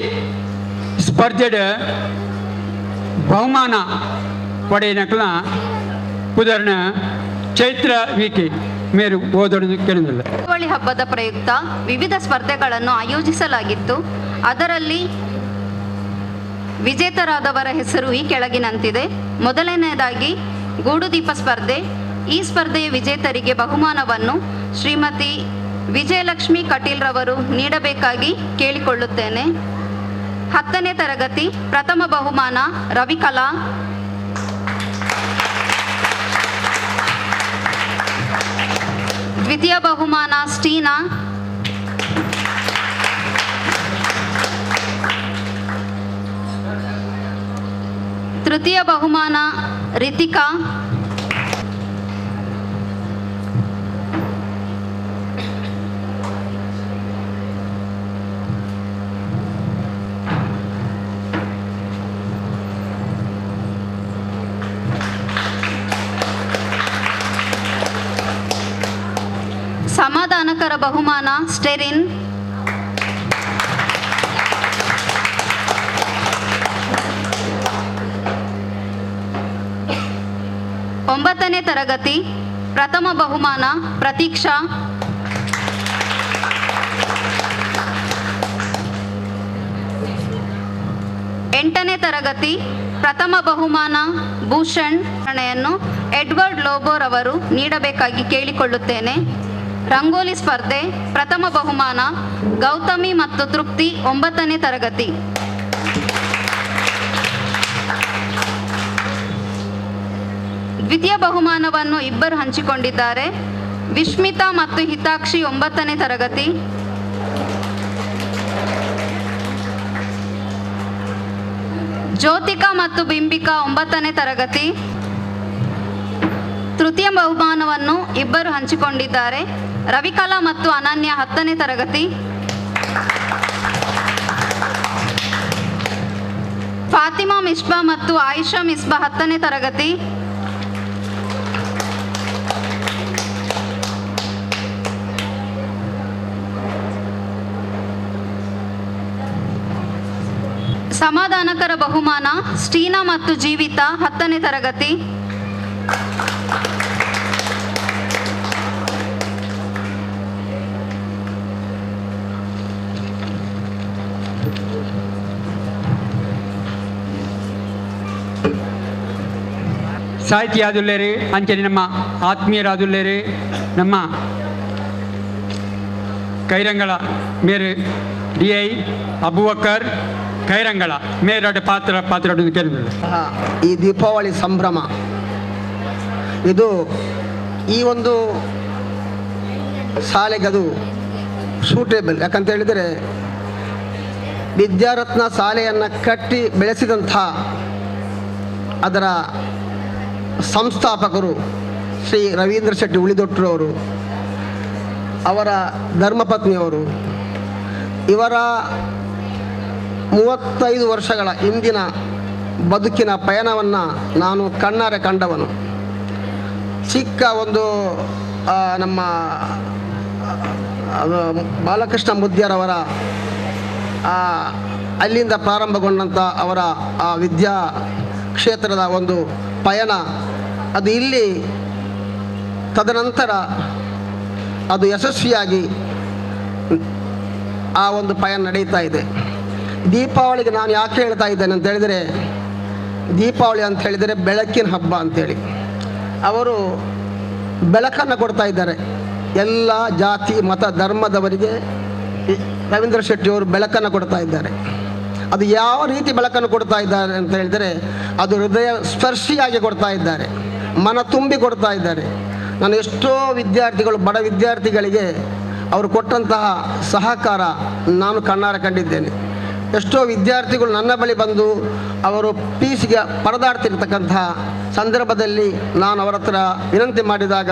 ಸ್ಪರ್ಧೆಡ ಬಹುಮಾನ ಪಡೆಯನಕ್ಲ ಉದಾಹರಣೆ ಚೈತ್ರ ವಿಕೆ ಮೇರು ಓದೋದು ಕೇಳುವುದಿಲ್ಲ. ದೀಪಾವಳಿ ಹಬ್ಬದ ಪ್ರಯುಕ್ತ ವಿವಿಧ ಸ್ಪರ್ಧೆಗಳನ್ನು ಆಯೋಜಿಸಲಾಗಿತ್ತು. ಅದರಲ್ಲಿ ವಿಜೇತರಾದವರ ಹೆಸರು ಈ ಕೆಳಗಿನಂತಿದೆ. ಮೊದಲನೆಯದಾಗಿ ಗೂಡು ದೀಪ ಸ್ಪರ್ಧೆ. ಈ ಸ್ಪರ್ಧೆಯ ವಿಜೇತರಿಗೆ ಬಹುಮಾನವನ್ನು ಶ್ರೀಮತಿ ವಿಜಯಲಕ್ಷ್ಮಿ ಕಟೀಲ್ ರವರು ನೀಡಬೇಕಾಗಿ ಕೇಳಿಕೊಳ್ಳುತ್ತೇನೆ. 10ನೇ ತರಗತಿ ಪ್ರಥಮ ಬಹುಮಾನ ರವಿಕಲಾ. ದ್ವಿತೀಯ ಬಹುಮಾನ ಸ್ಟೀನಾ. ತೃತೀಯ ಬಹುಮಾನ ರಿತಿಕಾ. ಸಮಾಧಾನಕರ ಬಹುಮಾನ ಸ್ಟೆರಿನ್. ಒಂಬತ್ತನೇ ತರಗತಿ ಪ್ರಥಮ ಬಹುಮಾನ ಪ್ರತೀಕ್ಷಾ. ಎಂಟನೇ ತರಗತಿ ಪ್ರಥಮ ಬಹುಮಾನ ಭೂಷಣ್. ಯನ್ನು ಎಡ್ವರ್ಡ್ ಲೋಬೋರ್ ಅವರು ನೀಡಬೇಕಾಗಿ ಕೇಳಿಕೊಳ್ಳುತ್ತೇನೆ. ರಂಗೋಲಿ ಸ್ಪರ್ಧೆ ಪ್ರಥಮ ಬಹುಮಾನ ಗೌತಮಿ ಮತ್ತು ತೃಪ್ತಿ 9ನೇ ತರಗತಿ. ದ್ವಿತೀಯ ಬಹುಮಾನವನ್ನು ಇಬ್ಬರು ಹಂಚಿಕೊಂಡಿದ್ದಾರೆ. ವಿಶ್ಮಿತಾ ಮತ್ತು ಹಿತಾಕ್ಷಿ 9ನೇ ತರಗತಿ. ಜ್ಯೋತಿಕಾ ಮತ್ತು ಬಿಂಬಿಕಾ 9ನೇ ತರಗತಿ. ತೃತೀಯ ಬಹುಮಾನವನ್ನು ಇಬ್ಬರು ಹಂಚಿಕೊಂಡಿದ್ದಾರೆ. ರವಿಕಲಾ ಮತ್ತು ಅನನ್ಯ 10ನೇ ತರಗತಿ. ಫಾತಿಮಾ ಮಿಸ್ಬಾ ಮತ್ತು ಆಯಿಷಾ ಮಿಸ್ಬಾ 10ನೇ ತರಗತಿ. ಸಮಾಧಾನಕರ ಬಹುಮಾನ ಸ್ಟೀನಾ ಮತ್ತು ಜೀವಿತಾ 10ನೇ ತರಗತಿ. ಸಾಹಿತಿಯಾದುಲ್ಲೇರಿ ಅಂಚನೆ ನಮ್ಮ ಆತ್ಮೀಯರಾದುಲ್ಲೇರಿ ನಮ್ಮ ಕೈರಂಗಳ ಮೇರೆ DI ಅಬುಬಕರ್ ಕೈರಂಗಳ ಮೇರಡ ಪಾತ್ರ ಕೇಳಿದ್ರು. ಈ ದೀಪಾವಳಿ ಸಂಭ್ರಮ ಇದು ಈ ಒಂದು ಶಾಲೆಗದು ಸೂಟೇಬಲ್. ಯಾಕಂತ ಹೇಳಿದರೆ ವಿದ್ಯಾರತ್ನ ಶಾಲೆಯನ್ನು ಕಟ್ಟಿ ಬೆಳೆಸಿದಂಥ ಅದರ ಸಂಸ್ಥಾಪಕರು ಶ್ರೀ ರವೀಂದ್ರ ಶೆಟ್ಟಿ ಉಳಿದೊಟ್ಟರವರು, ಅವರ ಧರ್ಮಪತ್ನಿಯವರು, ಇವರ 35 ವರ್ಷಗಳ ಇಂದಿನ ಬದುಕಿನ ಪಯಣವನ್ನು ನಾನು ಕಣ್ಣಾರೆ ಕಂಡವನು. ಚಿಕ್ಕ ಒಂದು ನಮ್ಮ ಬಾಲಕೃಷ್ಣ ಮುದ್ಯಾರವರ ಅಲ್ಲಿಂದ ಪ್ರಾರಂಭಗೊಂಡಂಥ ಅವರ ಆ ವಿದ್ಯಾ ಕ್ಷೇತ್ರದ ಒಂದು ಪಯಣ ಅದು ಇಲ್ಲಿ ತದನಂತರ ಅದು ಯಶಸ್ವಿಯಾಗಿ ಆ ಒಂದು ಪಯಣ ನಡೀತಾ ಇದೆ. ದೀಪಾವಳಿಗೆ ನಾನು ಯಾಕೆ ಹೇಳ್ತಾ ಇದ್ದೇನೆ ಅಂತ ಹೇಳಿದರೆ, ದೀಪಾವಳಿ ಅಂತ ಹೇಳಿದರೆ ಬೆಳಕಿನ ಹಬ್ಬ ಅಂಥೇಳಿ. ಅವರು ಬೆಳಕನ್ನು ಕೊಡ್ತಾ ಇದ್ದಾರೆ ಎಲ್ಲ ಜಾತಿ ಮತ ಧರ್ಮದವರಿಗೆ. ರವೀಂದ್ರ ಶೆಟ್ಟಿಯವರು ಬೆಳಕನ್ನು ಕೊಡ್ತಾ ಇದ್ದಾರೆ. ಅದು ಯಾವ ರೀತಿ ಬೆಳಕನ್ನು ಕೊಡ್ತಾ ಇದ್ದಾರೆ ಅಂತ ಹೇಳಿದರೆ, ಅದು ಹೃದಯ ಸ್ಪರ್ಶಿಯಾಗಿ ಕೊಡ್ತಾ ಇದ್ದಾರೆ, ಮನ ತುಂಬಿ ಕೊಡ್ತಾ ಇದ್ದಾರೆ. ನಾನು ಎಷ್ಟೋ ವಿದ್ಯಾರ್ಥಿಗಳು, ಬಡ ವಿದ್ಯಾರ್ಥಿಗಳಿಗೆ ಅವರು ಕೊಟ್ಟಂತಹ ಸಹಕಾರ ನಾನು ಕಣ್ಣಾರೆ ಕಂಡಿದ್ದೇನೆ. ಎಷ್ಟೋ ವಿದ್ಯಾರ್ಥಿಗಳು ನನ್ನ ಬಳಿ ಬಂದು ಅವರು ಫೀಸ್ಗೆ ಪರದಾಡ್ತಿರ್ತಕ್ಕಂತಹ ಸಂದರ್ಭದಲ್ಲಿ ನಾನು ಅವರ ಹತ್ರ ವಿನಂತಿ ಮಾಡಿದಾಗ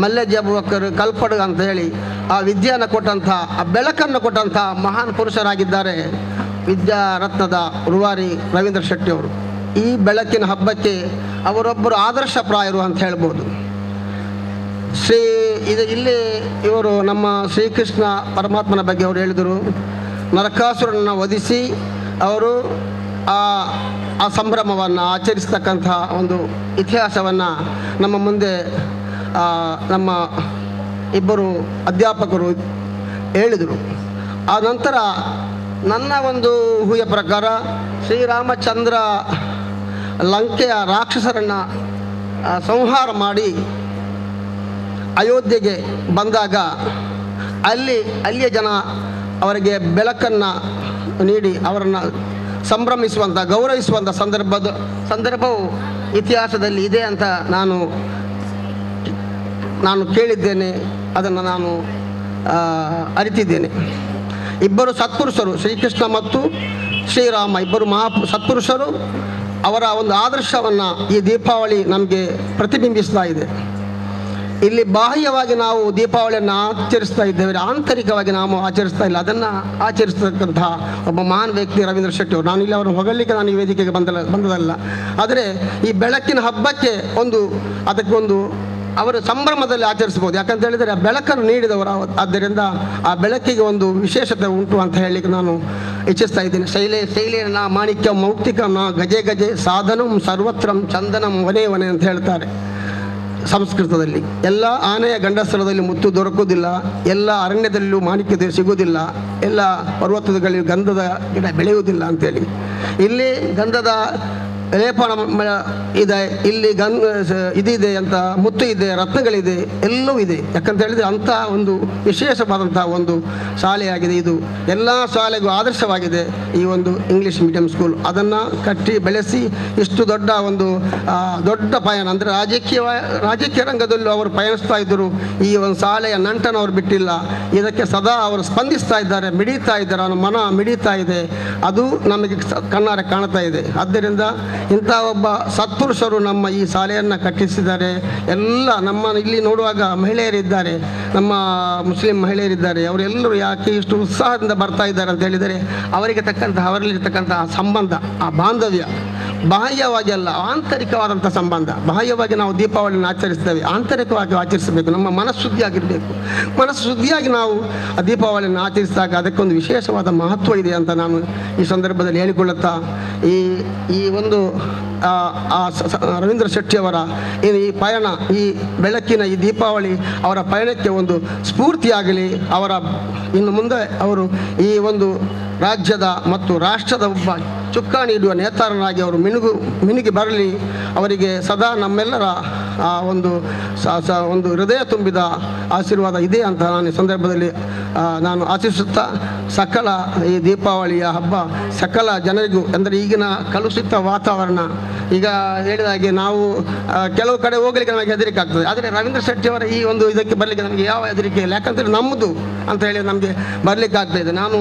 ಮಲ್ಲೆಜಿ ಅಬೂಬಕರ್ ಕಲ್ಪಡ್ ಅಂತ ಹೇಳಿ ಆ ವಿದ್ಯಾನ ಕೊಟ್ಟಂಥ, ಆ ಬೆಳಕನ್ನು ಕೊಟ್ಟಂಥ ಮಹಾನ್ ಪುರುಷರಾಗಿದ್ದಾರೆ ವಿದ್ಯಾರತ್ನದ ರೂವಾರಿ ರವೀಂದ್ರ ಶೆಟ್ಟಿಯವರು. ಈ ಬೆಳಕಿನ ಹಬ್ಬಕ್ಕೆ ಅವರೊಬ್ಬರು ಆದರ್ಶಪ್ರಾಯರು ಅಂತ ಹೇಳ್ಬೋದು. ಇಲ್ಲಿ ಇವರು ನಮ್ಮ ಶ್ರೀಕೃಷ್ಣ ಪರಮಾತ್ಮನ ಬಗ್ಗೆ ಅವರು ಹೇಳಿದರು. ನರಕಾಸುರನನ್ನು ವಧಿಸಿ ಅವರು ಆ ಸಂಭ್ರಮವನ್ನು ಆಚರಿಸ್ತಕ್ಕಂಥ ಒಂದು ಇತಿಹಾಸವನ್ನು ನಮ್ಮ ಮುಂದೆ ನಮ್ಮ ಇಬ್ಬರು ಅಧ್ಯಾಪಕರು ಹೇಳಿದರು. ಆ ನಂತರ ನನ್ನ ಒಂದು ಊಹೆಯ ಪ್ರಕಾರ ಶ್ರೀರಾಮಚಂದ್ರ ಲಂಕೆಯ ರಾಕ್ಷಸರನ್ನು ಸಂಹಾರ ಮಾಡಿ ಅಯೋಧ್ಯೆಗೆ ಬಂದಾಗ ಅಲ್ಲಿಯ ಜನ ಅವರಿಗೆ ಬೆಳಕನ್ನು ನೀಡಿ ಅವರನ್ನು ಸಂಭ್ರಮಿಸುವಂಥ, ಗೌರವಿಸುವಂಥ ಸಂದರ್ಭವು ಇತಿಹಾಸದಲ್ಲಿ ಇದೆ ಅಂತ ನಾನು ಕೇಳಿದ್ದೇನೆ, ಅದನ್ನು ನಾನು ಅರಿತಿದ್ದೇನೆ. ಇಬ್ಬರು ಸತ್ಪುರುಷರು, ಶ್ರೀಕೃಷ್ಣ ಮತ್ತು ಶ್ರೀರಾಮ ಇಬ್ಬರು ಸತ್ಪುರುಷರು, ಅವರ ಒಂದು ಆದರ್ಶವನ್ನು ಈ ದೀಪಾವಳಿ ನಮಗೆ ಪ್ರತಿಬಿಂಬಿಸ್ತಾ ಇದೆ. ಇಲ್ಲಿ ಬಾಹ್ಯವಾಗಿ ನಾವು ದೀಪಾವಳಿಯನ್ನು ಆಚರಿಸ್ತಾ ಇದ್ದೇವೆ, ಆಂತರಿಕವಾಗಿ ನಾವು ಆಚರಿಸ್ತಾ ಇಲ್ಲ. ಅದನ್ನು ಆಚರಿಸ್ತಕ್ಕಂತಹ ಒಬ್ಬ ಮಹಾನ್ ವ್ಯಕ್ತಿ ರವೀಂದ್ರ ಶೆಟ್ಟಿಯವರು. ನಾನು ಇಲ್ಲಿ ಅವರನ್ನು ಹೊಗಳಲಿಕ್ಕೆ ನಾನು ಈ ವೇದಿಕೆಗೆ ಬಂದದಲ್ಲ. ಆದರೆ ಈ ಬೆಳಕಿನ ಹಬ್ಬಕ್ಕೆ ಅದಕ್ಕೊಂದು ಅವರು ಸಂಭ್ರಮದಲ್ಲಿ ಆಚರಿಸ್ಬೋದು. ಯಾಕಂತ ಹೇಳಿದರೆ ಆ ಬೆಳಕನ್ನು ನೀಡಿದವರು, ಆದ್ದರಿಂದ ಆ ಬೆಳಕಿಗೆ ಒಂದು ವಿಶೇಷತೆ ಉಂಟು ಅಂತ ಹೇಳಲಿಕ್ಕೆ ನಾನು ಇಚ್ಛಿಸ್ತಾ ಇದ್ದೀನಿ. ಶೈಲೇನ ಮಾಣಿಕ್ಯ ಮೌಕ್ತಿಕಂ ಗಜೆ ಗಜೆ ಸಾಧನಂ ಸರ್ವತ್ರಂ ಚಂದನಂ ವನೇ ವನೆ ಅಂತ ಹೇಳ್ತಾರೆ ಸಂಸ್ಕೃತದಲ್ಲಿ. ಎಲ್ಲ ಆನೆಯ ಗಂಡಸ್ಥಳದಲ್ಲಿ ಮುತ್ತು ದೊರಕುವುದಿಲ್ಲ, ಎಲ್ಲ ಅರಣ್ಯದಲ್ಲೂ ಮಾಣಿಕ್ಯತೆ ಸಿಗುವುದಿಲ್ಲ, ಎಲ್ಲ ಪರ್ವತಗಳಲ್ಲಿ ಗಂಧದ ಗಿಡ ಬೆಳೆಯುವುದಿಲ್ಲ ಅಂತೇಳಿ. ಇಲ್ಲಿ ಗಂಧದ ಲೇಪನ ಇದೆ, ಇಲ್ಲಿ ಇದಿದೆ ಅಂತ, ಮುತ್ತು ಇದೆ, ರತ್ನಗಳಿದೆ, ಎಲ್ಲವೂ ಇದೆ. ಯಾಕಂತ ಹೇಳಿದರೆ ಅಂಥ ಒಂದು ವಿಶೇಷವಾದಂಥ ಒಂದು ಶಾಲೆಯಾಗಿದೆ ಇದು. ಎಲ್ಲ ಶಾಲೆಗೂ ಆದರ್ಶವಾಗಿದೆ ಈ ಒಂದು ಇಂಗ್ಲೀಷ್ ಮೀಡಿಯಂ ಸ್ಕೂಲ್. ಅದನ್ನು ಕಟ್ಟಿ ಬೆಳೆಸಿ ಇಷ್ಟು ದೊಡ್ಡ ಒಂದು ದೊಡ್ಡ ಪಯಣ, ಅಂದರೆ ರಾಜಕೀಯ ರಂಗದಲ್ಲೂ ಅವರು ಪಯಣಿಸ್ತಾ ಇದ್ದರು. ಈ ಒಂದು ಶಾಲೆಯ ನಂಟನ್ನು ಅವರು ಬಿಟ್ಟಿಲ್ಲ. ಇದಕ್ಕೆ ಸದಾ ಅವರು ಸ್ಪಂದಿಸ್ತಾ ಇದ್ದಾರೆ, ಮಿಡಿತಾ ಇದ್ದಾರೆ, ಅವನ ಮನ ಮಿಡಿತಾ ಇದೆ. ಅದು ನಮಗೆ ಕಣ್ಣಾರೆ ಕಾಣ್ತಾ ಇದೆ. ಆದ್ದರಿಂದ ಇಂಥ ಒಬ್ಬ ಸತ್ಪುರುಷರು ನಮ್ಮ ಈ ಶಾಲೆಯನ್ನು ಕಟ್ಟಿಸಿದ್ದಾರೆ. ಎಲ್ಲ ನಮ್ಮ ಇಲ್ಲಿ ನೋಡುವಾಗ ಮಹಿಳೆಯರಿದ್ದಾರೆ, ನಮ್ಮ ಮುಸ್ಲಿಂ ಮಹಿಳೆಯರಿದ್ದಾರೆ. ಅವರೆಲ್ಲರೂ ಯಾಕೆ ಇಷ್ಟು ಉತ್ಸಾಹದಿಂದ ಬರ್ತಾ ಇದ್ದಾರೆ ಅಂತ ಹೇಳಿದರೆ, ಅವರಲ್ಲಿರ್ತಕ್ಕಂತಹ ಸಂಬಂಧ, ಆ ಬಾಂಧವ್ಯ ಬಾಹ್ಯವಾಗಿ ಅಲ್ಲ, ಆಂತರಿಕವಾದಂಥ ಸಂಬಂಧ. ಬಾಹ್ಯವಾಗಿ ನಾವು ದೀಪಾವಳಿಯನ್ನು ಆಚರಿಸ್ತೇವೆ, ಆಂತರಿಕವಾಗಿ ಆಚರಿಸಬೇಕು. ನಮ್ಮ ಮನಃಶುದ್ಧಿಯಾಗಿರಬೇಕು. ಮನಃಶುದ್ಧಿಯಾಗಿ ನಾವು ಆ ದೀಪಾವಳಿಯನ್ನು ಆಚರಿಸಿದಾಗ ಅದಕ್ಕೊಂದು ವಿಶೇಷವಾದ ಮಹತ್ವ ಇದೆ ಅಂತ ನಾನು ಈ ಸಂದರ್ಭದಲ್ಲಿ ಹೇಳಿಕೊಳ್ಳುತ್ತಾ, ಈ ಒಂದು ರವೀಂದ್ರ ಶೆಟ್ಟಿಯವರ ಈ ಪಯಣ, ಈ ಬೆಳಕಿನ ಈ ದೀಪಾವಳಿ ಅವರ ಪಯಣಕ್ಕೆ ಒಂದು ಸ್ಫೂರ್ತಿಯಾಗಲಿ. ಇನ್ನು ಮುಂದೆ ಅವರು ಈ ಒಂದು ರಾಜ್ಯದ ಮತ್ತು ರಾಷ್ಟ್ರದ ಒಬ್ಬ ಚುಕ್ಕಾಣಿ ಇಡುವ ನೇತಾರನಾಗಿ ಅವರು ಮಿನುಗಿ ಬರಲಿ. ಅವರಿಗೆ ಸದಾ ನಮ್ಮೆಲ್ಲರ ಒಂದು ಹೃದಯ ತುಂಬಿದ ಆಶೀರ್ವಾದ ಇದೆ ಅಂತ ನಾನು ಈ ಸಂದರ್ಭದಲ್ಲಿ ನಾನು ಆಶಿಸುತ್ತಾ, ಸಕಲ ಈ ದೀಪಾವಳಿಯ ಹಬ್ಬ ಸಕಲ ಜನರಿಗೂ, ಅಂದರೆ ಈಗಿನ ಕಲುಷಿತ ವಾತಾವರಣ, ಈಗ ಹೇಳಿದ ಹಾಗೆ ನಾವು ಕೆಲವು ಕಡೆ ಹೋಗಲಿಕ್ಕೆ ನಮಗೆ ಹೆದರಿಕೆ ಆಗ್ತದೆ. ಆದರೆ ರವೀಂದ್ರ ಶೆಟ್ಟಿಯವರ ಈ ಒಂದು ಇದಕ್ಕೆ ಬರಲಿಕ್ಕೆ ನಮಗೆ ಯಾವ ಹೆದರಿಕೆ ಇಲ್ಲ. ಯಾಕಂತೇಳಿ ನಮ್ಮದು ಅಂತ ಹೇಳಿ ನಮಗೆ ಬರಲಿಕ್ಕೆ ಆಗ್ತಾ ಇದೆ. ನಾನು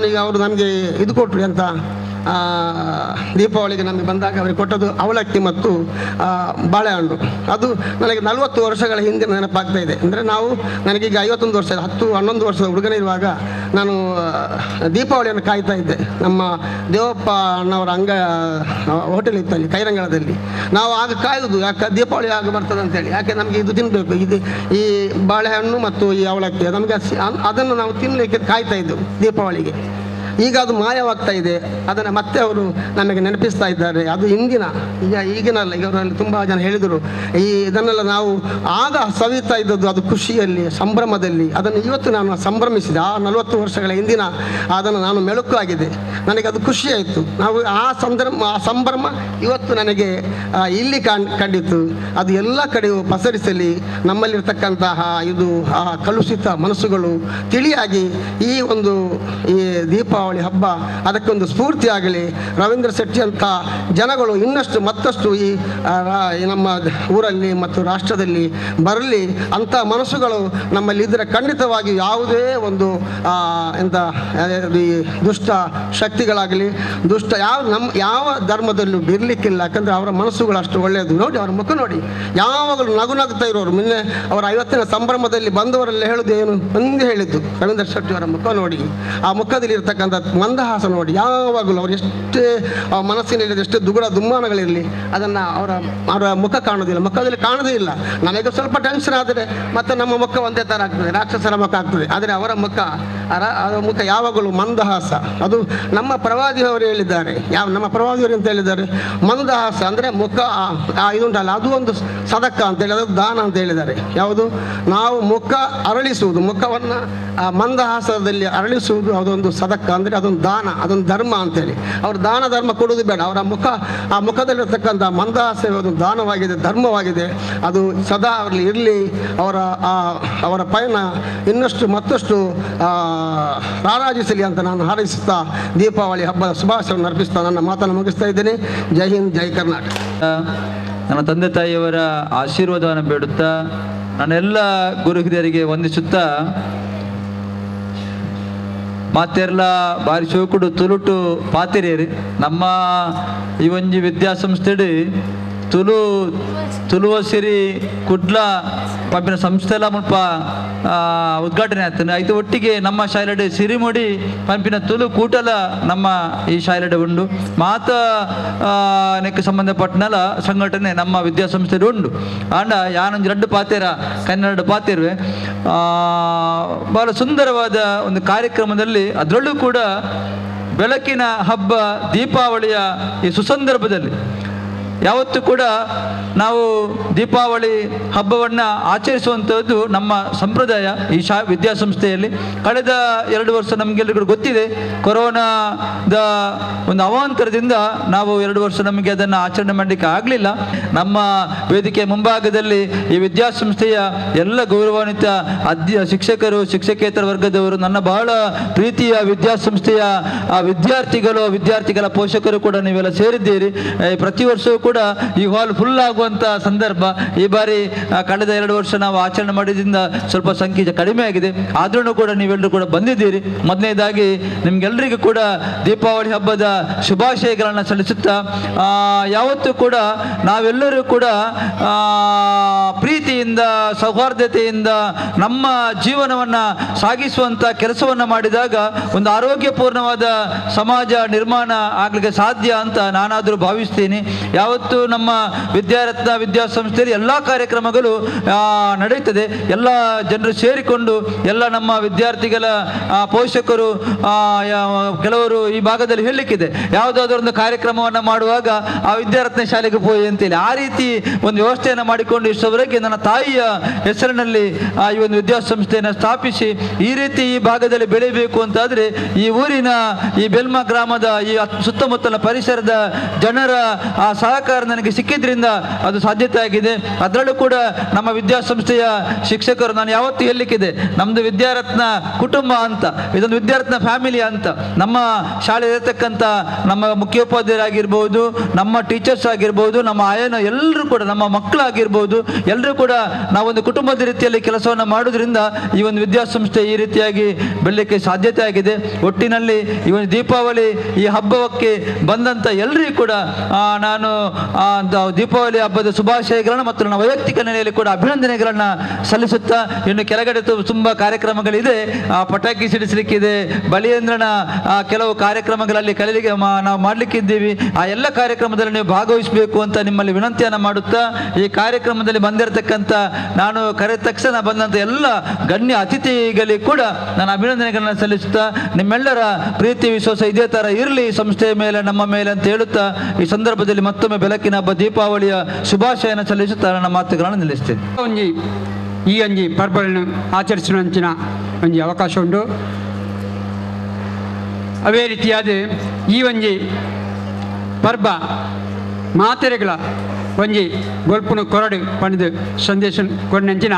ಈಗ ಅವರು ನಮಗೆ ಇದು ಕೊಟ್ಟರು ಅಂತ, ದೀಪಾವಳಿಗೆ ನಮಗೆ ಬಂದಾಗ ಅವರಿಗೆ ಕೊಟ್ಟದ್ದು ಅವಲಕ್ಕಿ ಮತ್ತು ಬಾಳೆಹಣ್ಣು. ಅದು ನನಗೆ 40 ವರ್ಷಗಳ ಹಿಂದೆ ನೆನಪಾಗ್ತಾ ಇದೆ. ಅಂದರೆ ನನಗೀಗ 51 ವರ್ಷ, 10-11 ವರ್ಷದ ಹುಡುಗನಿರುವಾಗ ನಾನು ದೀಪಾವಳಿಯನ್ನು ಕಾಯ್ತಾ ಇದ್ದೆ. ನಮ್ಮ ದೇವಪ್ಪ ಅಣ್ಣವರ ಹೋಟೆಲ್ ಇತ್ತು ಅಲ್ಲಿ ಕೈರಂಗಳದಲ್ಲಿ. ನಾವು ಆಗ ಕಾಯುವುದು, ಯಾಕೆ ದೀಪಾವಳಿ ಆಗ ಬರ್ತದೆ ಅಂತೇಳಿ. ಯಾಕೆ ನಮಗೆ ಇದು ತಿನ್ನಬೇಕು, ಈ ಬಾಳೆಹಣ್ಣು ಮತ್ತು ಈ ಅವಲಕ್ಕಿ ನಮಗೆ ಅದನ್ನು ನಾವು ತಿನ್ನಲಿಕ್ಕೆ ಕಾಯ್ತಾ ಇದ್ದೆವು ದೀಪಾವಳಿಗೆ. ಈಗ ಅದು ಮಾಯವಾಗ್ತಾ ಇದೆ. ಅದನ್ನು ಮತ್ತೆ ಅವರು ನಮಗೆ ನೆನಪಿಸ್ತಾ ಇದ್ದಾರೆ. ಅದು ಈಗಿನ ಇವರಲ್ಲಿ ತುಂಬ ಜನ ಹೇಳಿದರು, ಇದನ್ನೆಲ್ಲ ನಾವು ಆಗ ಸವಿತಾ ಇದ್ದದ್ದು ಅದು ಖುಷಿಯಲ್ಲಿ, ಸಂಭ್ರಮದಲ್ಲಿ. ಅದನ್ನು ಇವತ್ತು ನಾನು ಸಂಭ್ರಮಿಸಿದೆ. ಆ 40 ವರ್ಷಗಳ ಹಿಂದಿನ ಅದನ್ನು ನಾನು ಮೆಲುಕು ಆಗಿದೆ. ನನಗೆ ಅದು ಖುಷಿಯಾಯಿತು. ನಾವು ಆ ಸಂಭ್ರಮ ಇವತ್ತು ನನಗೆ ಇಲ್ಲಿ ಕಂಡಿತು. ಅದು ಎಲ್ಲ ಕಡೆಯೂ ಪಸರಿಸಲಿ. ನಮ್ಮಲ್ಲಿರ್ತಕ್ಕಂತಹ ಇದು ಕಲುಷಿತ ಮನಸ್ಸುಗಳು ತಿಳಿಯಾಗಿ ಈ ದೀಪಾವಳಿ ಹಬ್ಬ ಅದಕ್ಕೊಂದು ಸ್ಫೂರ್ತಿ ಆಗಲಿ. ರವೀಂದ್ರ ಶೆಟ್ಟಿ ಅಂತ ಜನಗಳು ಇನ್ನಷ್ಟು ಮತ್ತಷ್ಟು ಈ ನಮ್ಮ ಊರಲ್ಲಿ ಮತ್ತು ರಾಷ್ಟ್ರದಲ್ಲಿ ಬರಲಿ. ಅಂಥ ಮನಸ್ಸುಗಳು ನಮ್ಮಲ್ಲಿದ್ದರೆ ಖಂಡಿತವಾಗಿ ಯಾವುದೇ ಒಂದು ಈ ದುಷ್ಟ ಶಕ್ತಿಗಳಾಗಲಿ ಯಾವ ಧರ್ಮದಲ್ಲೂ ಬಿರಲಿಕ್ಕಿಲ್ಲ. ಯಾಕಂದರೆ ಅವರ ಮನಸ್ಸುಗಳು ಅಷ್ಟು ಒಳ್ಳೆಯದು. ನೋಡಿ ಅವರ ಮುಖ ನೋಡಿ, ಯಾವಾಗಲೂ ನಗುನಗ್ತಾ ಇರೋರು. ಮೊನ್ನೆ ಅವರ 50ನ ಸಂಭ್ರಮದಲ್ಲಿ ಬಂದವರೆಲ್ಲ ಹೇಳೋದು ಏನು ಒಂದೇ ಹೇಳಿದ್ದು, ರವೀಂದ್ರ ಶೆಟ್ಟಿ ಅವರ ಮುಖ ನೋಡಿ, ಆ ಮುಖದಲ್ಲಿ ಇರ್ತಕ್ಕಂಥ ಮಂದಹಾಸ ನೋಡಿ. ಯಾವಾಗಲೂ ಅವರು ಎಷ್ಟೇ ಮನಸ್ಸಿನಲ್ಲಿ ಎಷ್ಟೇ ದುಮ್ಮಾನಗಳಿರಲಿ ಅದನ್ನು ಅವರ ಮುಖ ಕಾಣೋದಿಲ್ಲ, ಮುಖದಲ್ಲಿ ಕಾಣೋದೇ ಇಲ್ಲ. ನನಗೆ ಸ್ವಲ್ಪ ಟೆನ್ಷನ್ ಆದರೆ ಮತ್ತೆ ನಮ್ಮ ಮುಖ ಒಂದೇ ಥರ ಆಗ್ತದೆ, ರಾಕ್ಷಸರ ಮುಖ ಆಗ್ತದೆ. ಆದರೆ ಅವರ ಮುಖ ಯಾವಾಗಲೂ ಮಂದಹಾಸ. ಅದು ನಮ್ಮ ಪ್ರವಾದಿಯವರು ಹೇಳಿದ್ದಾರೆ. ನಮ್ಮ ಪ್ರವಾದಿಯವರು ಅಂತ ಹೇಳಿದ್ದಾರೆ, ಮಂದಹಾಸ ಅಂದರೆ ಮುಖ ಇದುಂಟಲ್ಲ, ಅದು ಒಂದು ಸದಕ ಅಂತೇಳಿ, ಅದು ದಾನ ಅಂತ ಹೇಳಿದ್ದಾರೆ. ಯಾವುದು? ನಾವು ಮುಖ ಅರಳಿಸುವುದು, ಮುಖವನ್ನು ಮಂದಹಾಸದಲ್ಲಿ ಅರಳಿಸುವುದು ಅದೊಂದು ಸದಕ, ಅಂದರೆ ಅದೊಂದು ದಾನ, ಅದೊಂದು ಧರ್ಮ ಅಂತೇಳಿ. ಅವರು ದಾನ ಧರ್ಮ ಕೊಡುವುದು ಬೇಡ. ಆ ಮುಖದಲ್ಲಿರ್ತಕ್ಕಂಥ ಮಂದಹಾಸ ಒಂದು ದಾನವಾಗಿದೆ, ಧರ್ಮವಾಗಿದೆ. ಅದು ಸದಾ ಅವರಲ್ಲಿ ಇರಲಿ. ಅವರ ಪಯಣ ಇನ್ನಷ್ಟು ಮತ್ತಷ್ಟು ರಾರಾಜಿಸಲಿ ಅಂತ ನಾನು ಹಾರೈಸುತ್ತಾ ದೀಪಾವಳಿ ಹಬ್ಬದ ಶುಭಾಶಯವನ್ನು ಅರ್ಪಿಸ್ತಾ ನನ್ನ ಮಾತನ್ನು ಮುಗಿಸ್ತಾ ಇದ್ದೇನೆ. ಜೈ ಹಿಂದ್, ಜೈ ಕರ್ನಾಟಕ. ನನ್ನ ತಂದೆ ತಾಯಿಯವರ ಆಶೀರ್ವಾದವನ್ನು ಬೇಡುತ್ತಾ ನನ್ನೆಲ್ಲ ಗುರು ಹಿರಿಯರಿಗೆ ವಂದಿಸುತ್ತಾ ಮಾತೆರ್ಲ ಬಾರಿ ಶೋಕುಡು ತುಳುಟು ಪಾತಿರೇರಿ ನಮ್ಮ ಈ ಒಂಜಿ ವಿದ್ಯಾಸಂಸ್ಥೆಡು ತುಳುವಸಿರಿ ಕುಡ್ಲ ಪಂಪಿನ ಸಂಸ್ಥೆಲ್ಲ ಮುಲ್ಪ ಉದ್ಘಾಟನೆ ಆಗ್ತದೆ. ಇದು ಒಟ್ಟಿಗೆ ನಮ್ಮ ಶಾಲೆಡೆ ಸಿರಿಮುಡಿ ಪಂಪಿನ ತುಳು ಕೂಟಲ ನಮ್ಮ ಈ ಶಾಲೆಡೆ ಉಂಡು. ಮಾತಕ್ಕೆ ಸಂಬಂಧಪಟ್ಟನಲ ಸಂಘಟನೆ ನಮ್ಮ ವಿದ್ಯಾಸಂಸ್ಥೆ ಉಂಡು. ಆಂಡ ಯಾನೊಂದು 2 ಪಾತೆರ ಕನ್ನಡ ಪಾತೆರ್ವೆ ಬಹಳ ಸುಂದರವಾದ ಒಂದು ಕಾರ್ಯಕ್ರಮದಲ್ಲಿ, ಅದರಲ್ಲೂ ಕೂಡ ಬೆಳಕಿನ ಹಬ್ಬ ದೀಪಾವಳಿಯ ಈ ಸುಸಂದರ್ಭದಲ್ಲಿ ಯಾವತ್ತೂ ಕೂಡ ನಾವು ದೀಪಾವಳಿ ಹಬ್ಬವನ್ನು ಆಚರಿಸುವಂಥದ್ದು ನಮ್ಮ ಸಂಪ್ರದಾಯ ಈ ವಿದ್ಯಾಸಂಸ್ಥೆಯಲ್ಲಿ. ಕಳೆದ 2 ವರ್ಷ ನಮಗೆಲ್ಲರಿಗೂ ಗೊತ್ತಿದೆ, ಕೊರೋನಾದ ಒಂದು ಅವಾಂತರದಿಂದ ನಾವು 2 ವರ್ಷ ನಮಗೆ ಅದನ್ನು ಆಚರಣೆ ಮಾಡಲಿಕ್ಕೆ ಆಗಲಿಲ್ಲ. ನಮ್ಮ ವೇದಿಕೆ ಮುಂಭಾಗದಲ್ಲಿ ಈ ವಿದ್ಯಾಸಂಸ್ಥೆಯ ಎಲ್ಲ ಗೌರವಾನ್ವಿತ ಶಿಕ್ಷಕರು, ಶಿಕ್ಷಕೇತರ ವರ್ಗದವರು, ನನ್ನ ಬಹಳ ಪ್ರೀತಿಯ ವಿದ್ಯಾಸಂಸ್ಥೆಯ ವಿದ್ಯಾರ್ಥಿಗಳ ಪೋಷಕರು ಕೂಡ ನೀವೆಲ್ಲ ಸೇರಿದ್ದೀರಿ. ಪ್ರತಿ ವರ್ಷವೂ ಕೂಡ ಈ ಹಾಲ್ ಫುಲ್ ಆಗುವಂಥ ಸಂದರ್ಭ ಈ ಬಾರಿ ಕಳೆದ 2 ವರ್ಷ ನಾವು ಆಚರಣೆ ಮಾಡಿದ್ರಿಂದ ಸ್ವಲ್ಪ ಸಂಖ್ಯೆ ಕಡಿಮೆ ಆಗಿದೆ. ಆದ್ರೂ ಕೂಡ ನೀವೆಲ್ಲರೂ ಕೂಡ ಬಂದಿದ್ದೀರಿ. ಮೊದಲನೇದಾಗಿ ನಿಮ್ಗೆಲ್ಲರಿಗೂ ಕೂಡ ದೀಪಾವಳಿ ಹಬ್ಬದ ಶುಭಾಶಯಗಳನ್ನು ಸಲ್ಲಿಸುತ್ತಾ, ಯಾವತ್ತೂ ಕೂಡ ನಾವೆಲ್ಲರೂ ಕೂಡ ಪ್ರೀತಿಯಿಂದ ಸೌಹಾರ್ದತೆಯಿಂದ ನಮ್ಮ ಜೀವನವನ್ನು ಸಾಗಿಸುವಂಥ ಕೆಲಸವನ್ನು ಮಾಡಿದಾಗ ಒಂದು ಆರೋಗ್ಯಪೂರ್ಣವಾದ ಸಮಾಜ ನಿರ್ಮಾಣ ಆಗಲಿಕ್ಕೆ ಸಾಧ್ಯ ಅಂತ ನಾನಾದರೂ ಭಾವಿಸ್ತೀನಿ. ಯಾವತ್ತು ನಮ್ಮ ವಿದ್ಯಾರತ್ನ ವಿದ್ಯಾಸಂಸ್ಥೆಯಲ್ಲಿ ಎಲ್ಲ ಕಾರ್ಯಕ್ರಮಗಳು ನಡೆಯುತ್ತದೆ. ಎಲ್ಲ ಜನರು ಸೇರಿಕೊಂಡು ಎಲ್ಲ ನಮ್ಮ ವಿದ್ಯಾರ್ಥಿಗಳ ಪೋಷಕರು ಕೆಲವರು ಈ ಭಾಗದಲ್ಲಿ ಹೇಳಲಿಕ್ಕಿದೆ, ಯಾವುದಾದ್ರೂ ಒಂದು ಕಾರ್ಯಕ್ರಮವನ್ನು ಮಾಡುವಾಗ ಆ ವಿದ್ಯಾರತ್ನ ಶಾಲೆಗೆ ಹೋಗಿ ಅಂತೇಳಿ ಆ ರೀತಿ ಒಂದು ವ್ಯವಸ್ಥೆಯನ್ನು ಮಾಡಿಕೊಂಡು ಇಷ್ಟವರೆಗೆ ನನ್ನ ತಾಯಿಯ ಹೆಸರಿನಲ್ಲಿ ಈ ಒಂದು ವಿದ್ಯಾಸಂಸ್ಥೆಯನ್ನು ಸ್ಥಾಪಿಸಿ ಈ ರೀತಿ ಈ ಭಾಗದಲ್ಲಿ ಬೆಳೆಯಬೇಕು ಅಂತಾದರೆ ಈ ಊರಿನ ಈ ಬೆಲ್ಮ ಗ್ರಾಮದ ಈ ಸುತ್ತಮುತ್ತಲ ಪರಿಸರದ ಜನರ ಸಹಕಾರ ನನಗೆ ಸಿಕ್ಕಿದ್ರಿಂದ ಅದು ಸಾಧ್ಯತೆ ಆಗಿದೆ. ಅದರಲ್ಲೂ ಕೂಡ ನಮ್ಮ ವಿದ್ಯಾಸಂಸ್ಥೆಯ ಶಿಕ್ಷಕರು, ನಾನು ಯಾವತ್ತೂ ಹೇಳಲಿಕ್ಕಿದೆ, ನಮ್ಮದು ವಿದ್ಯಾರತ್ನ ಕುಟುಂಬ ಅಂತ, ಇದೊಂದು ವಿದ್ಯಾರತ್ನ ಫ್ಯಾಮಿಲಿ ಅಂತ. ನಮ್ಮ ಶಾಲೆ ಇರತಕ್ಕಂಥ ನಮ್ಮ ಮುಖ್ಯೋಪಾಧ್ಯಾಯರಾಗಿರ್ಬೋದು, ನಮ್ಮ ಟೀಚರ್ಸ್ ಆಗಿರ್ಬೋದು, ನಮ್ಮ ಆಯನ ಎಲ್ಲರೂ ಕೂಡ, ನಮ್ಮ ಮಕ್ಕಳಾಗಿರ್ಬೋದು, ಎಲ್ಲರೂ ಕೂಡ ನಾವೊಂದು ಕುಟುಂಬದ ರೀತಿಯಲ್ಲಿ ಕೆಲಸವನ್ನು ಮಾಡೋದ್ರಿಂದ ಈ ಒಂದು ವಿದ್ಯಾಸಂಸ್ಥೆ ಈ ರೀತಿಯಾಗಿ ಬೆಳಲಿಕ್ಕೆ ಸಾಧ್ಯತೆ ಆಗಿದೆ. ಒಟ್ಟಿನಲ್ಲಿ ಈ ಒಂದು ದೀಪಾವಳಿ ಈ ಹಬ್ಬಕ್ಕೆ ಬಂದಂಥ ಎಲ್ಲರಿಗೂ ಕೂಡ ನಾನು ದೀಪಾವಳಿ ಹಬ್ಬದ ಶುಭಾಶಯಗಳನ್ನು ಮತ್ತು ನನ್ನ ವೈಯಕ್ತಿಕ ನೆಲೆಯಲ್ಲಿ ಕೂಡ ಅಭಿನಂದನೆಗಳನ್ನು ಸಲ್ಲಿಸುತ್ತಾ, ಇನ್ನು ಕೆಳಗಡೆ ತುಂಬ ಕಾರ್ಯಕ್ರಮಗಳಿದೆ. ಪಟಾಕಿ ಸಿಡಿಸಲಿಕ್ಕಿದೆ, ಬಲಿಯೇಂದ್ರನ ಕೆಲವು ಕಾರ್ಯಕ್ರಮಗಳಲ್ಲಿ ಕಲೀಲಿಕ್ಕೆ ನಾವು ಮಾಡಲಿಕ್ಕಿದ್ದೀವಿ. ಆ ಎಲ್ಲ ಕಾರ್ಯಕ್ರಮದಲ್ಲಿ ನೀವು ಭಾಗವಹಿಸಬೇಕು ಅಂತ ನಿಮ್ಮಲ್ಲಿ ವಿನಂತಿಯನ್ನು ಮಾಡುತ್ತಾ, ಈ ಕಾರ್ಯಕ್ರಮದಲ್ಲಿ ಬಂದಿರತಕ್ಕಂಥ ನಾನು ಕರೆದ ತಕ್ಷಣ ಬಂದಂಥ ಎಲ್ಲ ಗಣ್ಯ ಅತಿಥಿಗಳಿಗೆ ಕೂಡ ನಾನು ಅಭಿನಂದನೆಗಳನ್ನು ಸಲ್ಲಿಸುತ್ತಾ, ನಿಮ್ಮೆಲ್ಲರ ಪ್ರೀತಿ ವಿಶ್ವಾಸ ಇದೇ ಥರ ಇರಲಿ ಸಂಸ್ಥೆಯ ಮೇಲೆ, ನಮ್ಮ ಮೇಲೆ ಅಂತ ಹೇಳುತ್ತಾ, ಈ ಸಂದರ್ಭದಲ್ಲಿ ಮತ್ತೊಮ್ಮೆ ಬೆಳಕಿನ ಹಬ್ಬ ದೀಪಾವಳಿಯ ಶುಭಾಶಯನ ಸಲ್ಲಿಸುತ್ತಾ ನನ್ನ ಮಾತುಗಳನ್ನು ನಿಲ್ಲಿಸ್ತೇನೆ. ಈ ಒಂಜಿ ಪರ್ಬಗಳನ್ನು ಆಚರಿಸುವಂಚಿನ ಒಂಜಿ ಅವಕಾಶ ಉಂಟು. ಅವೇ ರೀತಿಯಾದ ಈ ಒಂಜಿ ಪರ್ಬ ಮಾತೆರೆಗಳ ಒಂಜಿ ಗೊಲ್ಪುನು ಕೊರಡು ಪಣಿದು ಸಂದೇಶ ಕೊಡಂಚಿನ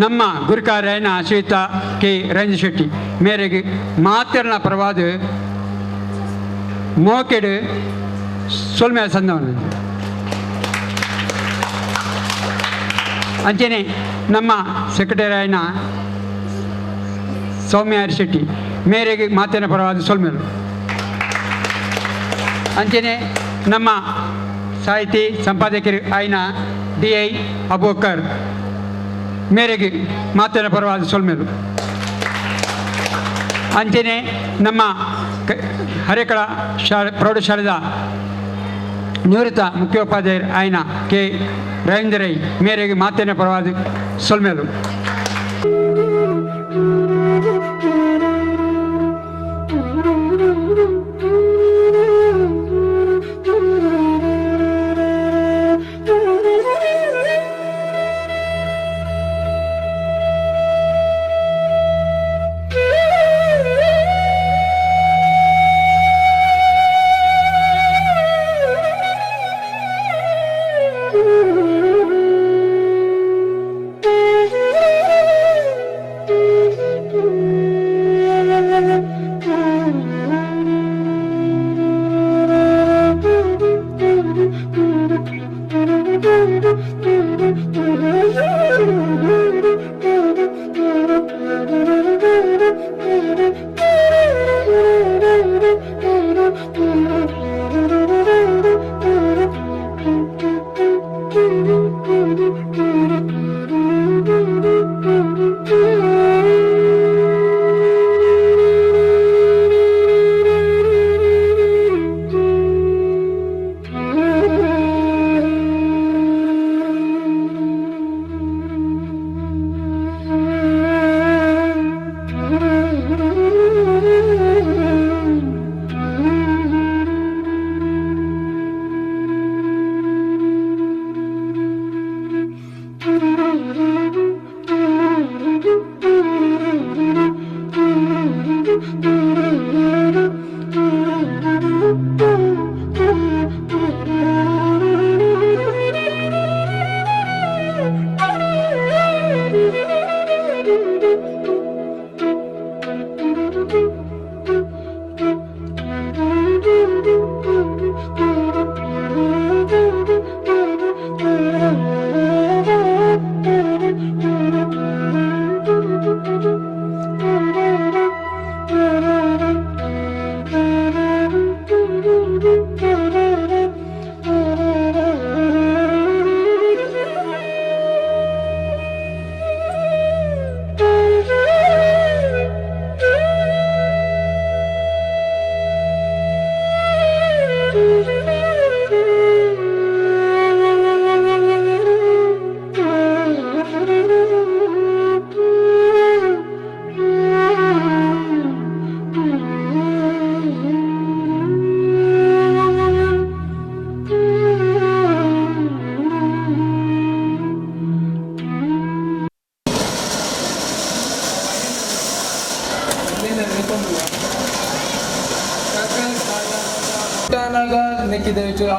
ನಮ್ಮ ಗುರುಕಾರ್ಯನ ಶ್ರೀಯುತ ಕೆ ರಂಜ ಶೆಟ್ಟಿ ಮೇರೆಗೆ ಮಾತೆರನ ಪರವಾದ ಮೋಕೆಡು ಸೊಲ್ಮೆ ಸಂದವನು ಅಂಚೆನೆ ನಮ್ಮ ಸೆಕ್ರೆಟರಿ ಆಯ್ನ ಸೌಮ್ಯ ಶೆಟ್ಟಿ ಮೇರೆಗೆ ಮಾತಿನ ಪರವಾದ ಸೊಲ್ಮೇಲು ಅಂಚೆನೆ ನಮ್ಮ ಸಾಹಿತಿ ಸಂಪಾದಕರು ಆಯ್ನ DI ಅಬೂಬಕರ್ ಮೇರೆಗೆ ಮಾತಿನ ಪರವಾದ ಸೊಲ್ಮೇಲು ಅಂಚೆನೆ ನಮ್ಮ ಹರೇಕಳ ಪ್ರೌಢಶಾಲೆದ ನಿವೃತ್ತ ಮುಖ್ಯೋಪಾಧ್ಯಾಯರು ಆಯ್ನ ಕೆ ರವೀಂದ್ರ ರೈ ಮೇರೆಗೆ ಮಾತಿನ ಪರವಾದ ಸೊಲ್ಮೇಲು.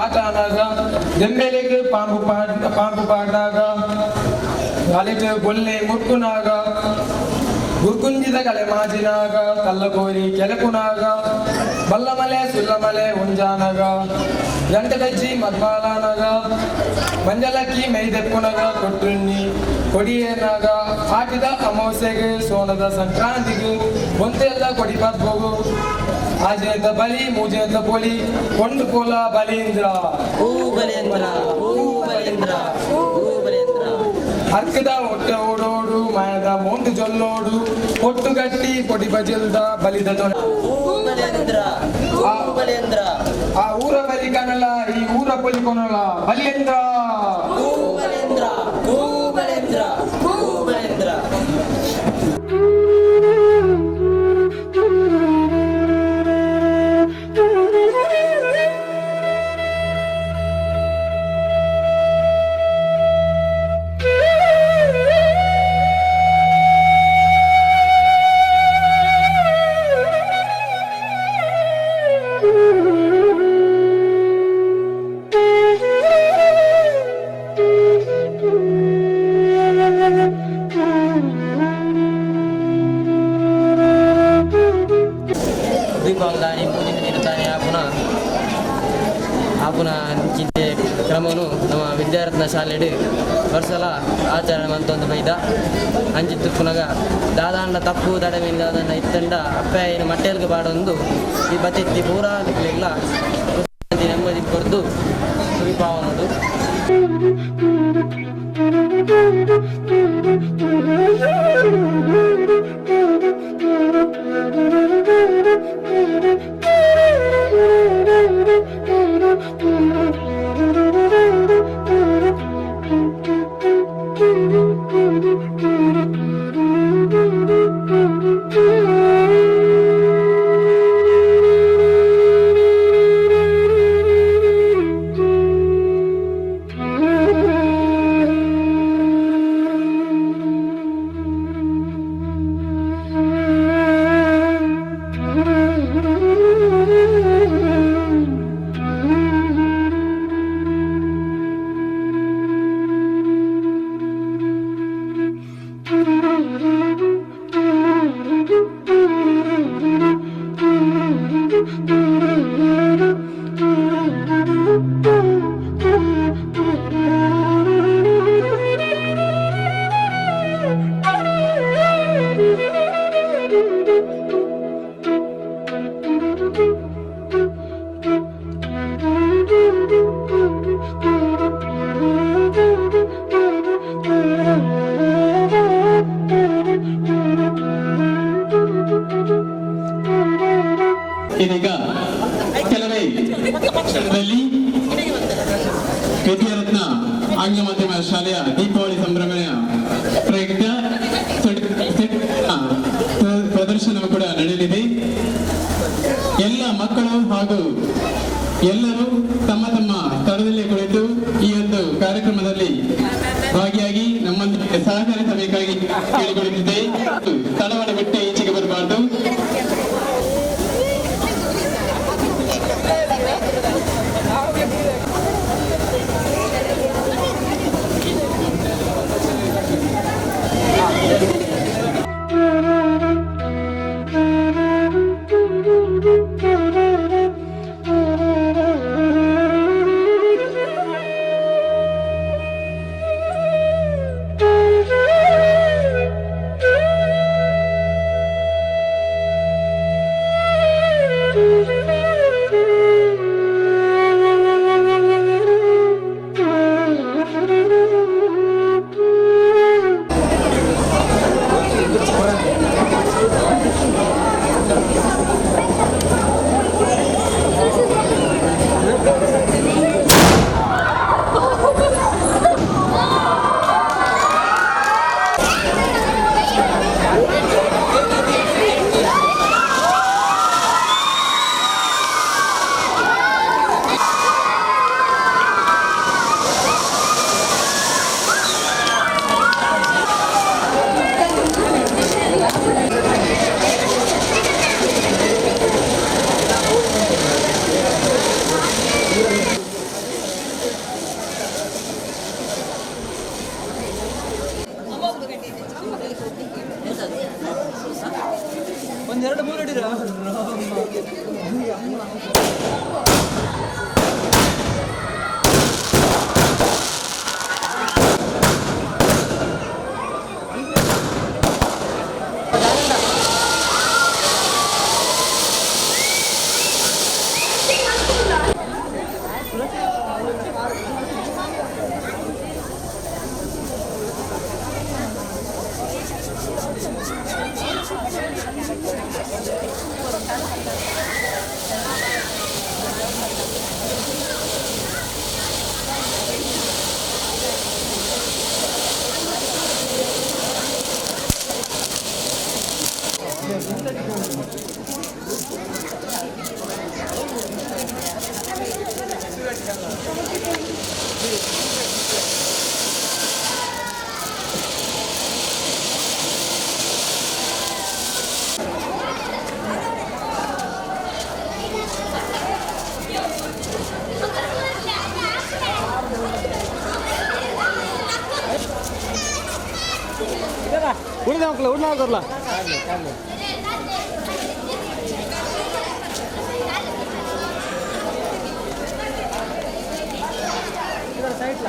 ಆಟಾನಾಗ ದೆಂಬೆಲೆಗೆ ಪಾಂಪು ಪಾಡಿನಾಗ ಅಲೆಗೆ ಗೊಲ್ಲೆ ಮುಟ್ಕುನಾಗ ಗುರ್ಕುಂಜಿದ ಕಲೆ ಮಾಜಿನಾಗ ಕಲ್ಲಗೋರಿ ಕೆಳಕುನಾಗ ಬಲ್ಲಮಲೆ ಸುಲ್ಲಮಲೆ ಉಂಜಾನಾಗ ಗಂಟಲಜ್ಜಿ ಮದ್ಮಾಲನಾಗ ಮಂಜಲಕ್ಕಿ ಮೈದೆಪ್ಪುನಾಗ ಕೊಟ್ಟುಣ್ಣಿ ಕೊಡಿಯೇನಾಗ ಆಟಿದ ಅಮಾವಾಸ್ಯೆಗೆ ಸೋನದ ಸಂಕ್ರಾಂತಿಗೆ ಒಂದೆಲ್ಲ ಕೊಡಿ ಹೋಗು ಆಜೆಂದ ಬಲಿ ಮೂಜೆಂದ ಪೊಲಿ ಕೊಂಡು ಕೋಲ ಬಲೀಂದ್ರ ಅರ್ಕದ ಹೊಟ್ಟೆ ಓಡೋಡು ಮಾಯದ ಮೋಂದು ಜೊಲ್ಲೋಡು ಕೊಟ್ಟು ಗಟ್ಟಿ ಕೊಡಿ ಬಜಲ್ದ ಬಲಿದ ಆ ಊರ ಬಲಿ ಕಾಣಲ್ಲ ಈ ಊರ ಬಲಿ ಕೊನಲ್ಲ ಬಲಿಯೇಂದ್ರ ಆಪುನ ಚಿಂತೆ ಕ್ರಮವನ್ನು ನಮ್ಮ ವಿದ್ಯಾರತ್ನ ಶಾಲೆಡು ವರ್ಷಲ ಆಚರಣೆ ಮಂತೊಂದು ಬೈದ ಅಂಚಿತ್ತು ಪುನಗ ದಾದಾಂಡ ತಪ್ಪು ತಡವಿನ ದಾದಂಡ ಇತ್ತಂಡ ಅಪ್ಪಾಯಿನ ಮಟ್ಟೆಲ್ಗೆ ಬಾಡೊಂದು ಈ ಬತ್ತಿತ್ತಿ ಪೂರಾ ದಿಕ್ಲೆಲ್ಲ ನೆಮ್ಮದಿ ಕೊರ್ದು ಸುವಿಪಾವನದು ಇದೀಗ ಕೆಲವೇ ಕ್ಷಣದಲ್ಲಿ ವಿದ್ಯಾರತ್ನ ಆಂಗ್ಲ ಮಾಧ್ಯಮ ಶಾಲೆಯ ದೀಪಾವಳಿ ಸಂಭ್ರಮಣೆಯ ಪ್ರಯುಕ್ತ ಪ್ರದರ್ಶನವು ಕೂಡ ನಡೆಯಲಿದೆ. ಎಲ್ಲ ಮಕ್ಕಳು ಹಾಗೂ ಎಲ್ಲರೂ ತಮ್ಮ ತಮ್ಮ ಸ್ಥಳದಲ್ಲಿ ಕುಳಿತು ಈ ಒಂದು ಕಾರ್ಯಕ್ರಮದಲ್ಲಿ ಭಾಗಿಯಾಗಿ ನಮ್ಮೊಂದಿಗೆ ಸಹಕರಿಸಬೇಕಾಗಿ ಕೇಳಿಕೊಳ್ಳುತ್ತಿದೆ. ಸ್ಥಳವನ್ನು ಬಿಟ್ಟು ಈಚೆಗೆ ಬರಬಾರದು. ಒಂದೆರಡು ಮೂರು ಹಿಡಿರ ಉಳಿದ ಮಕ್ಕಳು ಉಳಿದ ಕೊಡ್ಲ ಸೈಟ್ಲ